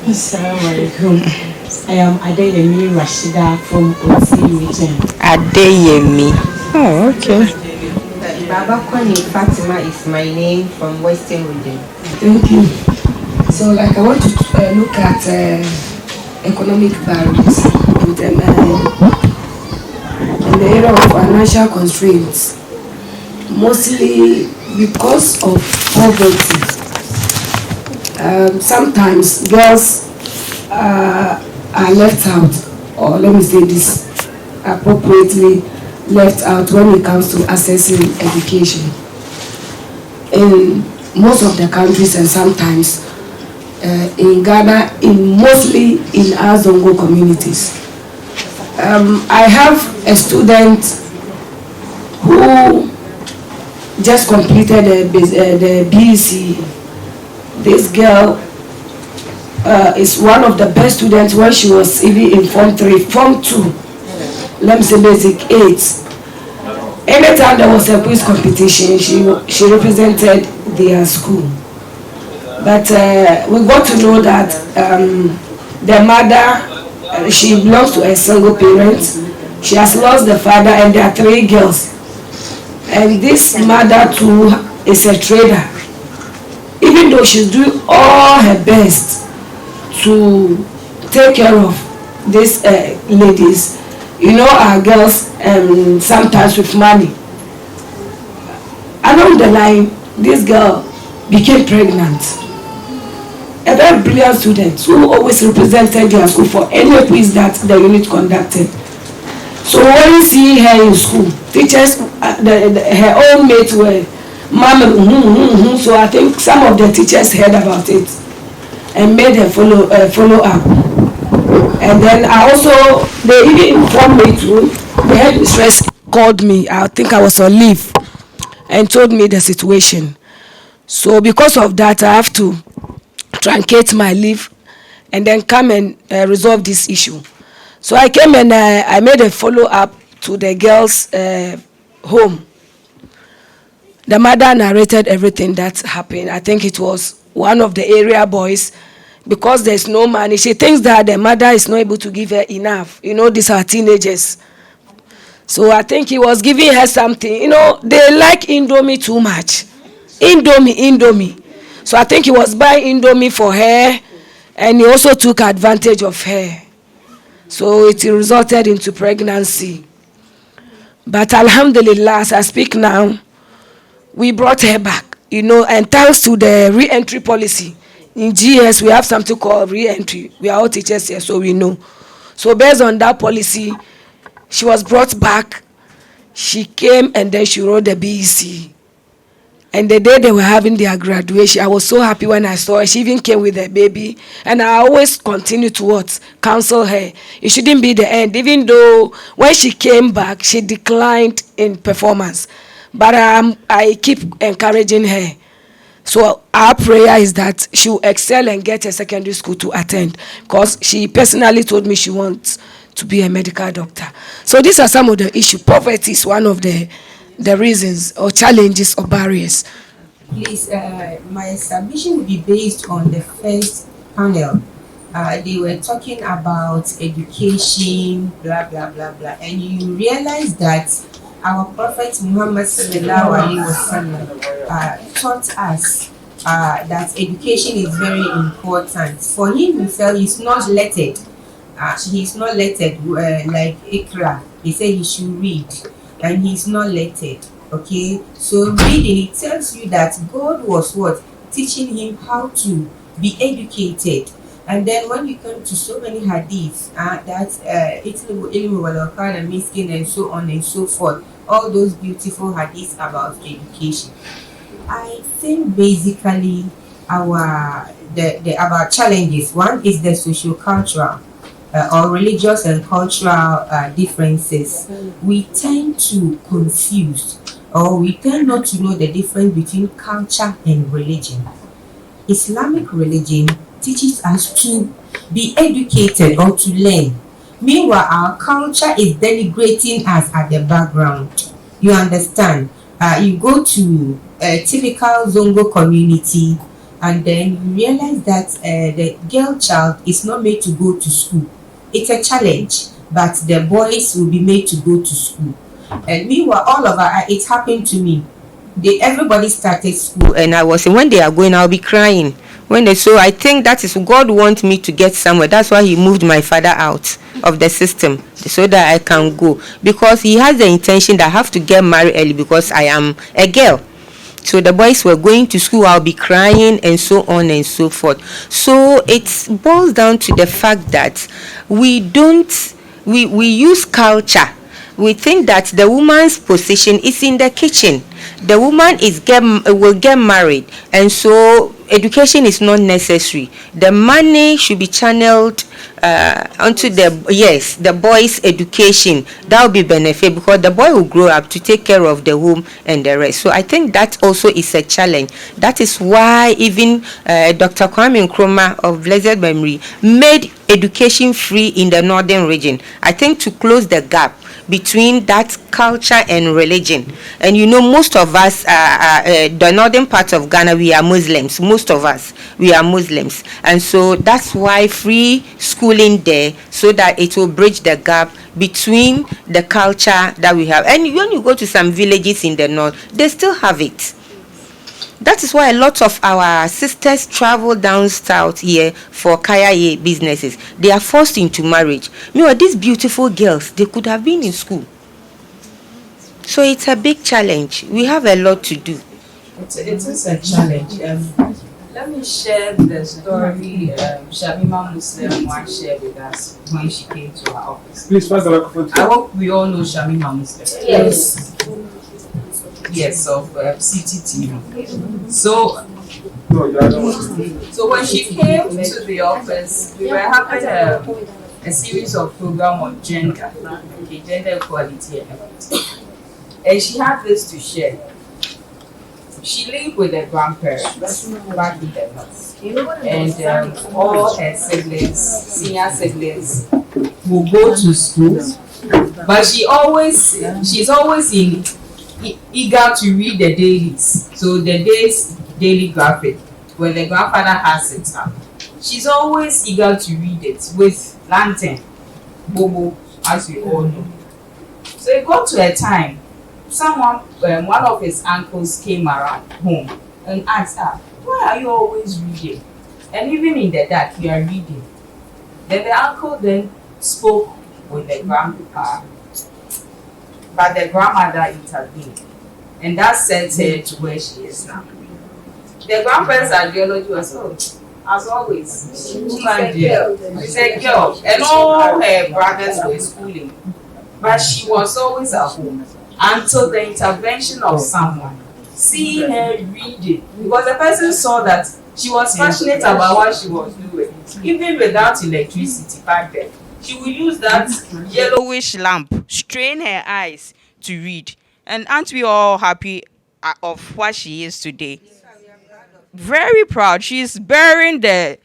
Assalamu alaikum. I am Adeyemi Rashida from Oti region. Adeyemi. Oh, okay. Baba Kwani Fatima is my name from Western region. Thank you. So, like, I want to look at economic barriers with in the area of financial constraints, mostly because of poverty. Sometimes girls are left out, or let me say this appropriately, left out when it comes to accessing education. In most of the countries and sometimes in Ghana, mostly in our Zongo communities. I have a student who just completed the BEC. This girl is one of the best students when she was even in Form 3, Form 2, let me say Basic 8. Anytime there was a quiz competition, she represented their school. But we got to know that the mother, she belongs to a single parent. She has lost the father and there are 3 girls. And this mother too is a trader. Even though she's doing all her best to take care of these ladies, you know, our girls sometimes with money. Along the line, this girl became pregnant. A very brilliant student who always represented their school for any quiz that the unit conducted. So when you see her in school, teachers, her own mates were, Mama, so I think some of the teachers heard about it and made her follow up. And then they even informed me too. The headmistress called me, I think I was on leave, and told me the situation. So because of that, I have to truncate my leave and then come and resolve this issue. So I came and I made a follow-up to the girls' home. The mother narrated everything that happened. I think it was one of the area boys. Because there's no money, she thinks that the mother is not able to give her enough. You know, these are teenagers. So I think he was giving her something. You know, they like Indomie too much. Indomie. So I think he was buying Indomie for her, and he also took advantage of her. So it resulted into pregnancy. But Alhamdulillah, as I speak now, we brought her back, you know, and thanks to the re-entry policy. In GS, we have something called re-entry. We are all teachers here, so we know. So based on that policy, she was brought back. She came and then she wrote the BEC. And the day they were having their graduation, I was so happy when I saw her. She even came with a baby. And I always continue to counsel her. It shouldn't be the end. Even though when she came back, she declined in performance. But I keep encouraging her So our prayer is that she will excel and get a secondary school to attend, because she personally told me she wants to be a medical doctor. So these are some of the issues. Poverty is one of the reasons or challenges or barriers. Please, my submission will be based on the first panel. They were talking about education, blah, blah, blah, blah. And you realize that our Prophet Muhammad sallallahu alaihi wasallam taught us that education is very important. For him himself, he's not lettered. He's not lettered like Ikra. He said he should read, and he's not lettered. Okay, so reading, it tells you that God was what? Teaching him how to be educated. And then when you come to so many hadiths, miskin and so on and so forth, all those beautiful hadiths about education. I think basically our challenges. One is the socio-cultural or religious and cultural differences. We tend to confuse, or we tend not to know the difference between culture and religion. Islamic religion teaches us to be educated or to learn. Meanwhile, our culture is denigrating us at the background. You understand? You go to a typical Zongo community, and then you realize that the girl child is not made to go to school. It's a challenge, but the boys will be made to go to school. And meanwhile, all of it happened to me. Everybody started school, and when they are going, I'll be crying. So I think that is God wants me to get somewhere. That's why He moved my father out of the system so that I can go, because He has the intention that I have to get married early because I am a girl. So the boys were going to school, I'll be crying, and so on and so forth. So it boils down to the fact that we use culture. We think that the woman's position is in the kitchen. The woman will get married, and so education is not necessary. The money should be channeled onto the boy's education. That will be benefit, because the boy will grow up to take care of the home and the rest. So I think that also is a challenge. That is why even Dr. Kwame Nkrumah of blessed memory made education free in the northern region. I think to close the gap between that culture and religion. And most of us, the northern part of Ghana, we are Muslims. Most of us, we are Muslims. And so that's why free schooling there, so that it will bridge the gap between the culture that we have. And when you go to some villages in the north, they still have it. That is why a lot of our sisters travel down south here for kaya businesses. They are forced into marriage. Meanwhile, these beautiful girls, they could have been in school. So it's a big challenge. We have a lot to do. It is a challenge. Let me share the story Shamima Muslim once shared with us when she came to our office. Please pass the microphone. I hope we all know Shamima Muslim. Yes. Yes, of CTT. So when she came to the office, we were having a series of programs on gender equality and everything. And she had this to share. She lived with her grandparents back in the north. And all her siblings, senior siblings, will go to school. But she's always eager to read the dailies. So the daily graphic, when the grandfather has it up, she's always eager to read it with lantern, bobo, as we all know. So it got to a time, one of his uncles came around home and asked her, "Why are you always reading? And even in the dark, you are reading." Then the uncle then spoke with the grandpa, but the grandmother intervened, and that sent her to where she is now. The grandparents' ideology was, as always, she's a girl, and all her brothers were schooling, but she was always at home until the intervention of someone, seeing her reading, because the person saw that she was passionate about what she was doing, even without electricity back then. She will use that yellowish lamp, strain her eyes to read. And aren't we all happy of what she is today? Very proud. She's bearing the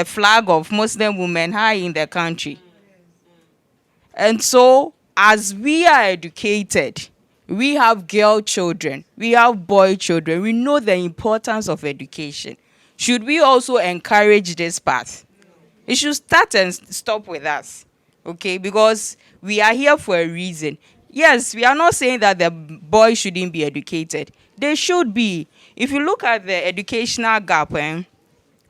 flag of Muslim women high in the country. And so, as we are educated, we have girl children, we have boy children, we know the importance of education. Should we also encourage this path? It should start and stop with us, okay? Because we are here for a reason. Yes, we are not saying that the boys shouldn't be educated. They should be. If you look at the educational gap,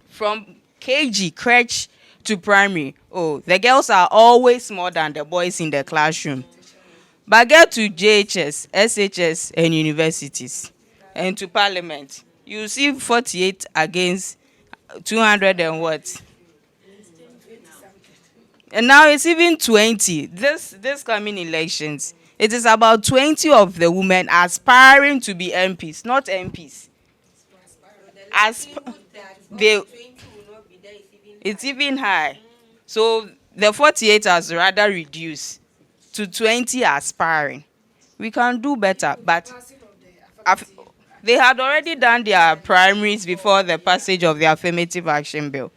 from KG, crèche, to primary, the girls are always more than the boys in the classroom. But get to JHS, SHS, and universities, and to parliament, you see 48 against 200 and what? And now it's even 20. This coming elections, it is about 20 of the women aspiring to be MPs, not MPs. It's even high. So the 48 has rather reduced to 20 aspiring. We can do better, but they had already done their primaries before the passage of the affirmative action bill.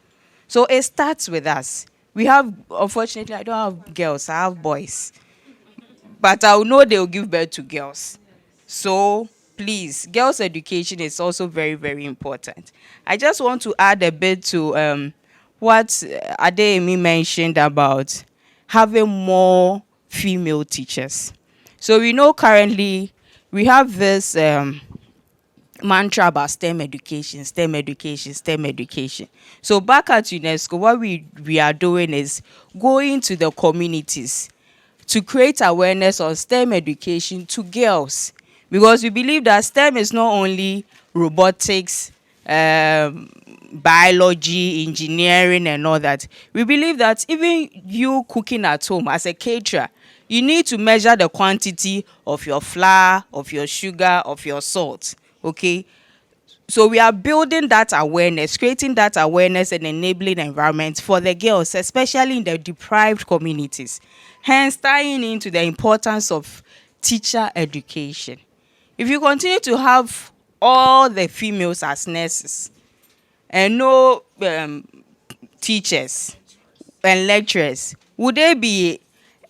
So it starts with us. We have, unfortunately, I don't have girls, I have boys. But I know they will give birth to girls. So please, girls' education is also very, very important. I just want to add a bit to what Adeyemi mentioned about having more female teachers. So we know currently we have this mantra about STEM education, STEM education, STEM education. So back at UNESCO, what we are doing is going to the communities to create awareness on STEM education to girls. Because we believe that STEM is not only robotics, biology, engineering, and all that. We believe that even you cooking at home as a caterer, you need to measure the quantity of your flour, of your sugar, of your salt. Okay? So we are building that awareness, creating that awareness and enabling environment for the girls, especially in the deprived communities. Hence, tying into the importance of teacher education. If you continue to have all the females as nurses and no teachers and lecturers, would they be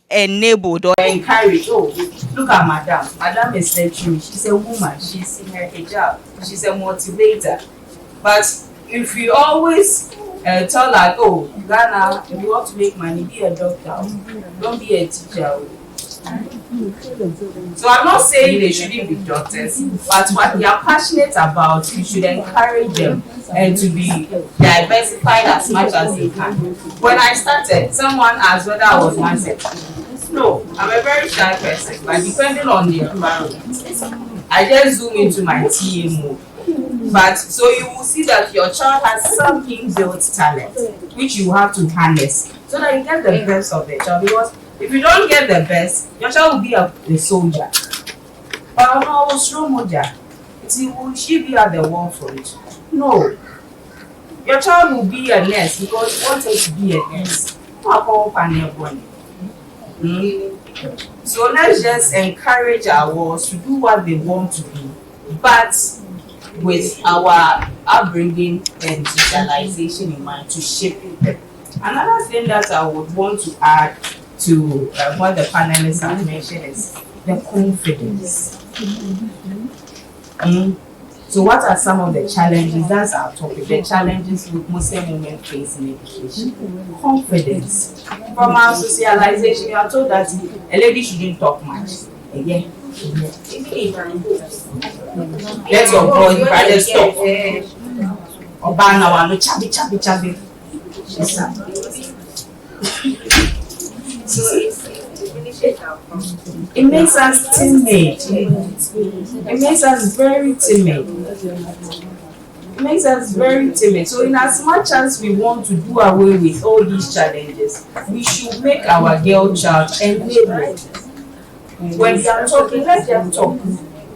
enabled or encouraged? Oh, look at Madam. Madam is lecturing. She's a woman. She's in her hijab. She's a motivator. But if you always tell her, oh, Ghana, if you want to make money, be a doctor. Don't be a teacher. So I'm not saying they shouldn't be doctors, but what they are passionate about, we should encourage them and to be diversified as much as they can. When I started, someone asked whether I was one sex. No, I'm a very shy person, but depending on the environment, I just zoom into my TA mode. But so you will see that your child has some inbuilt talent, which you have to harness so that you get the best of the child. Because if you don't get the best, your child will be a soldier. But no, strong soldier. Will she be at the war front? No. Your child will be a nurse because you want her to be a nurse. So let's just encourage our wards to do what they want to do, but with our upbringing and socialization in mind to shape them. Another thing that I would want to add to what the panelists have mentioned is the confidence. So what are some of the challenges? That's our topic. The challenges with Muslim women face in education. Confidence. From our socialization, we are told that a lady shouldn't talk much. Again. Let your boy brother stop. Obana wa no chabi chabi chabi. So it makes us timid. It makes us very timid. It makes us very timid. So in as much as we want to do away with all these challenges, we should make our girl child enabled. When they are talking, let them talk.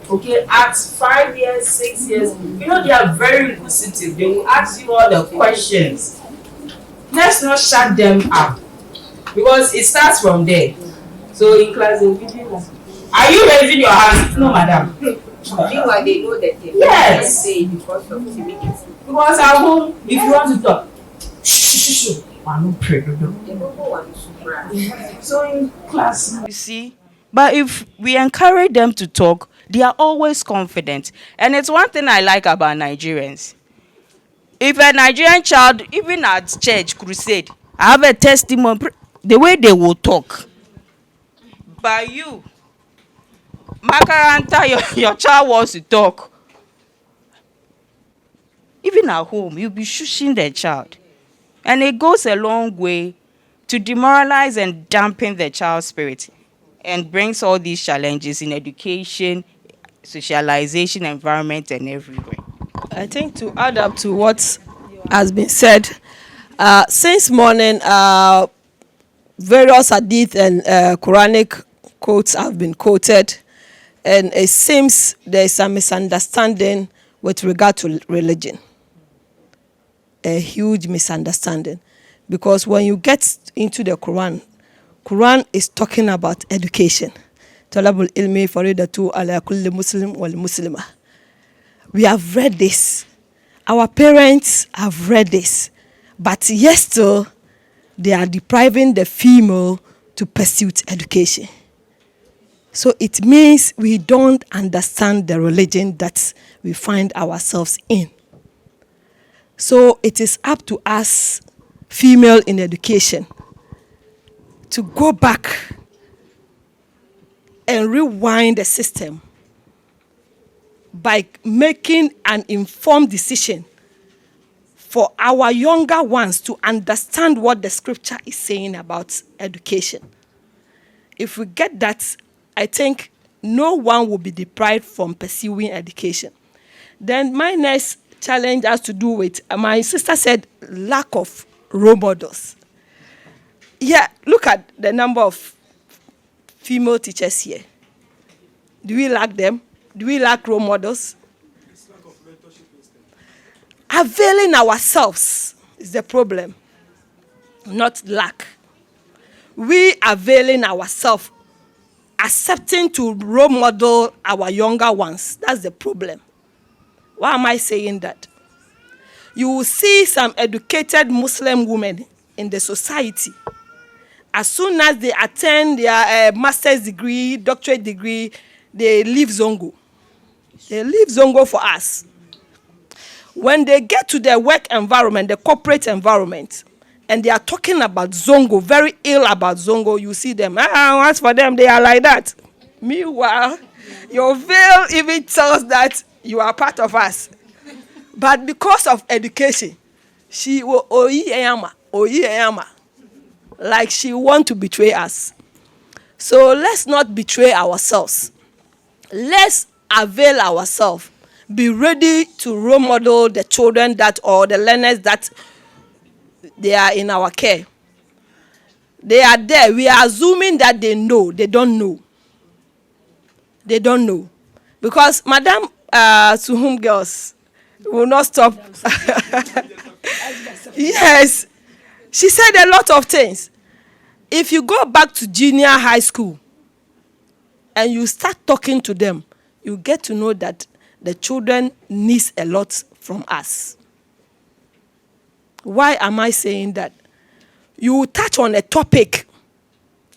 Okay, at 5 years, 6 years, you know they are very inquisitive. They will ask you all the questions. Let's not shut them up. Because it starts from there. So in class, they'll give you one. Are you raising your hand? No, madam. Meanwhile, they know that they Yes. can't say because of timidity. Because at home, if you want to talk, shh, I'm not pray, They don't want to cry. So in class, You see? But if we encourage them to talk, they are always confident. And it's one thing I like about Nigerians. If a Nigerian child, even at church, crusade, I have a testimony, the way they will talk. But you, Makaranta, your child wants to talk. Even at home, you'll be shushing the child. And it goes a long way to demoralize and dampen the child's spirit and brings all these challenges in education, socialization, environment, and everywhere. I think to add up to what has been said, since morning, various hadith and Quranic quotes have been quoted, and it seems there is a misunderstanding with regard to religion. A huge misunderstanding, because when you get into the Quran is talking about education. Talabul ilmi faridatu ala kulli muslim wal muslima. We have read this. Our parents have read this. But yet still, they are depriving the female to pursue education. So it means we don't understand the religion that we find ourselves in. So it is up to us, female in education, to go back and rewind the system by making an informed decision for our younger ones to understand what the scripture is saying about education. If we get that, I think no one will be deprived from pursuing education. Then my next challenge has to do with, my sister said, lack of role models. Yeah, look at the number of female teachers here. Do we lack them? Do we lack role models? Availing ourselves is the problem, not lack. We availing ourselves, accepting to role model our younger ones. That's the problem. Why am I saying that? You will see some educated Muslim women in the society. As soon as they attend their master's degree, doctorate degree, they leave Zongo. They leave Zongo for us. When they get to the work environment, the corporate environment, and they are talking about Zongo, very ill about Zongo, you see them. As for them, they are like that. Meanwhile, your veil even tells that you are part of us. But because of education, she will oyama, like she want to betray us. So let's not betray ourselves. Let's avail ourselves. Be ready to role model the children that, or the learners that they are in our care. They are there. We are assuming that they know. They don't know. They don't know. Because Madam Suhum girls will not stop. Yes. She said a lot of things. If you go back to junior high school and you start talking to them, you get to know that the children need a lot from us. Why am I saying that? You touch on a topic,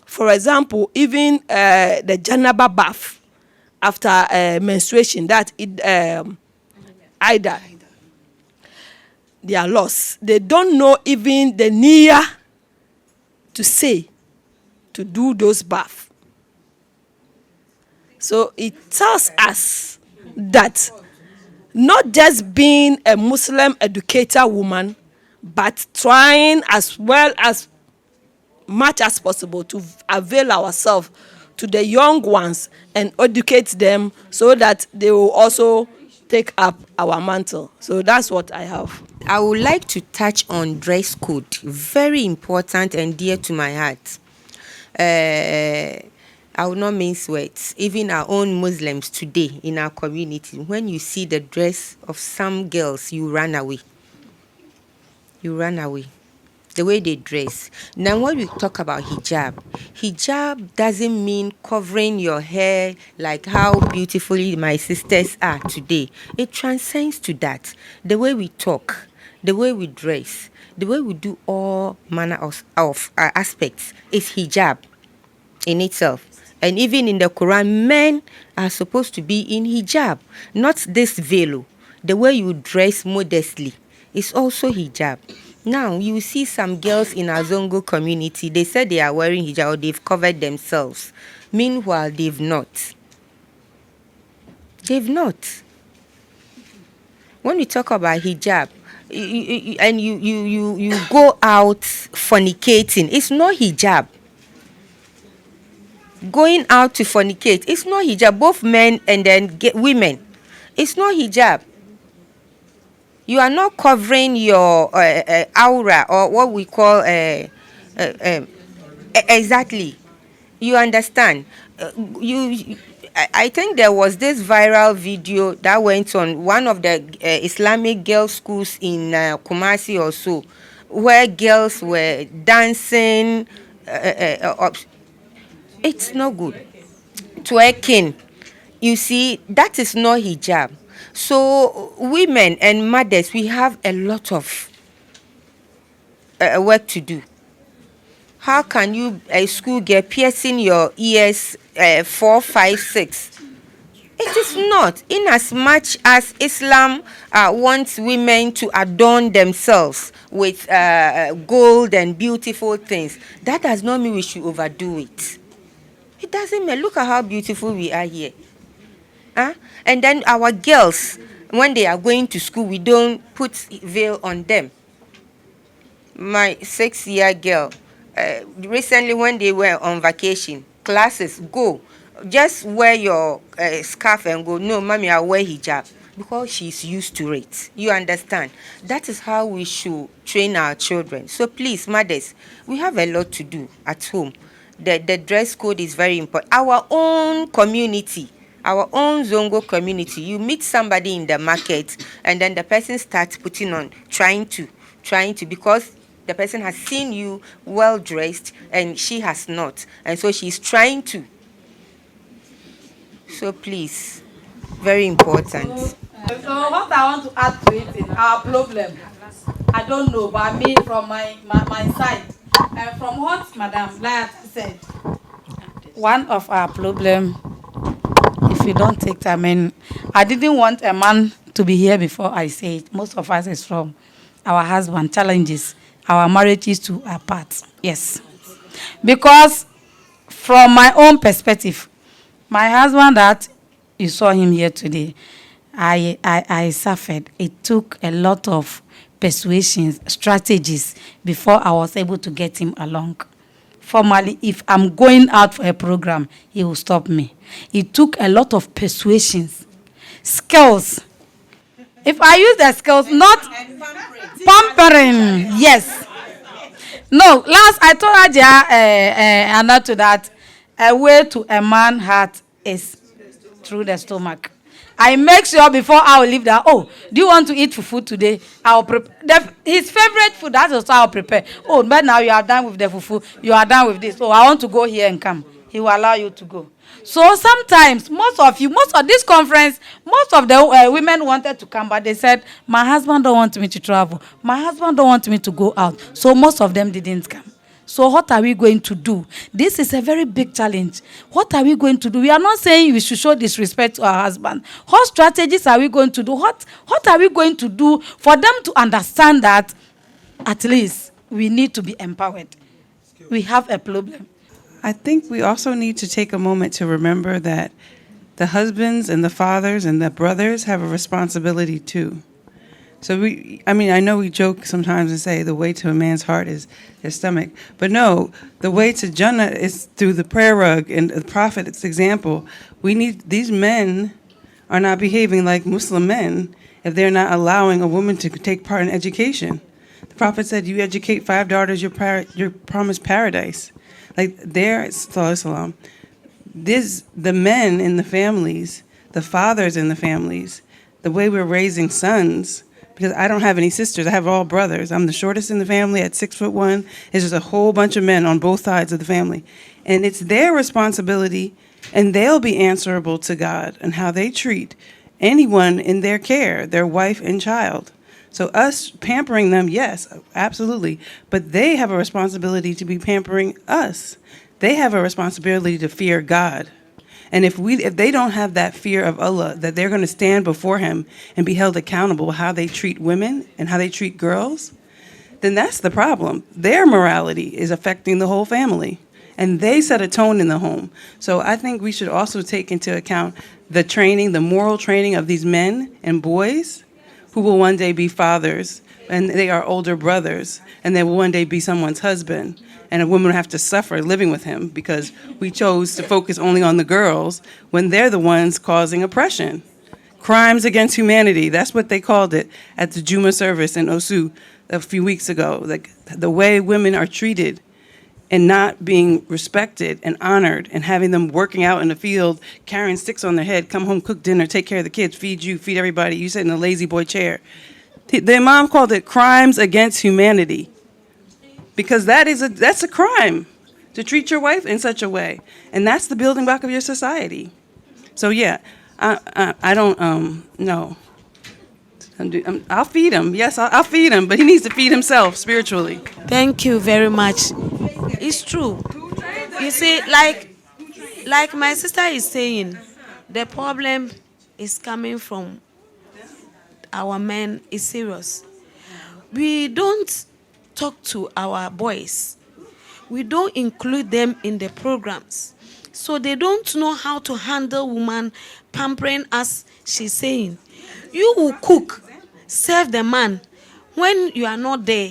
for example, even the Janaba bath after menstruation, that either they are lost. They don't know even the niyyah to say, to do those baths. So it tells us that not just being a Muslim educator woman, but trying as well as much as possible to avail ourselves to the young ones and educate them so that they will also take up our mantle. So that's what I have. I would like to touch on dress code, very important and dear to my heart. I will not mince words. Even our own Muslims today in our community, when you see the dress of some girls, you run away. You run away. the way they dress. Now, when we talk about hijab doesn't mean covering your hair like how beautifully my sisters are today. It transcends to that. The way we talk, the way we dress, the way we do all manner of aspects is hijab in itself. And even in the Quran, men are supposed to be in hijab, not this veil. The way you dress modestly is also hijab. Now, you see some girls in our Zongo community, they said they are wearing hijab or they've covered themselves. Meanwhile, they've not. They've not. When we talk about hijab, and you go out fornicating, it's not hijab. Going out to fornicate, it's not hijab. Both men and then women, it's not hijab. You are not covering your aura, or what we call exactly. You understand? I think there was this viral video that went on one of the Islamic girls' schools in Kumasi or so, where girls were dancing. It's not good. Twerking. You see, that is not hijab. So women and mothers, we have a lot of work to do. How can you, a school girl, piercing your ears 4, 5, 6? It is not. In as much as Islam wants women to adorn themselves with gold and beautiful things, that does not mean we should overdo it. It doesn't mean. Look at how beautiful we are here. And then our girls, when they are going to school, we don't put veil on them. My 6-year girl, recently when they were on vacation, classes, go. Just wear your scarf and go. No, mommy, I'll wear hijab. Because she's used to it. You understand? That is how we should train our children. So please, mothers, we have a lot to do at home. The dress code is very important. Our own community, our own Zongo community, you meet somebody in the market and then the person starts putting on, trying to, because the person has seen you well dressed and she has not. And so she's trying to. So please, very important. So what I want to add to it is our problem. I don't know, but I mean from my side, and from what Madam Liat said, one of our problem, if you don't take time, and I didn't want a man to be here before I say it. Most of us is from our husband challenges, our marriages to our parts. Yes. Because from my own perspective, my husband that you saw him here today, I suffered. It took a lot of persuasions, strategies before I was able to get him along. Formally, if I'm going out for a program, he will stop me. It took a lot of persuasions, skills. If I use the skills, not pampering, yes. No, last I told Aja Anna to that, a way to a man's heart is through the stomach. I make sure before I will leave that, oh, do you want to eat fufu today? I'll prepare his favorite food, that's also I'll prepare. Oh, but now you are done with the fufu, you are done with this. Oh, I want to go here and come. He will allow you to go. So sometimes, most of this conference, most of the women wanted to come, but they said, my husband don't want me to travel. My husband don't want me to go out. So most of them didn't come. So what are we going to do? This is a very big challenge. What are we going to do? We are not saying we should show disrespect to our husband. What strategies are we going to do? What are we going to do for them to understand that at least we need to be empowered? We have a problem. I think we also need to take a moment to remember that the husbands and the fathers and the brothers have a responsibility too. So I know we joke sometimes and say the way to a man's heart is his stomach. But no, the way to Jannah is through the prayer rug and the Prophet's example. These men are not behaving like Muslim men if they're not allowing a woman to take part in education. The Prophet said, you educate 5 daughters, you're promised paradise. Like the men in the families, the fathers in the families, the way we're raising sons, because I don't have any sisters. I have all brothers. I'm the shortest in the family at 6'1". There's just a whole bunch of men on both sides of the family. And it's their responsibility, and they'll be answerable to God and how they treat anyone in their care, their wife and child. So us pampering them, yes, absolutely. But they have a responsibility to be pampering us. They have a responsibility to fear God. And if they don't have that fear of Allah, that they're going to stand before him and be held accountable how they treat women and how they treat girls, then that's the problem. Their morality is affecting the whole family. And they set a tone in the home. So I think we should also take into account the training, the moral training of these men and boys who will one day be fathers, and they are older brothers, and they will one day be someone's husband. And a woman will have to suffer living with him because we chose to focus only on the girls when they're the ones causing oppression. Crimes against humanity, that's what they called it at the Juma service in Osu a few weeks ago. Like the way women are treated and not being respected and honored, and having them working out in the field, carrying sticks on their head, come home, cook dinner, take care of the kids, feed you, feed everybody. You sit in a lazy boy chair. The Imam called it crimes against humanity, because that's a crime to treat your wife in such a way, and that's the building block of your society. So yeah, I don't no. I'll feed him. Yes, I'll feed him, but he needs to feed himself spiritually. Thank you very much. It's true. You see, like my sister is saying, the problem is coming from our men. Is serious. We don't talk to our boys. We don't include them in the programs. So they don't know how to handle woman pampering, as she's saying. You will cook, serve the man when you are not there,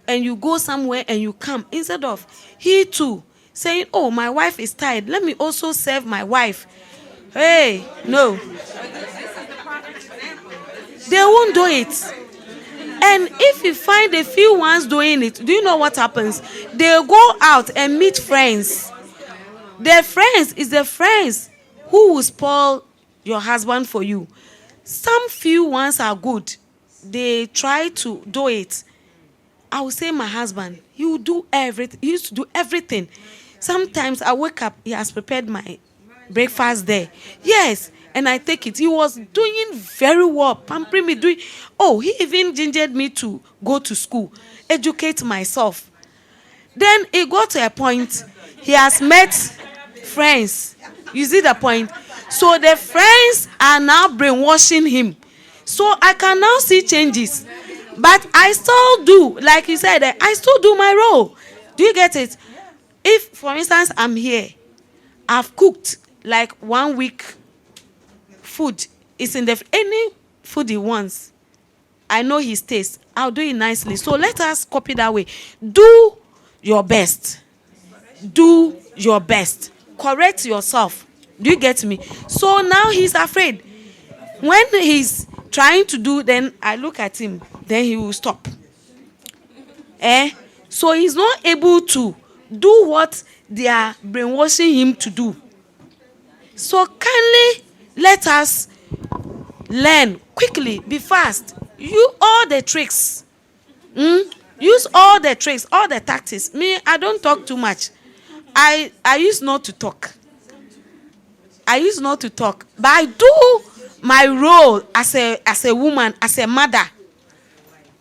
and you go somewhere and you come, instead of he too saying, oh, my wife is tired, let me also serve my wife. Hey, no. They won't do it. And if you find a few ones doing it, do you know what happens? They go out and meet friends. Their friends is the friends who will spoil your husband for you. Some few ones are good. They try to do it. I will say my husband, he will do everything. He used to do everything. Sometimes I wake up, he has prepared my breakfast there. Yes, and I take it. He was doing very well, pampering me, doing. Oh, he even gingered me to go to school, educate myself. Then it got to a point, he has met friends. You see the point? So the friends are now brainwashing him. So I can now see changes. But I still do, like you said, I still do my role. Do you get it? If, for instance, I'm here, I've cooked like 1 week food. It's in any food he wants. I know his taste. I'll do it nicely. So let us copy that way. Do your best. Do your best. Correct yourself. Do you get me? So now he's afraid. When he's trying to do, then I look at him, then he will stop. So he's not able to do what they are brainwashing him to do. So kindly let us learn quickly, be fast. Use all the tricks. Use all the tricks, all the tactics. Me, I don't talk too much. I used not to talk. I used not to talk. But I do my role as a woman, as a mother,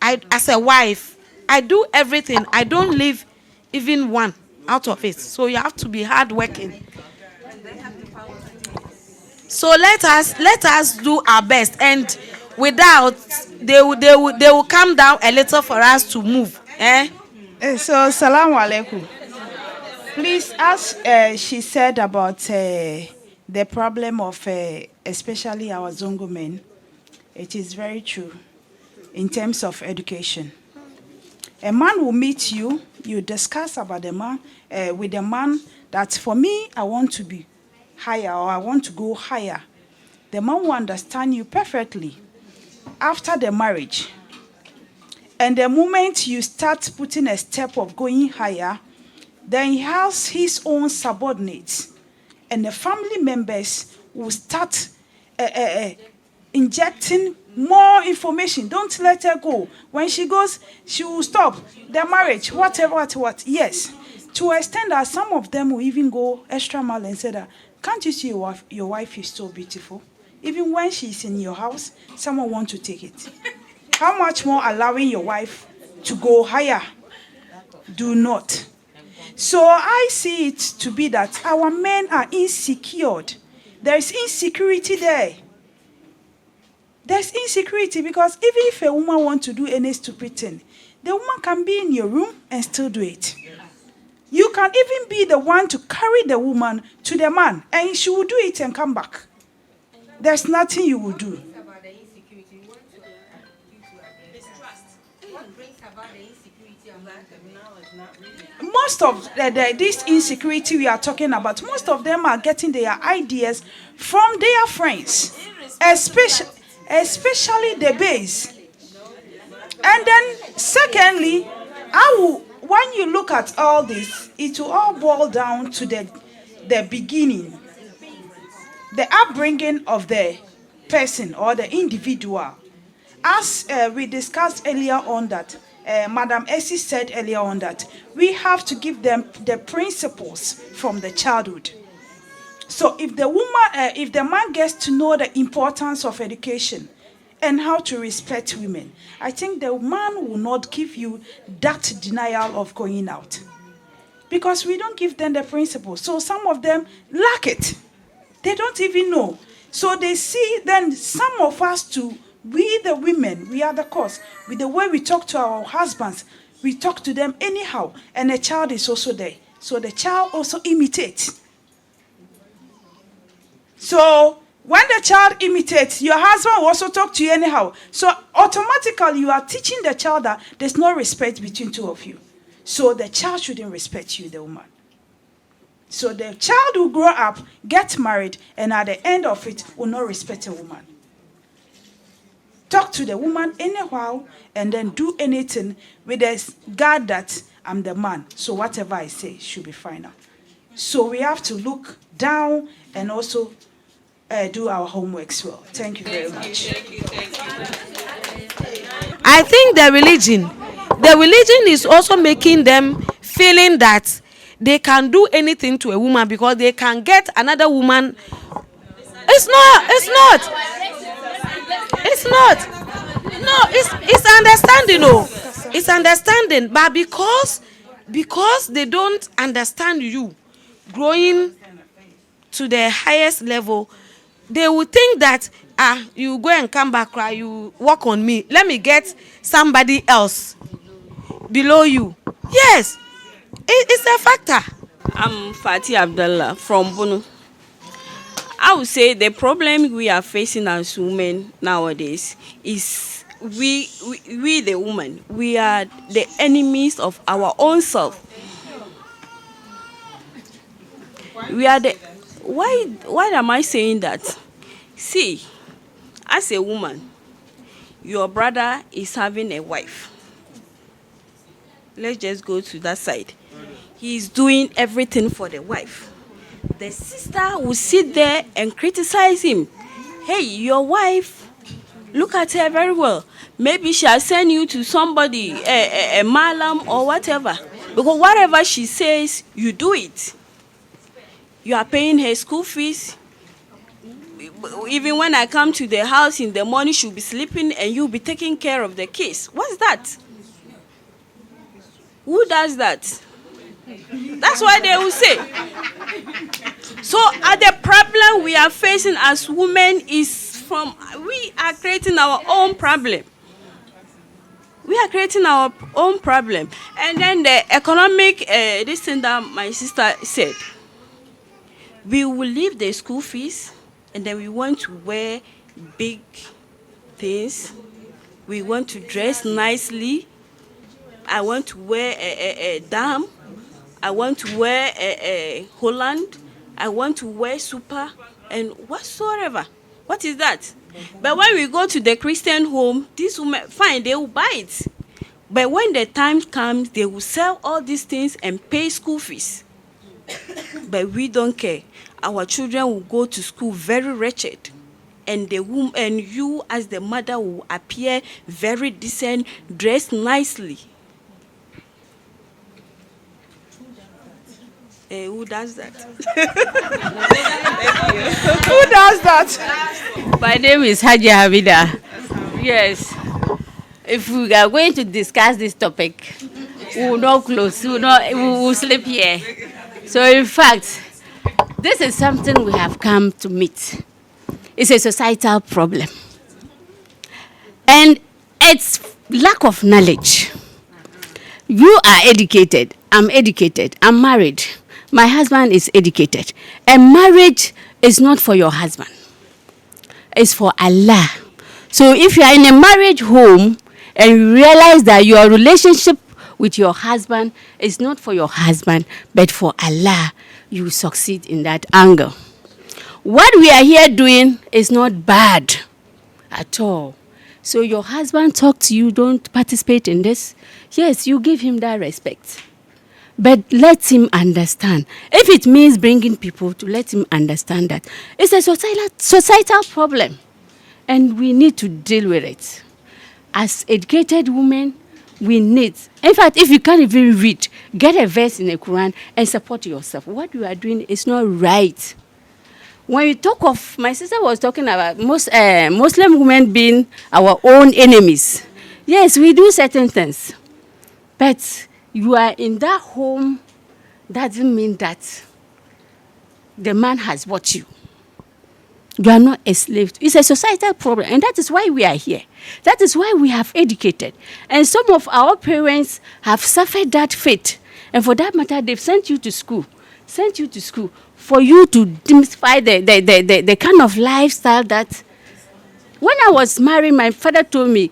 as a wife. I do everything. I don't leave even one out of it. So you have to be hardworking. So let us do our best, and without they will come down a little for us to move. So salamu alaikum. Please, as she said about the problem of especially our Zongo men, it is very true in terms of education. A man will meet you, you discuss about the man with the man that for me I want to be higher, or I want to go higher. The man will understand you perfectly after the marriage. And the moment you start putting a step of going higher, then he has his own subordinates. And the family members will start injecting More information. Don't let her go. When she goes, she will stop the marriage, whatever, what. Yes. To extend that, some of them will even go extra mile and say that, can't you see your wife is so beautiful? Even when she's in your house, someone wants to take it. How much more allowing your wife to go higher? Do not. So I see it to be that our men are insecure. There is insecurity there. There's insecurity because even if a woman wants to do any stupid thing, the woman can be in your room and still do it. You can even be the one to carry the woman to the man, and she will do it and come back. There's nothing you will do. Most of this insecurity we are talking about, most of them are getting their ideas from their friends, especially the base. And then secondly, when you look at all this, it will all boil down to the beginning, the upbringing of the person or the individual. As we discussed earlier on that, Madam Essie said earlier on that we have to give them the principles from the childhood. So if the man gets to know the importance of education and how to respect women, I think the man will not give you that denial of going out. Because we don't give them the principles. So some of them lack it. They don't even know. So they see then some of us too, we the women, we are the cause. With the way we talk to our husbands, we talk to them anyhow. And the child is also there. So the child also imitates. So when the child imitates, your husband will also talk to you anyhow. So automatically you are teaching the child that there's no respect between two of you. So the child shouldn't respect you, the woman. So the child will grow up, get married, and at the end of it will not respect a woman. Talk to the woman anyhow and then do anything with the guard that I'm the man. So whatever I say should be final. So we have to look down and also do our homeworks well. Thank you very much. I think the religion is also making them feeling that they can do anything to a woman because they can get another woman. It's not. No, it's understanding. No, it's understanding. But because they don't understand you growing to the highest level, they will think that you go and come back, you work on me. Let me get somebody else below you. Yes, it's a factor. I'm Fatih Abdullah from Bunu. I would say the problem we are facing as women nowadays is we the women, we are the enemies of our own self. We are the why am I saying that? See, as a woman, your brother is having a wife. Let's just go to that side. He's doing everything for the wife. The sister will sit there and criticize him. Hey, your wife, look at her very well. Maybe she'll send you to somebody, a malam or whatever. Because whatever she says, you do it. You are paying her school fees. Even when I come to the house in the morning, she'll be sleeping and you'll be taking care of the kids. What's that? Who does that? That's why they will say. So the problem we are facing as women is we are creating our own problem. We are creating our own problem. And then the economic, this thing that my sister said, we will leave the school fees and then we want to wear big things. We want to dress nicely. I want to wear a dam. I want to wear a Holland. I want to wear super and whatsoever. What is that? But when we go to the Christian home, these women, fine, they will buy it. But when the time comes, they will sell all these things and pay school fees. But we don't care. Our children will go to school very wretched. and the womb, and you as the mother will appear very decent, dressed nicely. Who does that? Who does that? My name is Haji Hamida. Yes. If we are going to discuss this topic, we will not close. We will sleep here. So in fact, this is something we have come to meet. It's a societal problem. And it's lack of knowledge. You are educated. I'm educated. I'm married. My husband is educated. And marriage is not for your husband. It's for Allah. So if you are in a marriage home and you realize that your relationship with your husband is not for your husband, but for Allah, you succeed in that angle. What we are here doing is not bad at all. So your husband talk to you, don't participate in this. Yes, you give him that respect. But let him understand. If it means bringing people to let him understand that it's a societal problem. And we need to deal with it. As educated women, we need. In fact, if you can't even read, get a verse in the Quran and support yourself. What you are doing is not right. When you talk of, my sister was talking about Muslim women being our own enemies. Yes, we do certain things. But you are in that home, doesn't mean that the man has bought you. You are not a slave. It's a societal problem, and that is why we are here. That is why we have educated. And some of our parents have suffered that fate. And for that matter, they've sent you to school for you to demystify the kind of lifestyle that... When I was married, my father told me,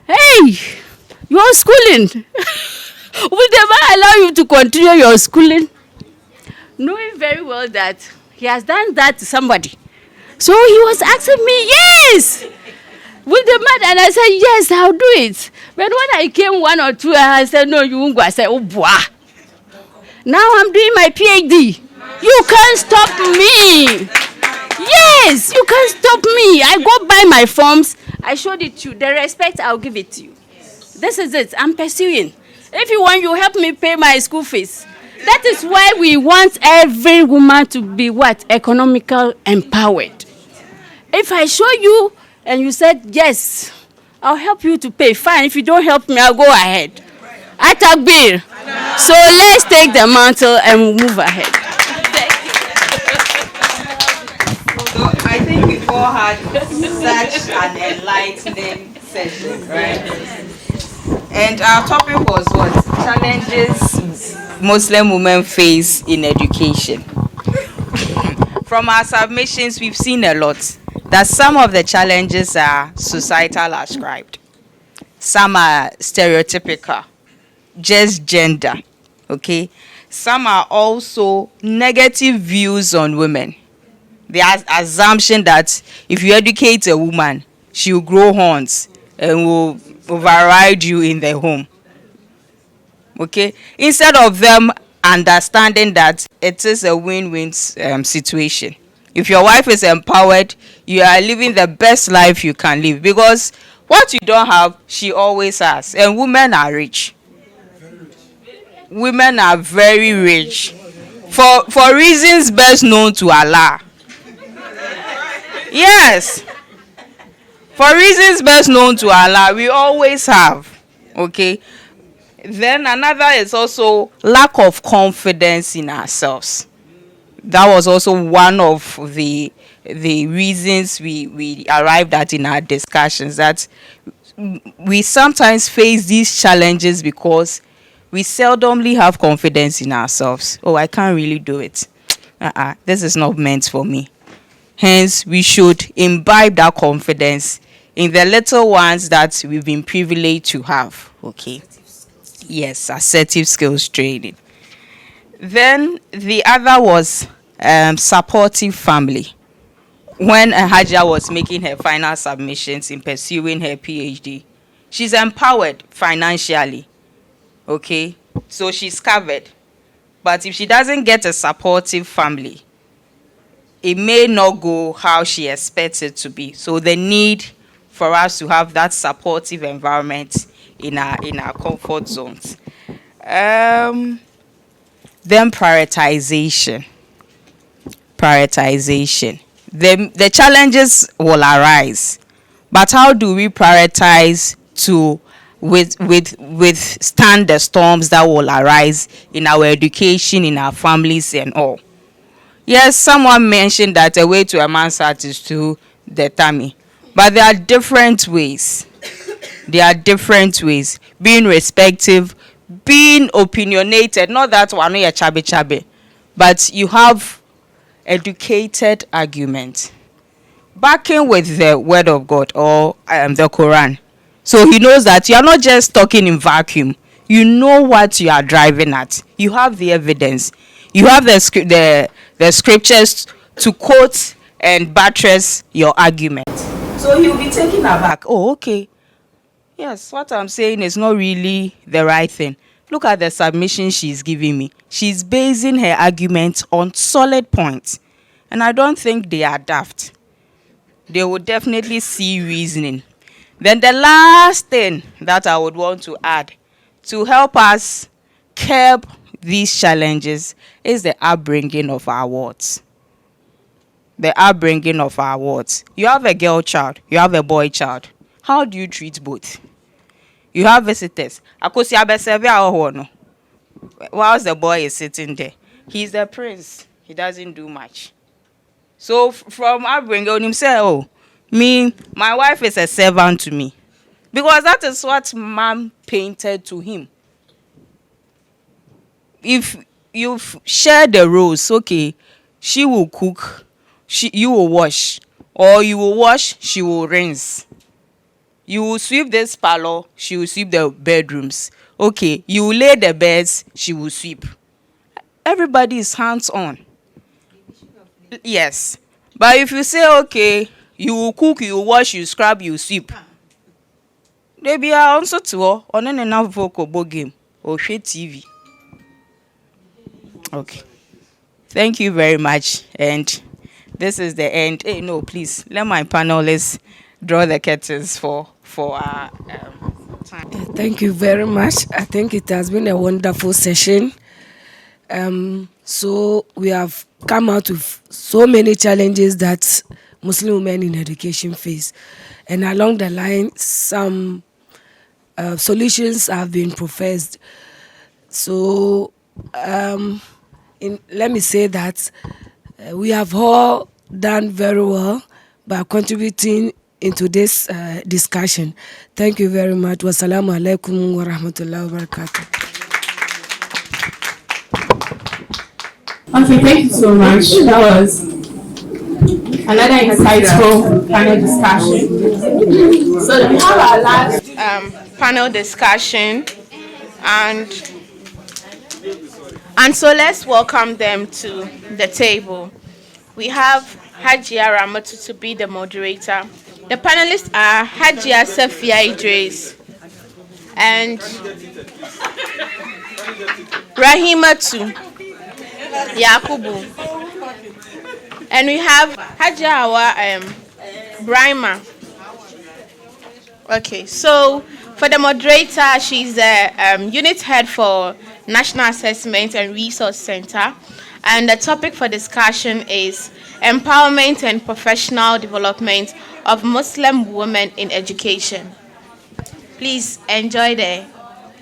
hey, you're schooling. Will the man allow you to continue your schooling? Knowing very well that he has done that to somebody. So he was asking me, yes, with the man, and I said, yes, I'll do it. But when I came 1 or 2, I said, no, you won't go. I said, oh, boy. Now I'm doing my PhD. You can't stop me. Yes, you can't stop me. I go buy my forms. I showed it to you. The respect, I'll give it to you. This is it. I'm pursuing. If you want, you help me pay my school fees. That is why we want every woman to be what? Economical empowered. If I show you and you said, yes, I'll help you to pay, fine. If you don't help me, I'll go ahead. Atakbir. So let's take the mantle and move ahead. So I think we've all had such an enlightening session, right? And our topic was what? Challenges Muslim women face in education. From our submissions, we've seen a lot. That some of the challenges are societal ascribed. Some are stereotypical, just gender, okay? Some are also negative views on women. The assumption that if you educate a woman, she will grow horns and will override you in the home, okay? Instead of them understanding that it is a win-win situation. If your wife is empowered, you are living the best life you can live, because what you don't have, she always has. And women are rich. Women are very rich for reasons best known to Allah. Yes. For reasons best known to Allah, we always have. Okay. Then another is also lack of confidence in ourselves. That was also one of the reasons we arrived at in our discussions, that we sometimes face these challenges because we seldomly have confidence in ourselves. Oh, I can't really do it. This is not meant for me. Hence, we should imbibe that confidence in the little ones that we've been privileged to have. Okay. Yes, assertive skills training. Then the other was supportive family. When Hajia was making her final submissions in pursuing her PhD, she's empowered financially. Okay, so she's covered. But if she doesn't get a supportive family, it may not go how she expects it to be. So the need for us to have that supportive environment in our comfort zones. Then prioritization. The challenges will arise, but how do we prioritize to withstand the storms that will arise in our education, in our families and all? Yes, someone mentioned that a way to a man's heart is to the tummy, but there are different ways. Being respectful, being opinionated, not that one a chabe, but you have educated argument backing with the word of God or the Quran. So he knows that you are not just talking in vacuum. You know what you are driving at. You have the evidence. You have the scriptures to quote and buttress your argument. So he'll be taken aback. Oh, okay. Yes, what I'm saying is not really the right thing. Look at the submission she's giving me. She's basing her argument on solid points. And I don't think they are daft. They will definitely see reasoning. Then the last thing that I would want to add to help us curb these challenges is the upbringing of our wards. You have a girl child, you have a boy child. How do you treat both? You have visitors. Whilst the boy is sitting there, he's the prince. He doesn't do much. So from upbringing on himself, my wife is a servant to me. Because that is what mom painted to him. If you share the roles, okay, she will cook, you will wash, or you will wash, she will rinse. You will sweep this parlor, she will sweep the bedrooms. Okay, you will lay the beds, she will sweep. Everybody is hands-on. Yes. But if you say, okay, you will cook, you will wash, you scrub, you sweep. They be also to on an enough vocal game or TV. Okay. Thank you very much. And this is the end. Hey, no, please let my panelists draw the curtains for our time. Thank you very much. I think it has been a wonderful session. So we have come out with so many challenges that Muslim women in education face. And along the line, some solutions have been professed. So let me say that we have all done very well by contributing into this discussion. Thank you very much. Wassalamu alaikum wa rahmatullahi wa barakatuh. Okay, thank you so much. That was another insightful panel discussion. So we have our last panel discussion, and so let's welcome them to the table. We have Hajia Ramatu to be the moderator. The panelists are Hajia Safia Idris and Rahimatu Yakubu. And we have Hajia Hawa Brahma. Okay, so for the moderator, she's the unit head for National Assessment and Resource Center. And the topic for discussion is empowerment and professional development of Muslim women in education. Please enjoy the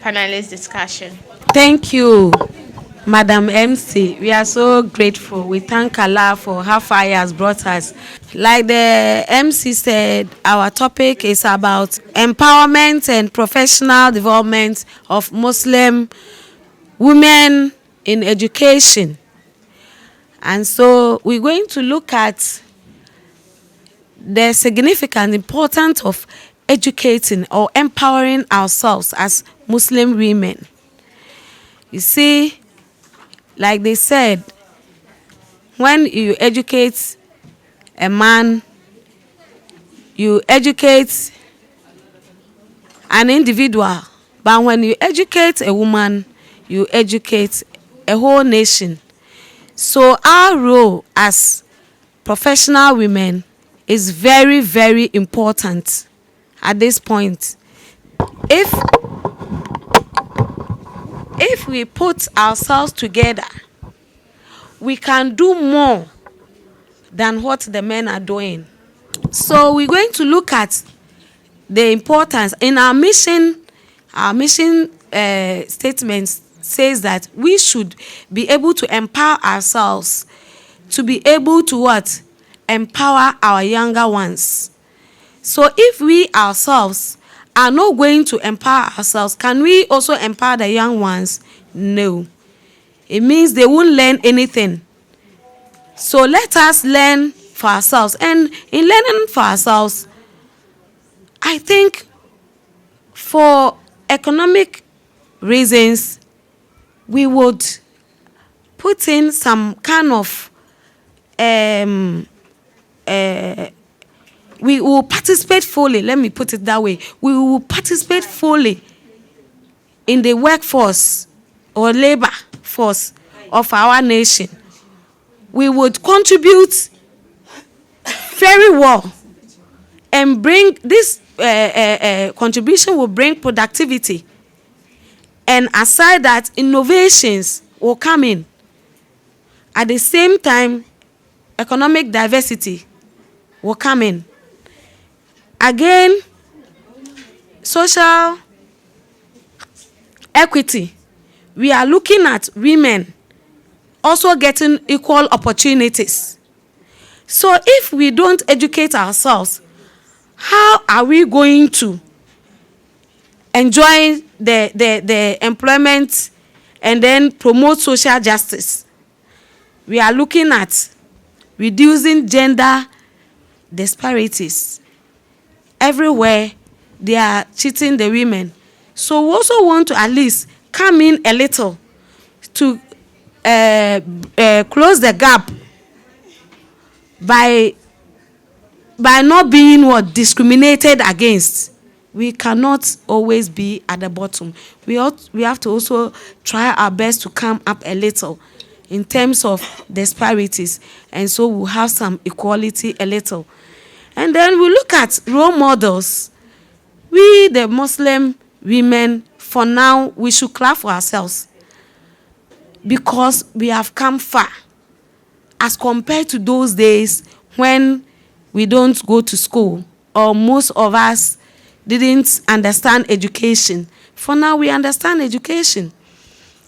panelist discussion. Thank you, Madam MC. We are so grateful. We thank Allah for how far He has brought us. Like the MC said, our topic is about empowerment and professional development of Muslim women in education. And so we're going to look at the significant importance of educating or empowering ourselves as Muslim women. You see, like they said, when you educate a man, you educate an individual. But when you educate a woman, you educate a whole nation. So our role as professional women is very, very important at this point. If we put ourselves together, we can do more than what the men are doing. So we're going to look at the importance in our mission. Our mission statement says that we should be able to empower ourselves to be able to what? Empower our younger ones. So if we ourselves are not going to empower ourselves, can we also empower the young ones? No. It means they won't learn anything. So let us learn for ourselves. And in learning for ourselves, I think for economic reasons, we would put in some kind of we will participate fully. Let me put it that way. We will participate fully in the workforce or labor force of our nation. We would contribute very well and bring this contribution will bring productivity. And aside that, innovations will come in. At the same time, economic diversity will come in. Again, social equity. We are looking at women also getting equal opportunities. So if we don't educate ourselves, how are we going to enjoy the employment and then promote social justice? We are looking at reducing gender disparities. Everywhere they are cheating the women. So we also want to at least come in a little to close the gap by not being discriminated against. We cannot always be at the bottom. We have to also try our best to come up a little in terms of disparities, and so we'll have some equality a little. And then we look at role models. We, the Muslim women, for now, we should clap for ourselves because we have come far as compared to those days when we don't go to school or most of us didn't understand education. For now, we understand education.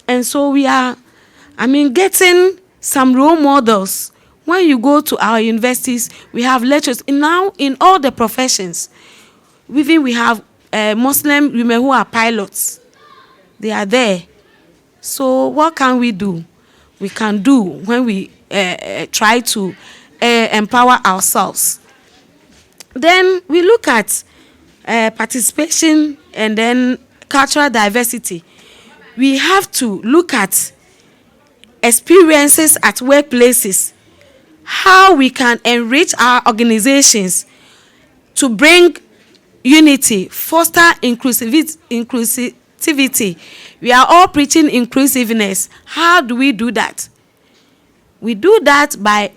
And so we are, getting some role models. When you go to our universities, we have lectures. Now, in all the professions, we have Muslim women who are pilots. They are there. So what can we do? We can do when we try to empower ourselves. Then we look at participation and then cultural diversity. We have to look at experiences at workplaces, how we can enrich our organizations to bring unity, foster inclusivity. We are all preaching inclusiveness. How do we do that? We do that by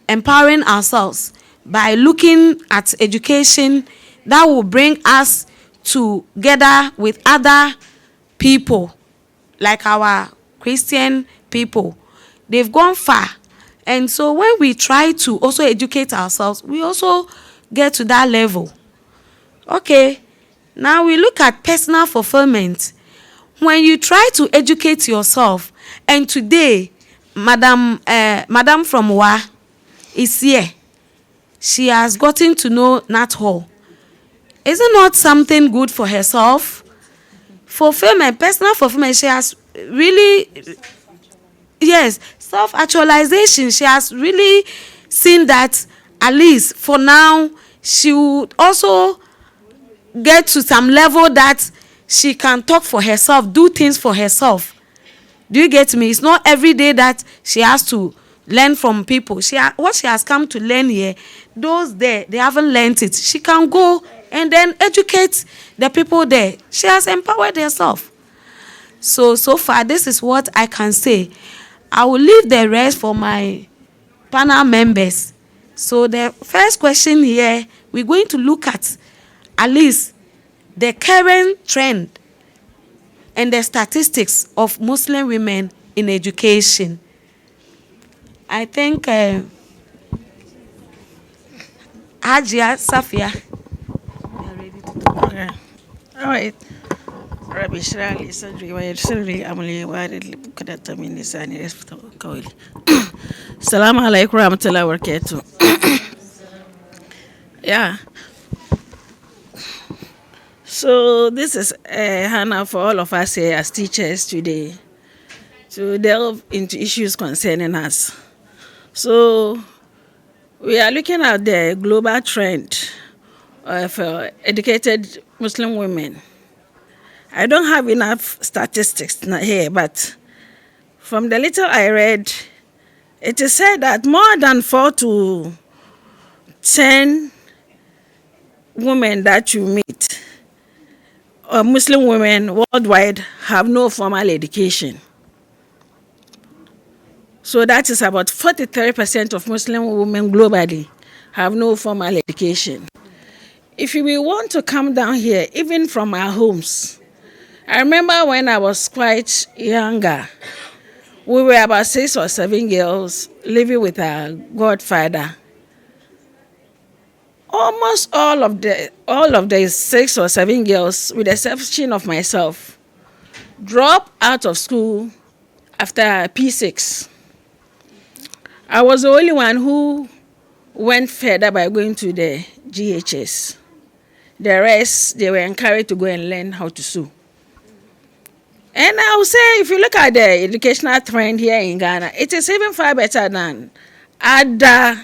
empowering ourselves, by looking at education that will bring us together with other people, like our Christian people. They've gone far. And so when we try to also educate ourselves, we also get to that level. Okay, now we look at personal fulfillment. When you try to educate yourself, and today, Madam from Wa is here. She has gotten to know Nat Hall. Is it not something good for herself? Fulfillment, personal fulfillment, she has really, yes, self-actualization. She has really seen that at least for now, she would also get to some level that she can talk for herself, do things for herself. Do you get me? It's not every day that she has to learn from people. What she has come to learn here, those there, they haven't learned it. She can go and then educate the people there. She has empowered herself. So far, this is what I can say. I will leave the rest for my panel members So the first question here, we're going to look at least the current trend and the statistics of Muslim women in education. I think Hajia Safia. Okay. All right. Rabbi Shrali Sadri wa Sirri Amli Warid Kadata Minisani Kawili. Assalamu alaikum warahmatullahi wabarakatuh. Yeah. So this is Hannah for all of us here as teachers today to delve into issues concerning us. So we are looking at the global trend of educated Muslim women. I don't have enough statistics here, but from the little I read, it is said that more than 4 to 10 women that you meet, or Muslim women worldwide, have no formal education. So that is about 43% of Muslim women globally have no formal education. If we want to come down here, even from our homes, I remember when I was quite younger, we were about 6 or 7 girls living with our godfather. Almost all of the 6 or 7 girls, with the exception of myself, dropped out of school after P6. I was the only one who went further by going to the GHS. The rest, they were encouraged to go and learn how to sew. And I would say, if you look at the educational trend here in Ghana, it is even far better than other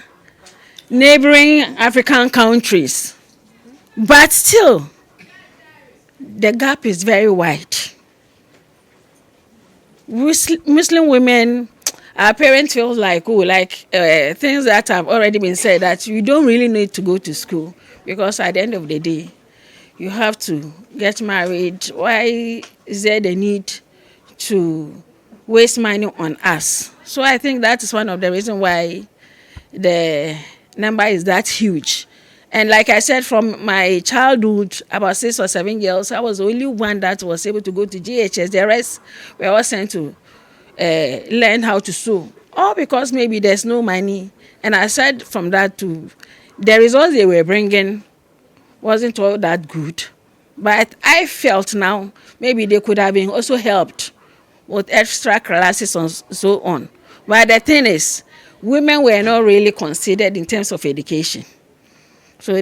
neighboring African countries. But still, the gap is very wide. Muslim women, our parents feel like, things that have already been said, that you don't really need to go to school, because at the end of the day, you have to get married. Why is there the need to waste money on us? So I think that is one of the reasons why the number is that huge. And like I said, from my childhood, about 6 or 7 girls, I was the only one that was able to go to GHS. The rest were all sent to learn how to sew. All because maybe there's no money. And aside from that, too, the results they were bringing wasn't all that good. But I felt now maybe they could have been also helped with extra classes and so on. But the thing is, women were not really considered in terms of education. So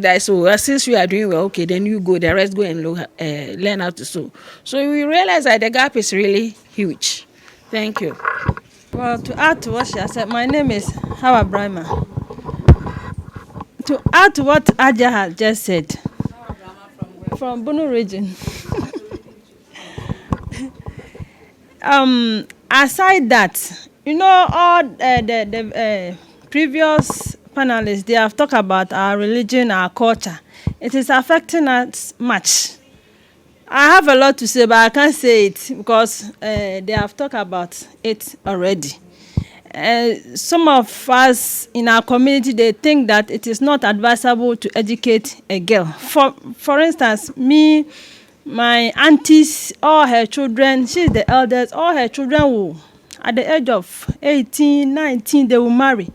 since we are doing well, okay, then you go, the rest go and learn how to sew. So we realize that the gap is really huge. Thank you. Well, to add to what she has said, my name is Hawa Brahma. To add to what Aja has just said, from Bunu region. Aside that, all the previous panelists, they have talked about our religion, our culture. It is affecting us much. I have a lot to say, but I can't say it because they have talked about it already. Some of us in our community, they think that it is not advisable to educate a girl. For instance, me, my aunties, all her children, she's the eldest, all her children will, at the age of 18, 19, they will marry.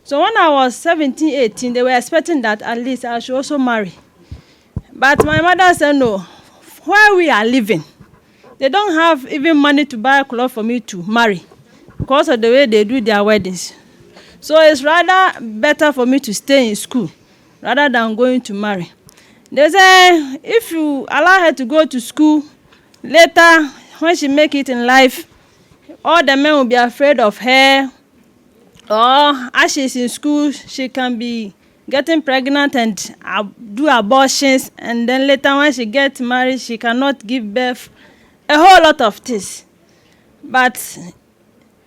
So when I was 17, 18, they were expecting that at least I should also marry. But my mother said no. Where we are living, they don't have even money to buy a clothes for me to marry because of the way they do their weddings. So it's rather better for me to stay in school rather than going to marry. They say if you allow her to go to school, later when she make it in life, all the men will be afraid of her, or as she's in school, she can be getting pregnant and do abortions, and then later when she gets married, she cannot give birth, a whole lot of things. But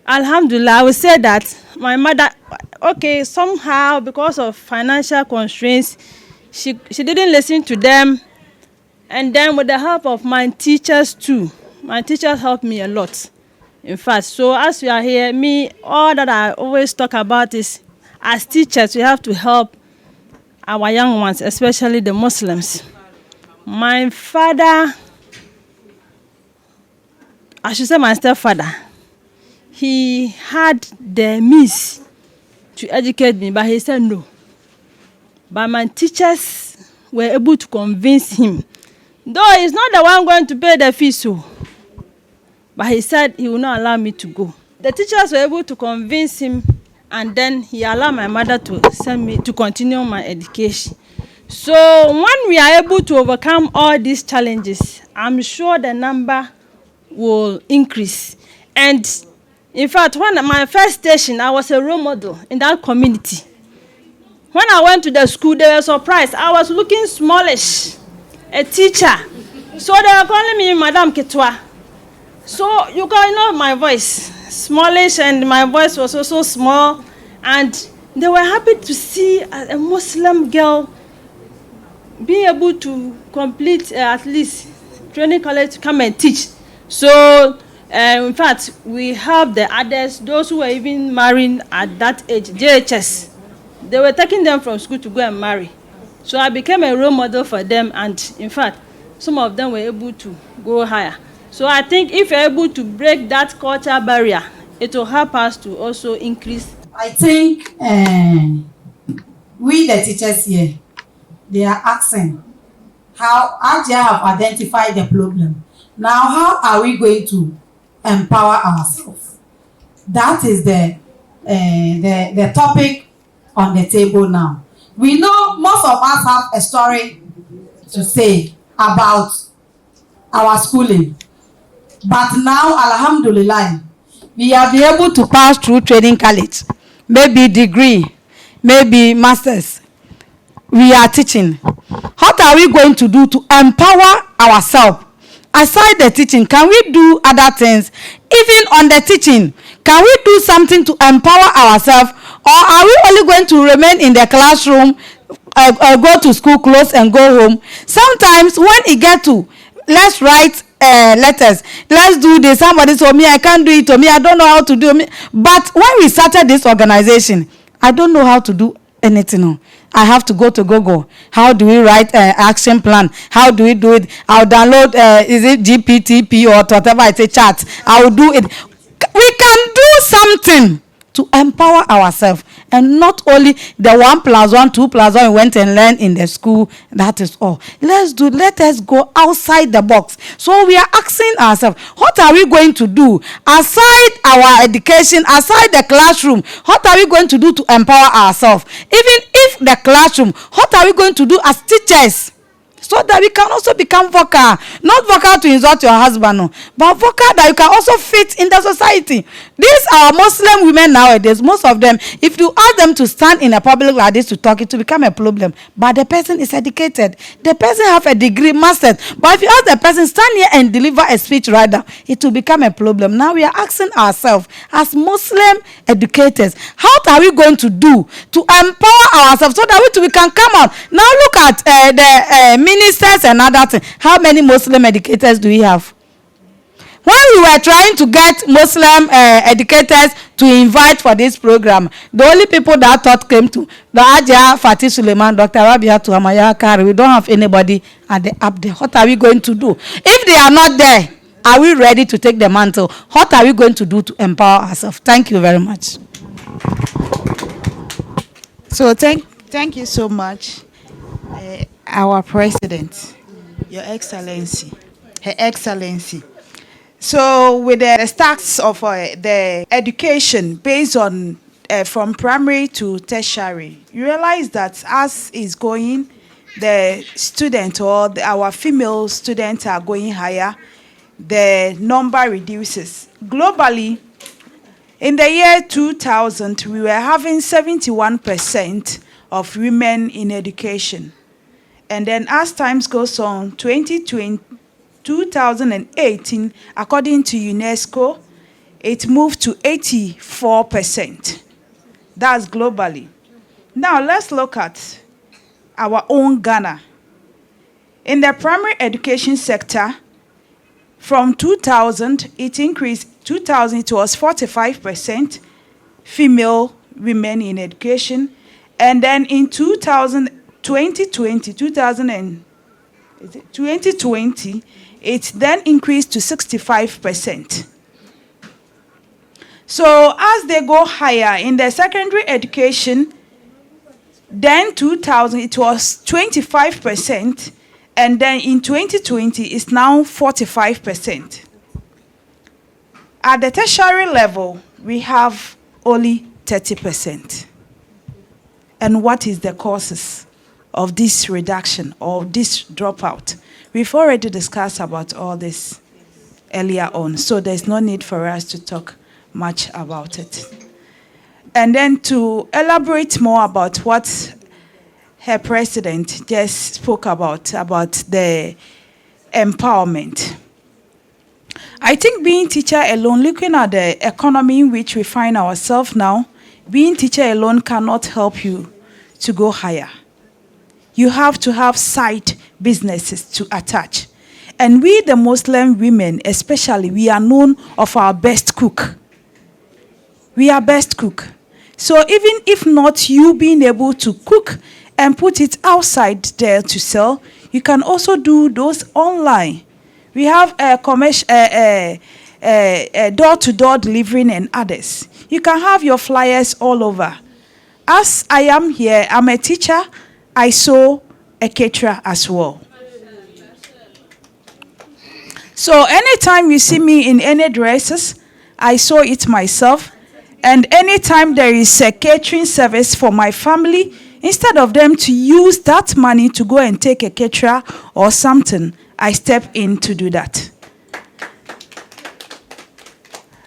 Alhamdulillah, I will say that my mother, okay, somehow because of financial constraints, she didn't listen to them. And then with the help of my teachers too, my teachers helped me a lot. In fact, so as we are here, me, all that I always talk about is as teachers, we have to help our young ones, especially the Muslims. My father, I should say my stepfather, he had the means to educate me, but he said no. But my teachers were able to convince him, though he's not the one going to pay the fees, so, but he said he will not allow me to go. The teachers were able to convince him, and then he allowed my mother to send me to continue my education. So when we are able to overcome all these challenges, I'm sure the number will increase. And in fact, when my first station, I was a role model in that community. When I went to the school, they were surprised. I was looking smallish, a teacher. So they were calling me Madam Ketwa. So you can know my voice, smallish, and my voice was also small. And they were happy to see a Muslim girl being able to complete at least training college to come and teach. So in fact, we have the others, those who were even marrying at that age, JHS. They were taking them from school to go and marry. So I became a role model for them, and in fact, some of them were able to go higher. So I think if you're able to break that culture barrier, it will help us to also increase. I think we, the teachers here, they are asking how they have identified the problem. Now, how are we going to empower ourselves? That is the topic on the table now. We know most of us have a story to say about our schooling, but now, alhamdulillah, we have been able to pass through training college, maybe degree, maybe masters. We are teaching. What are we going to do to empower ourselves? Aside the teaching, can we do other things? Even on the teaching, can we do something to empower ourselves? Or are we only going to remain in the classroom, go to school, close, and go home? Sometimes when it gets to, let's write letters, let's do this, somebody told me I can't do it, to me I don't know how to do it. But when we started this organization, I don't know how to do anything. I have to go to Google. How do we write an action plan? How do we do it? I'll download, is it GPTP or whatever it's a chat? I will do it. We can do something to empower ourselves, and not only the 1+1, 2+1 we went and learned in the school. That is all. Let us go outside the box. So we are asking ourselves, what are we going to do aside our education, aside the classroom? What are we going to do to empower ourselves? Even if the classroom, what are we going to do as teachers? So that we can also become vocal. Not vocal to insult your husband, no, but vocal that you can also fit in the society. These are Muslim women nowadays, most of them, if you ask them to stand in a public like this to talk, it will become a problem. But the person is educated. The person have a degree, master's. But if you ask the person, stand here and deliver a speech rather, it will become a problem. Now we are asking ourselves, as Muslim educators, how are we going to do to empower ourselves so that we can come out? Now look at the ministers and other things. How many Muslim educators do we have? When we were trying to get Muslim educators to invite for this program, the only people that thought came to the Ajah Fatih Suleiman, Dr. Rabia Tuhamaya Kari. We don't have anybody at the up there. What are we going to do? If they are not there, are we ready to take the mantle? What are we going to do to empower ourselves? Thank you very much. So thank you so much, our President, Your Excellency, Her Excellency. So with the stats of the education based on from primary to tertiary, you realize that as is going, the student or our female students are going higher, the number reduces. Globally, in the year 2000, we were having 71% of women in education. And then as times goes on, 2018, according to UNESCO, it moved to 84%. That's globally. Now let's look at our own Ghana. In the primary education sector, from 2000, it increased. 2000, it was 45% female women in education. And then in 2020, it then increased to 65%. So as they go higher in the secondary education, then 2000 it was 25%, and then in 2020 it's now 45%. At the tertiary level, we have only 30%. And what is the causes of this reduction or this dropout? We've already discussed about all this earlier on, so there's no need for us to talk much about it. And then to elaborate more about what her president just spoke about the empowerment. I think being teacher alone, looking at the economy in which we find ourselves now, being teacher alone cannot help you to go higher. You have to have side businesses to attach. And we, the Muslim women, especially, we are known of our best cook. We are best cook. So even if not you being able to cook and put it outside there to sell, you can also do those online. We have door-to-door delivering and others. You can have your flyers all over. As I am here, I'm a teacher. I saw a caterer as well. So anytime you see me in any dresses, I saw it myself. And anytime there is a catering service for my family, instead of them to use that money to go and take a caterer or something, I step in to do that.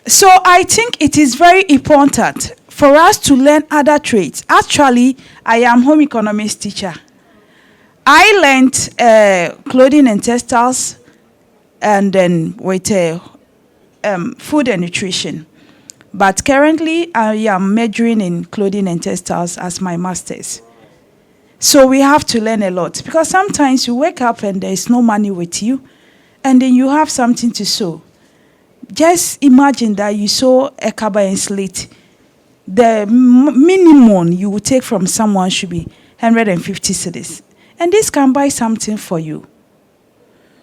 So I think it is very important for us to learn other trades. Actually, I am home economics teacher. I learned clothing and textiles, and then with food and nutrition. But currently, I am majoring in clothing and textiles as my master's. So we have to learn a lot, because sometimes you wake up and there is no money with you, and then you have something to sew. Just imagine that you sew a kaba and slate. The minimum you would take from someone should be 150 cedis. And this can buy something for you.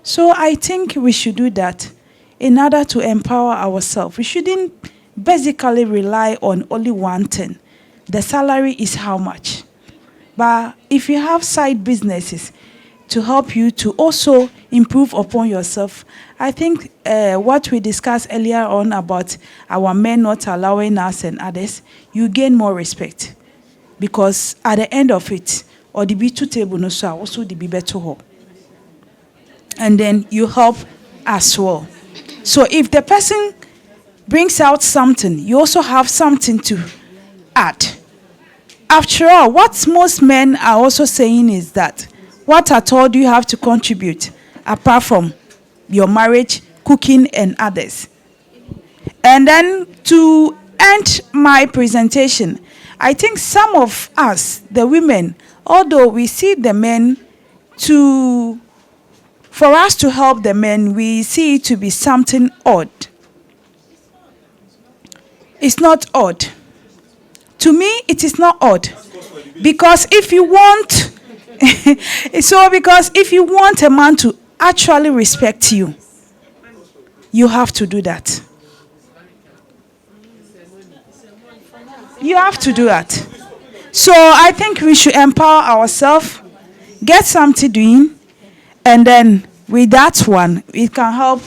So I think we should do that in order to empower ourselves. We shouldn't basically rely on only one thing. The salary is how much. But if you have side businesses to help you to also improve upon yourself, I think what we discussed earlier on about our men not allowing us and others, you gain more respect. Because at the end of it, or the B2 table no so also the be better ho. And then you help as well. So if the person brings out something, you also have something to add. After all, what most men are also saying is that what at all do you have to contribute apart from your marriage, cooking, and others? And then to end my presentation, I think some of us, the women, although we see the men for us to help the men, we see it to be something odd. It's not odd. To me, it is not odd. Because if you want, because if you want a man to actually respect you, you have to do that. You have to do that. So I think we should empower ourselves, get something doing, and then with that one, it can help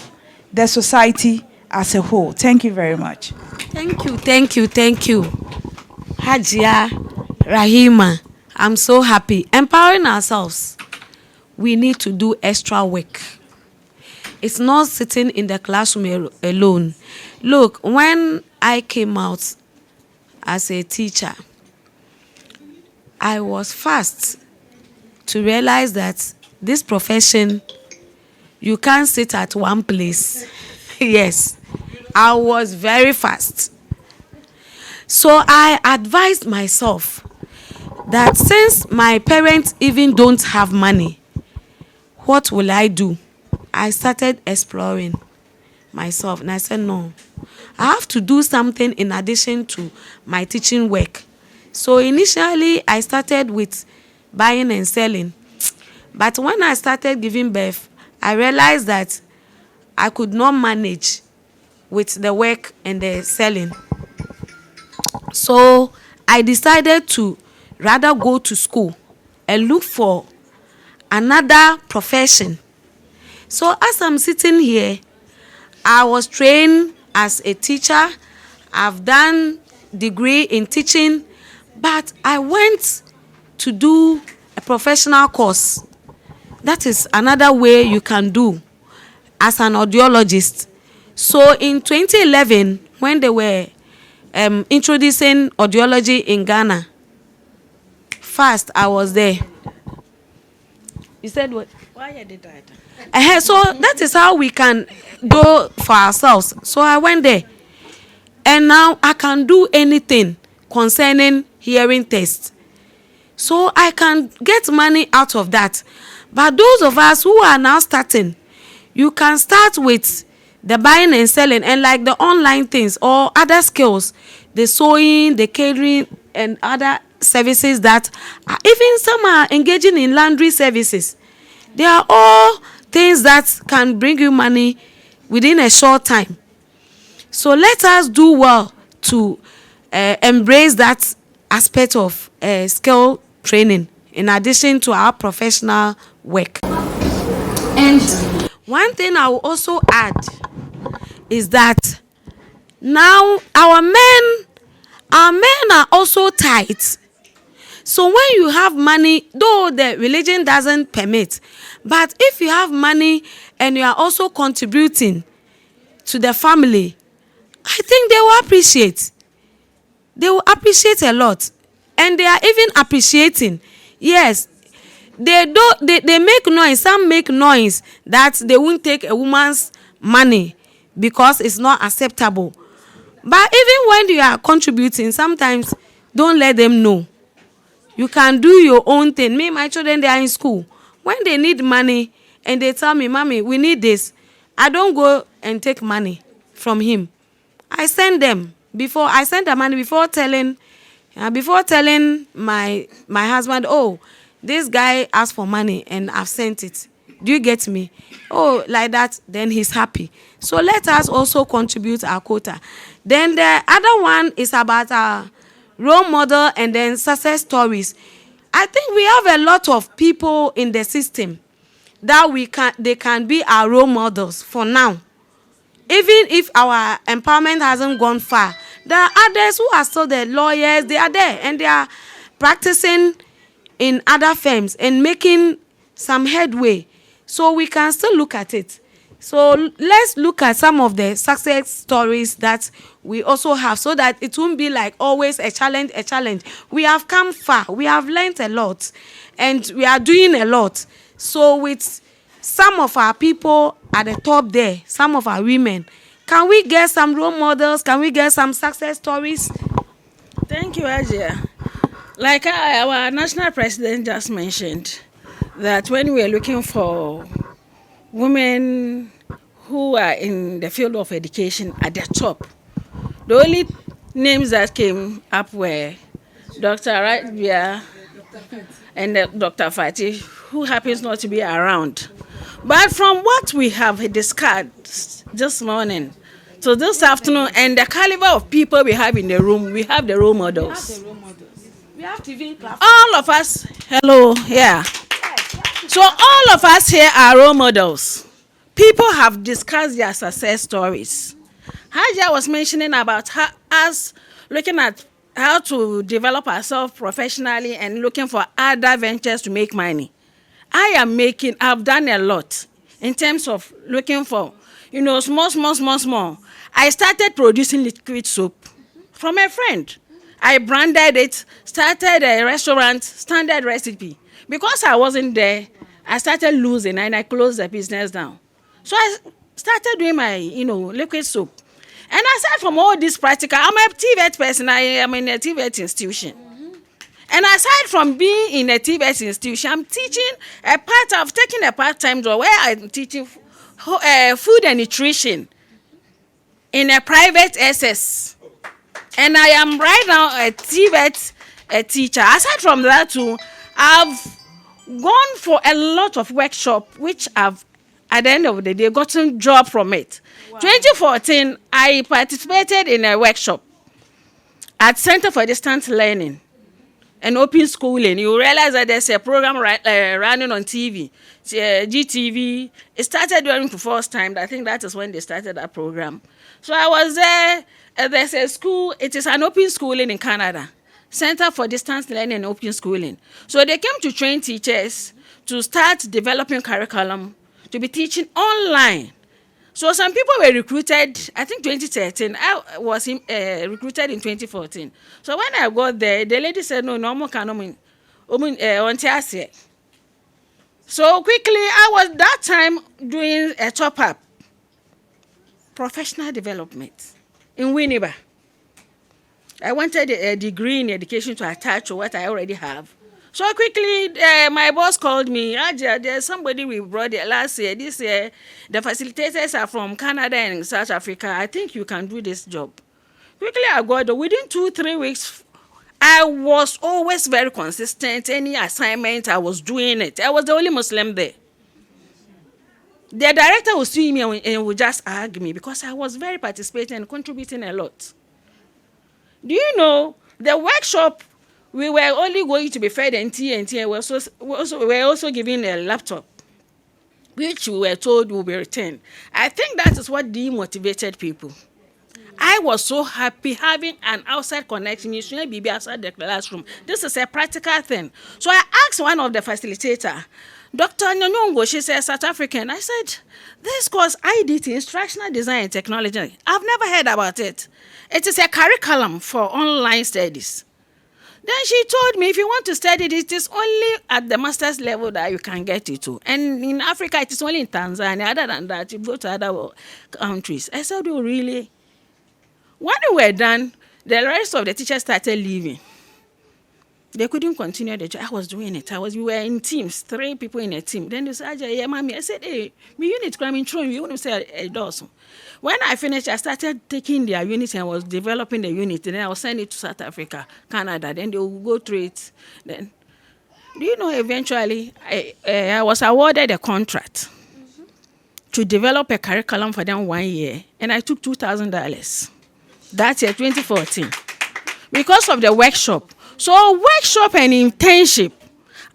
the society as a whole. Thank you very much. Thank you. Hajia, Rahima, I'm so happy. Empowering ourselves, we need to do extra work. It's not sitting in the classroom alone. Look, when I came out as a teacher, I was fast to realize that this profession, you can't sit at one place. Yes, I was very fast. So I advised myself that since my parents even don't have money, what will I do? I started exploring myself, and I said, no, I have to do something in addition to my teaching work. So initially, I started with buying and selling. But when I started giving birth, I realized that I could not manage with the work and the selling. So I decided to rather go to school and look for another profession. So as I'm sitting here, I was trained as a teacher. I've done degree in teaching, but I went to do a professional course. That is another way you can do as an audiologist. So in 2011, when they were introducing audiology in Ghana, first I was there. You said what? Why did that? So that is how we can go for ourselves. So I went there, and now I can do anything concerning hearing tests. So I can get money out of that. But those of us who are now starting, you can start with the buying and selling, and like the online things or other skills, the sewing, the catering, and other services that even some are engaging in laundry services. They are all things that can bring you money within a short time. So let us do well to embrace that aspect of skill training in addition to our professional work. And one thing I will also add is that now our men are also tight. So when you have money, though the religion doesn't permit, but if you have money and you are also contributing to the family, I think they will appreciate. They will appreciate a lot. And they are even appreciating. Yes, they make noise. Some make noise that they won't take a woman's money because it's not acceptable. But even when you are contributing, sometimes don't let them know. You can do your own thing. Me, my children, they are in school. When they need money and they tell me, Mommy, we need this, I don't go and take money from him. I send them before I send the money before telling my husband, oh, this guy asked for money and I've sent it. Do you get me? Oh, like that, then he's happy. So let us also contribute our quota. Then the other one is about our role model and then success stories. I think we have a lot of people in the system that they can be our role models for now. Even if our empowerment hasn't gone far, there are others who are still the lawyers. They are there and they are practicing in other firms and making some headway. So we can still look at it. So let's look at some of the success stories that we also have so that it won't be like always a challenge. We have come far. We have learned a lot and we are doing a lot. So with some of our people at the top there, some of our women, can we get some role models? Can we get some success stories? Thank you, Ajia. Like our national president just mentioned, that when we are looking for women who are in the field of education at the top, the only names that came up were Dr. Rabia and Dr. Fatih, who happens not to be around. But from what we have discussed this morning to this afternoon and the caliber of people we have in the room, we have the role models. We have TV class. All of us, hello, yeah. So all of us here are role models. People have discussed their success stories. Hajia was mentioning about us looking at how to develop ourselves professionally and looking for other ventures to make money. I've done a lot in terms of looking for, small. I started producing liquid soap from a friend. I branded it, started a restaurant, standard recipe. Because I wasn't there, I started losing and I closed the business down. So I started doing my, liquid soap. And aside from all this practical, I'm a TVET person. I am in a TVET institution. And aside from being in a TVET institution, I'm taking a part-time job where I'm teaching food and nutrition in a private SS. And I am right now a TVET a teacher. Aside from that too, I've gone for a lot of workshop which I've at the end of the day gotten job from it. 2014, I participated in a workshop at Center for Distance Learning and Open Schooling. You realize that there's a program running on TV, GTV. It started during the first time. I think that is when they started that program. So I was there. There's a school. It is an open schooling in Canada, Center for Distance Learning and Open Schooling. So they came to train teachers to start developing curriculum to be teaching online. So some people were recruited, I think 2013. I was recruited in 2014. So when I got there, the lady said, no more can So quickly, I was that time doing a top-up, professional development in Winneba. I wanted a degree in education to attach to what I already have. So quickly, my boss called me. There's somebody we brought there last year. This year, the facilitators are from Canada and South Africa. I think you can do this job. Quickly, I got there. Within 2-3 weeks, I was always very consistent. Any assignment, I was doing it. I was the only Muslim there. The director would see me and would just argue me because I was very participating and contributing a lot. Do you know, the workshop, we were only going to be fed and we were also given a laptop, which we were told will be returned. I think that is what demotivated people. I was so happy having an outside connection. You shouldn't be outside the classroom. This is a practical thing. So I asked one of the facilitator, Dr. Nyongo, she said, South African. I said, this course IDT, Instructional Design and Technology. I've never heard about it. It is a curriculum for online studies. Then she told me, if you want to study it, it is only at the master's level that you can get it to. And in Africa, it is only in Tanzania. Other than that, you go to other countries. I said, oh, really? When we were done, the rest of the teachers started leaving. They couldn't continue the job. I was doing it. We were in teams, 3 people in a team. Then they said, yeah, mommy. I said, hey, my unit coming through. You want to say a dozen. When I finished, I started taking their unit and was developing the unit. Then I was sending it to South Africa, Canada. Then they will go through it. Then, do you know, eventually, I was awarded a contract to develop a curriculum for them 1 year. And I took $2,000. That year, 2014. Because of the workshop. So workshop and internship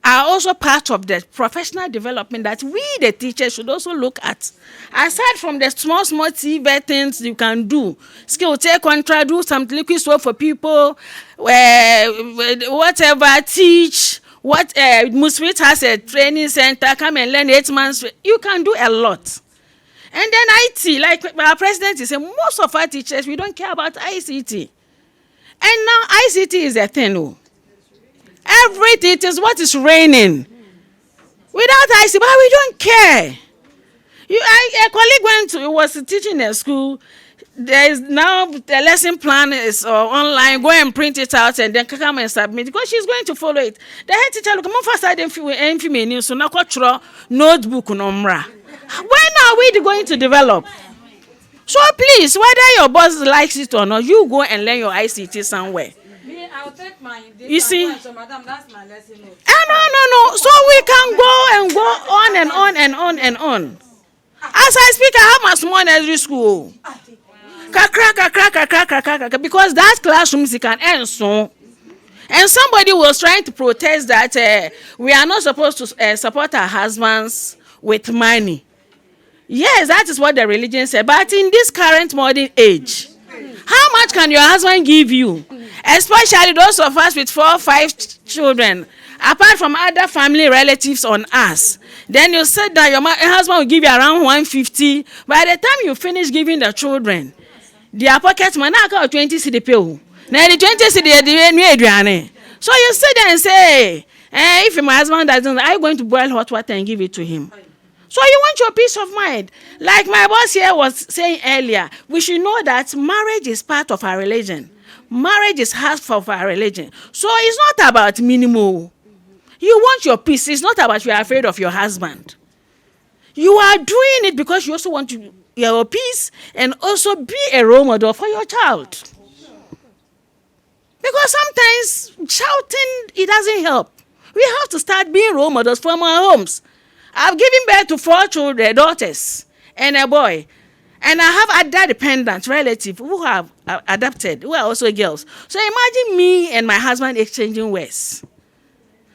are also part of the professional development that we, the teachers, should also look at. Aside from the small TV things you can do, skill take contract, do some liquid soap for people, whatever, teach. What Mufti has a training center, come and learn 8 months. You can do a lot. And then IT, like our president is saying, most of our teachers, we don't care about ICT. And now ICT is a thing. Oh. Everything is what is raining. Without ICT, but we don't care. A colleague was teaching at school. There is now the lesson plan is online. Go and print it out and then come and submit because she's going to follow it. The head teacher look more faster than news. So now notebook number. When are we going to develop? So please, whether your boss likes it or not, you go and learn your ICT somewhere. Me, I'll take my you see? so madam, that's my lesson note. No. So we can go and go on and on and on and on. As I speak, I have my small nursery school. Because that classroom you can end so. And somebody was trying to protest that we are not supposed to support our husbands with money. Yes, that is what the religion said. But in this current modern age, how much can your husband give you? Especially those of us with 4 or 5 children, apart from other family relatives on us. Then you said that your husband will give you around 150. By the time you finish giving the children, their pocket money now 20 cedi. Now the 20 cedi. So you sit there and say, if my husband doesn't, I'm going to boil hot water and give it to him. So you want your peace of mind. Like my boss here was saying earlier, we should know that marriage is part of our religion. Marriage is half of our religion. So it's not about minimal. You want your peace. It's not about you are afraid of your husband. You are doing it because you also want your peace and also be a role model for your child. Because sometimes shouting, it doesn't help. We have to start being role models from our homes. I've given birth to 4 children, daughters, and a boy. And I have other dependent relatives who have adopted, who are also girls. So imagine me and my husband exchanging words.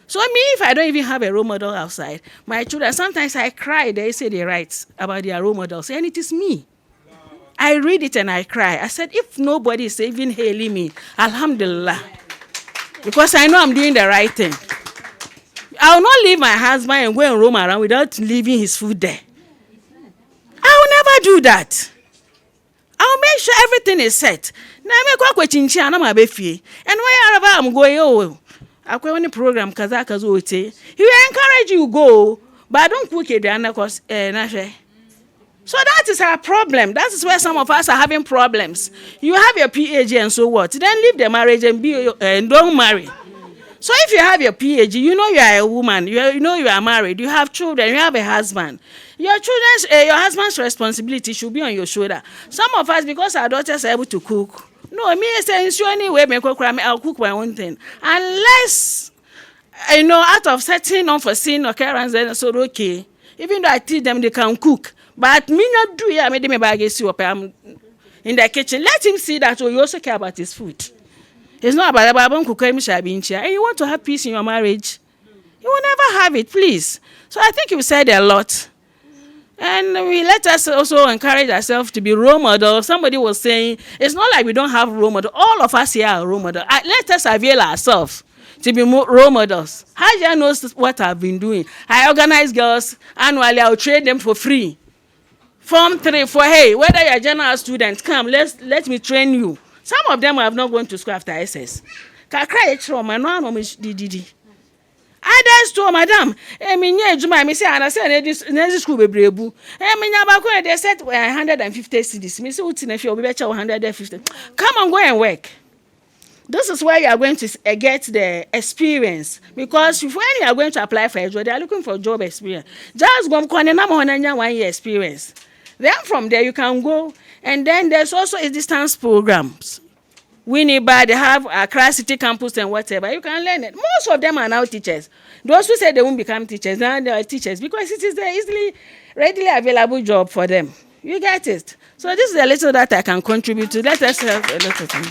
So me, if I don't even have a role model outside, my children, sometimes I cry, they say they write about their role models, and it is me. I read it and I cry. I said, if nobody is even hailing me, Alhamdulillah. Because I know I'm doing the right thing. I will not leave my husband and go and roam around without leaving his food there. I will never do that. I will make sure everything is set. Now I make work with and I'm a beefy. And wherever I'm going, I go on the program Kazazo. He will encourage you go, but don't cook it and cause So that is our problem. That is where some of us are having problems. You have your PhD and so what? Then leave the marriage and don't marry. So if you have your PhD, you know you are a woman, you know you are married, you have children, you have a husband. Your husband's responsibility should be on your shoulder. Some of us, because our daughters are able to cook, no, me essentially anyway, I'll cook my own thing. Unless, out of certain unforeseen occurrence, then so okay. Even though I teach them they can cook, but me not do it, I made them bag in the kitchen. Let him see that you also care about his food. It's not about and you want to have peace in your marriage. You will never have it, please. So I think you said a lot. And we let us also encourage ourselves to be role models. Somebody was saying, it's not like we don't have role models. All of us here are role models. Let us avail ourselves to be role models. Hajia knows what I've been doing. I organize girls annually. I'll train them for free. Form 3 for, hey, whether you're a general student, come, let me train you. Some of them have not gone to school after SS. Others to madam, I say, and I said, this school be brave. They said 150 cedis. Me say, if you'll be better 150. Come and go and work. This is where you are going to get the experience. Because when you are going to apply for a job, they are looking for job experience. Just go and 1 year experience. Then from there, you can go. And then there's also a distance programs. Winneba, they have Accra City Campus and whatever. You can learn it. Most of them are now teachers. Those who say they won't become teachers, now they are teachers because it is the readily available job for them. You get it? So this is a little that I can contribute to. Let us have a little thing.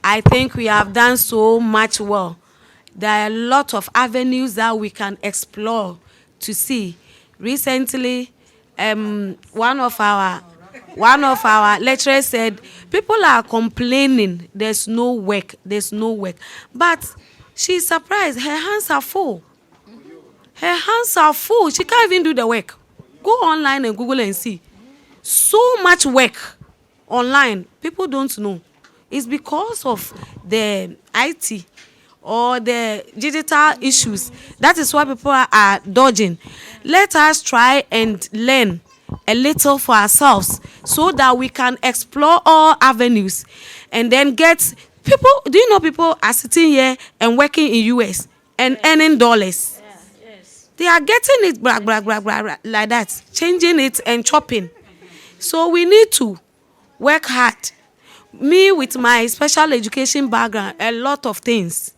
I think we have done so much well. There are a lot of avenues that we can explore to see. Recently, one of our lecturers said people are complaining there's no work. But she's surprised, her hands are full. She can't even do the work. Go online and Google and see. So much work online, people don't know. It's because of the IT or the digital issues. That is why people are dodging. Let us try and learn a little for ourselves so that we can explore all avenues and then get people. Do you know people are sitting here and working in US and earning dollars? Yes. They are getting it like that, changing it and chopping. So we need to work hard. Me with my special education background, a lot of things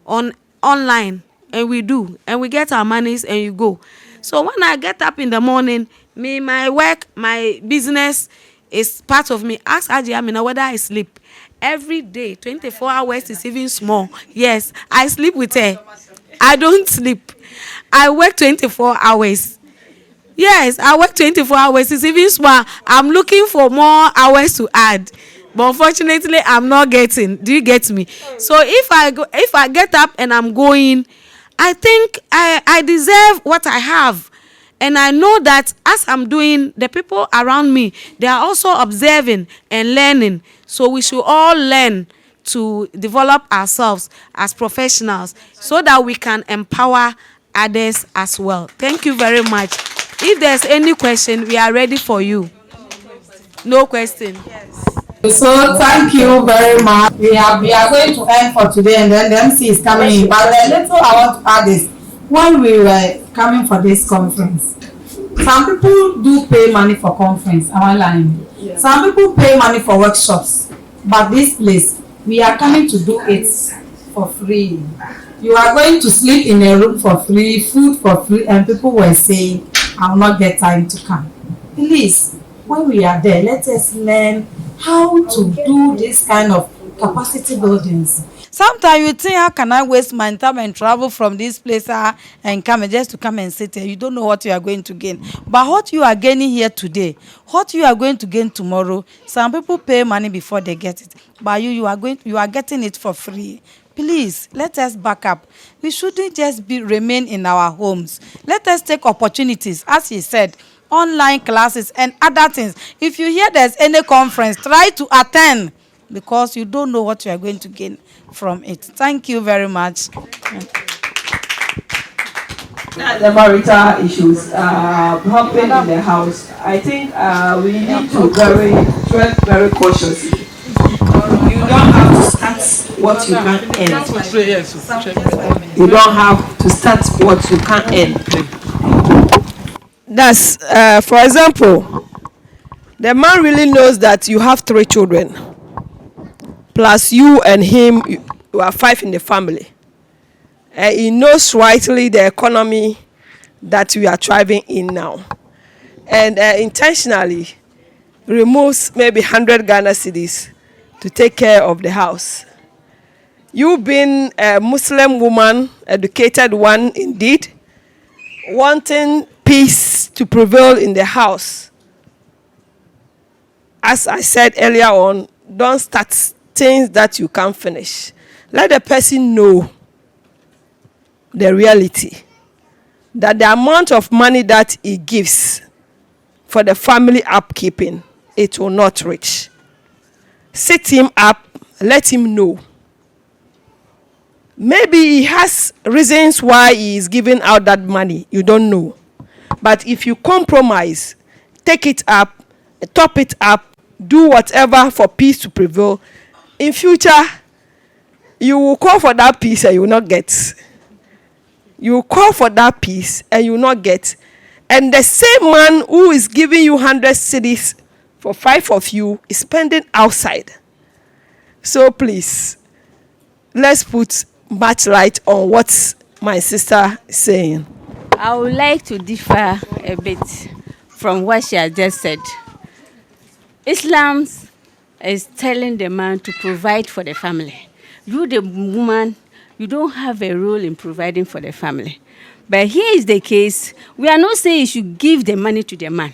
online, and we do, and we get our monies and you go. So when I get up in the morning, my work, my business is part of me. Ask Ajia whether I sleep. Every day, 24 hours is even small. Yes, I sleep with her. I don't sleep. I work 24 hours. Yes, I work 24 hours. It's even small. I'm looking for more hours to add. But unfortunately, I'm not getting. Do you get me? So if I get up and I'm going, I think I deserve what I have. And I know that as I'm doing, the people around me, they are also observing and learning. So we should all learn to develop ourselves as professionals so that we can empower others as well. Thank you very much. If there's any question, we are ready for you. No question. Yes. So thank you very much. We are going to end for today, and then the MC is coming in. But a little I want to add is, when we were coming for this conference, some people do pay money for conference. Am I lying? Yeah. Some people pay money for workshops. But this place, we are coming to do it for free. You are going to sleep in a room for free, food for free, and people were saying, I will not get time to come. Please, when we are there, let us learn how to do this kind of capacity buildings. Sometimes you think, how can I waste my time and travel from this place and come just to come and sit here? You don't know what you are going to gain. But what you are gaining here today, what you are going to gain tomorrow, some people pay money before they get it. But you are getting it for free. Please, let us back up. We shouldn't just remain in our homes. Let us take opportunities, as he said, online classes and other things. If you hear there's any conference, try to attend, because you don't know what you are going to gain from it. Thank you very much. The marital issues happening in the house. I think we need to tread very cautiously. You don't have to start what you can't end. You don't have to start what you can't end. That's, for example, the man really knows that you have 3 children. Plus you and him, you are 5 in the family. He knows rightly the economy that we are thriving in now. And intentionally removes maybe 100 Ghana cedis to take care of the house. You being a Muslim woman, educated one indeed, wanting peace to prevail in the house. As I said earlier on, don't start things that you can't finish. Let the person know the reality, that the amount of money that he gives for the family upkeeping, it will not reach. Sit him up, let him know. Maybe he has reasons why he is giving out that money, you don't know. But if you compromise, take it up, top it up, do whatever for peace to prevail, in future, you will call for that peace and you will not get. You will call for that peace and you will not get. And the same man who is giving you 100 cedis for 5 of you is spending outside. So please, let's put much light on what my sister is saying. I would like to differ a bit from what she has just said. Islam is telling the man to provide for the family. You, the woman, you don't have a role in providing for the family. But here is the case. We are not saying you should give the money to the man.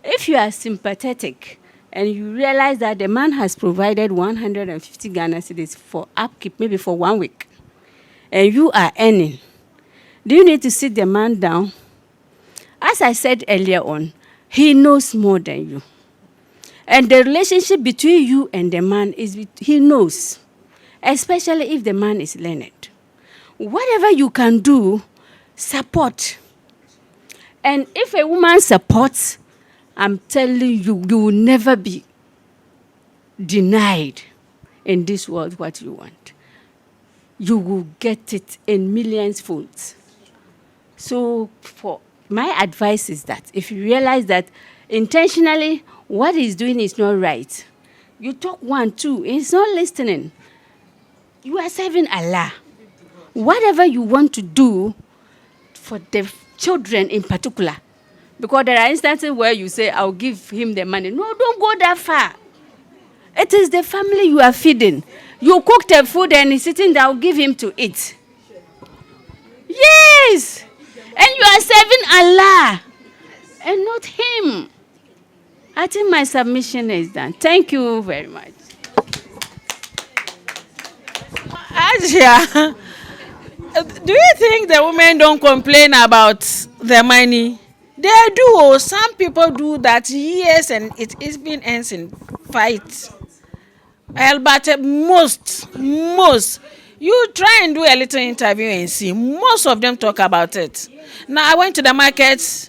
If you are sympathetic and you realize that the man has provided 150 Ghana cedis for upkeep, maybe for 1 week, and you are earning, do you need to sit the man down? As I said earlier on, he knows more than you. And the relationship between you and the man is, he knows, especially if the man is learned. Whatever you can do, support. And if a woman supports, I'm telling you, you will never be denied in this world what you want. You will get it in millions folds. So for my advice is that if you realize that intentionally what he's doing is not right, you talk 1, 2, he's not listening. You are serving Allah. Whatever you want to do for the children in particular, because there are instances where you say, I'll give him the money. No, don't go that far. It is the family you are feeding. You cook the food and he's sitting there, I'll give him to eat. Yes! And you are serving Allah and not him. I think my submission is done. Thank you very much. Asia, do you think the women don't complain about the money? They do. Some people do that years and it's been ends in fight. But most, you try and do a little interview and see. Most of them talk about it. Now I went to the markets.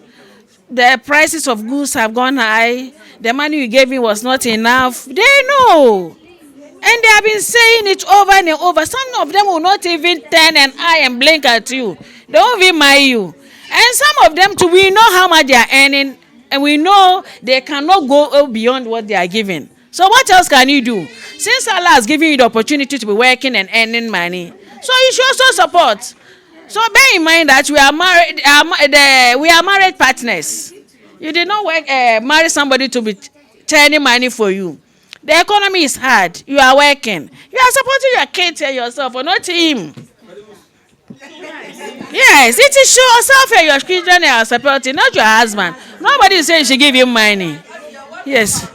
The prices of goods have gone high. The money you gave me was not enough. They know. And they have been saying it over and over. Some of them will not even turn an eye and blink at you. They won't even mind you. And some of them too, we know how much they are earning. And we know they cannot go beyond what they are giving. So what else can you do? Since Allah has given you the opportunity to be working and earning money, so you should also support. So bear in mind that we are married partners. You did not marry somebody to be turning money for you. The economy is hard. You are working. You are supporting your kids and yourself, or not him. Yes, it is yourself and your children are supporting, not your husband. Nobody is saying you should give him money. Yes.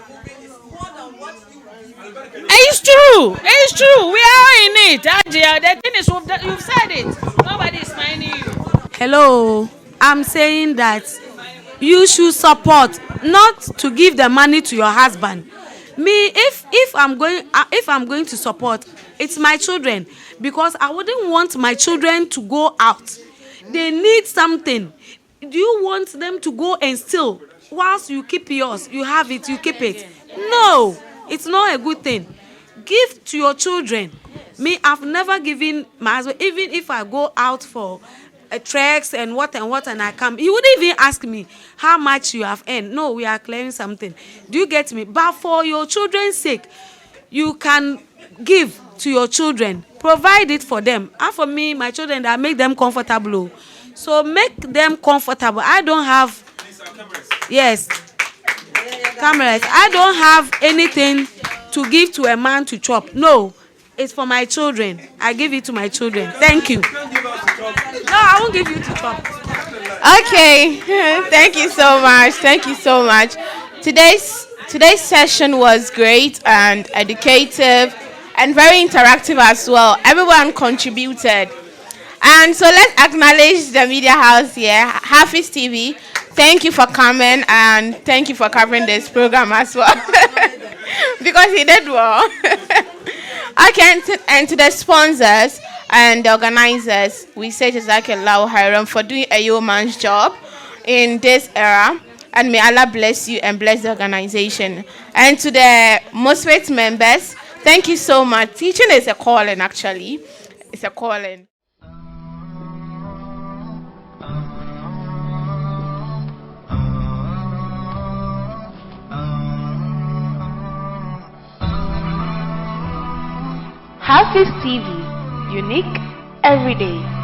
It's true. It's true. We are in it. The thing is, you've said it. Nobody is minding you. Hello. I'm saying that you should support, not to give the money to your husband. Me, if I'm going to support, it's my children, because I wouldn't want my children to go out. They need something. Do you want them to go and steal whilst you keep yours? You have it, you keep it. No, it's not a good thing. Give to your children. Me, I've never given my husband, even if I go out for treks and what and I come, he wouldn't even ask me how much you have earned. No, we are clearing something. Do you get me? But for your children's sake, you can give to your children. Provide it for them. And for me, my children, that make them comfortable. So make them comfortable. I don't have, yes, cameras. I don't have anything to give to a man to chop. No, it's for my children. I give it to my children. Thank you. No, I won't give you to chop. Okay. Thank you so much. Thank you so much. Today's session was great and educative and very interactive as well. Everyone contributed. And so let's acknowledge the media house here, Hafiz TV. Thank you for coming and thank you for covering this program as well. Because he did well. Okay, and to the sponsors and the organizers, we say Jazakallahu Khairan for doing a yeoman's job in this era. And may Allah bless you and bless the organization. And to the Muslim members, thank you so much. Teaching is a calling, actually. It's a calling. Hafiz TV, unique every day.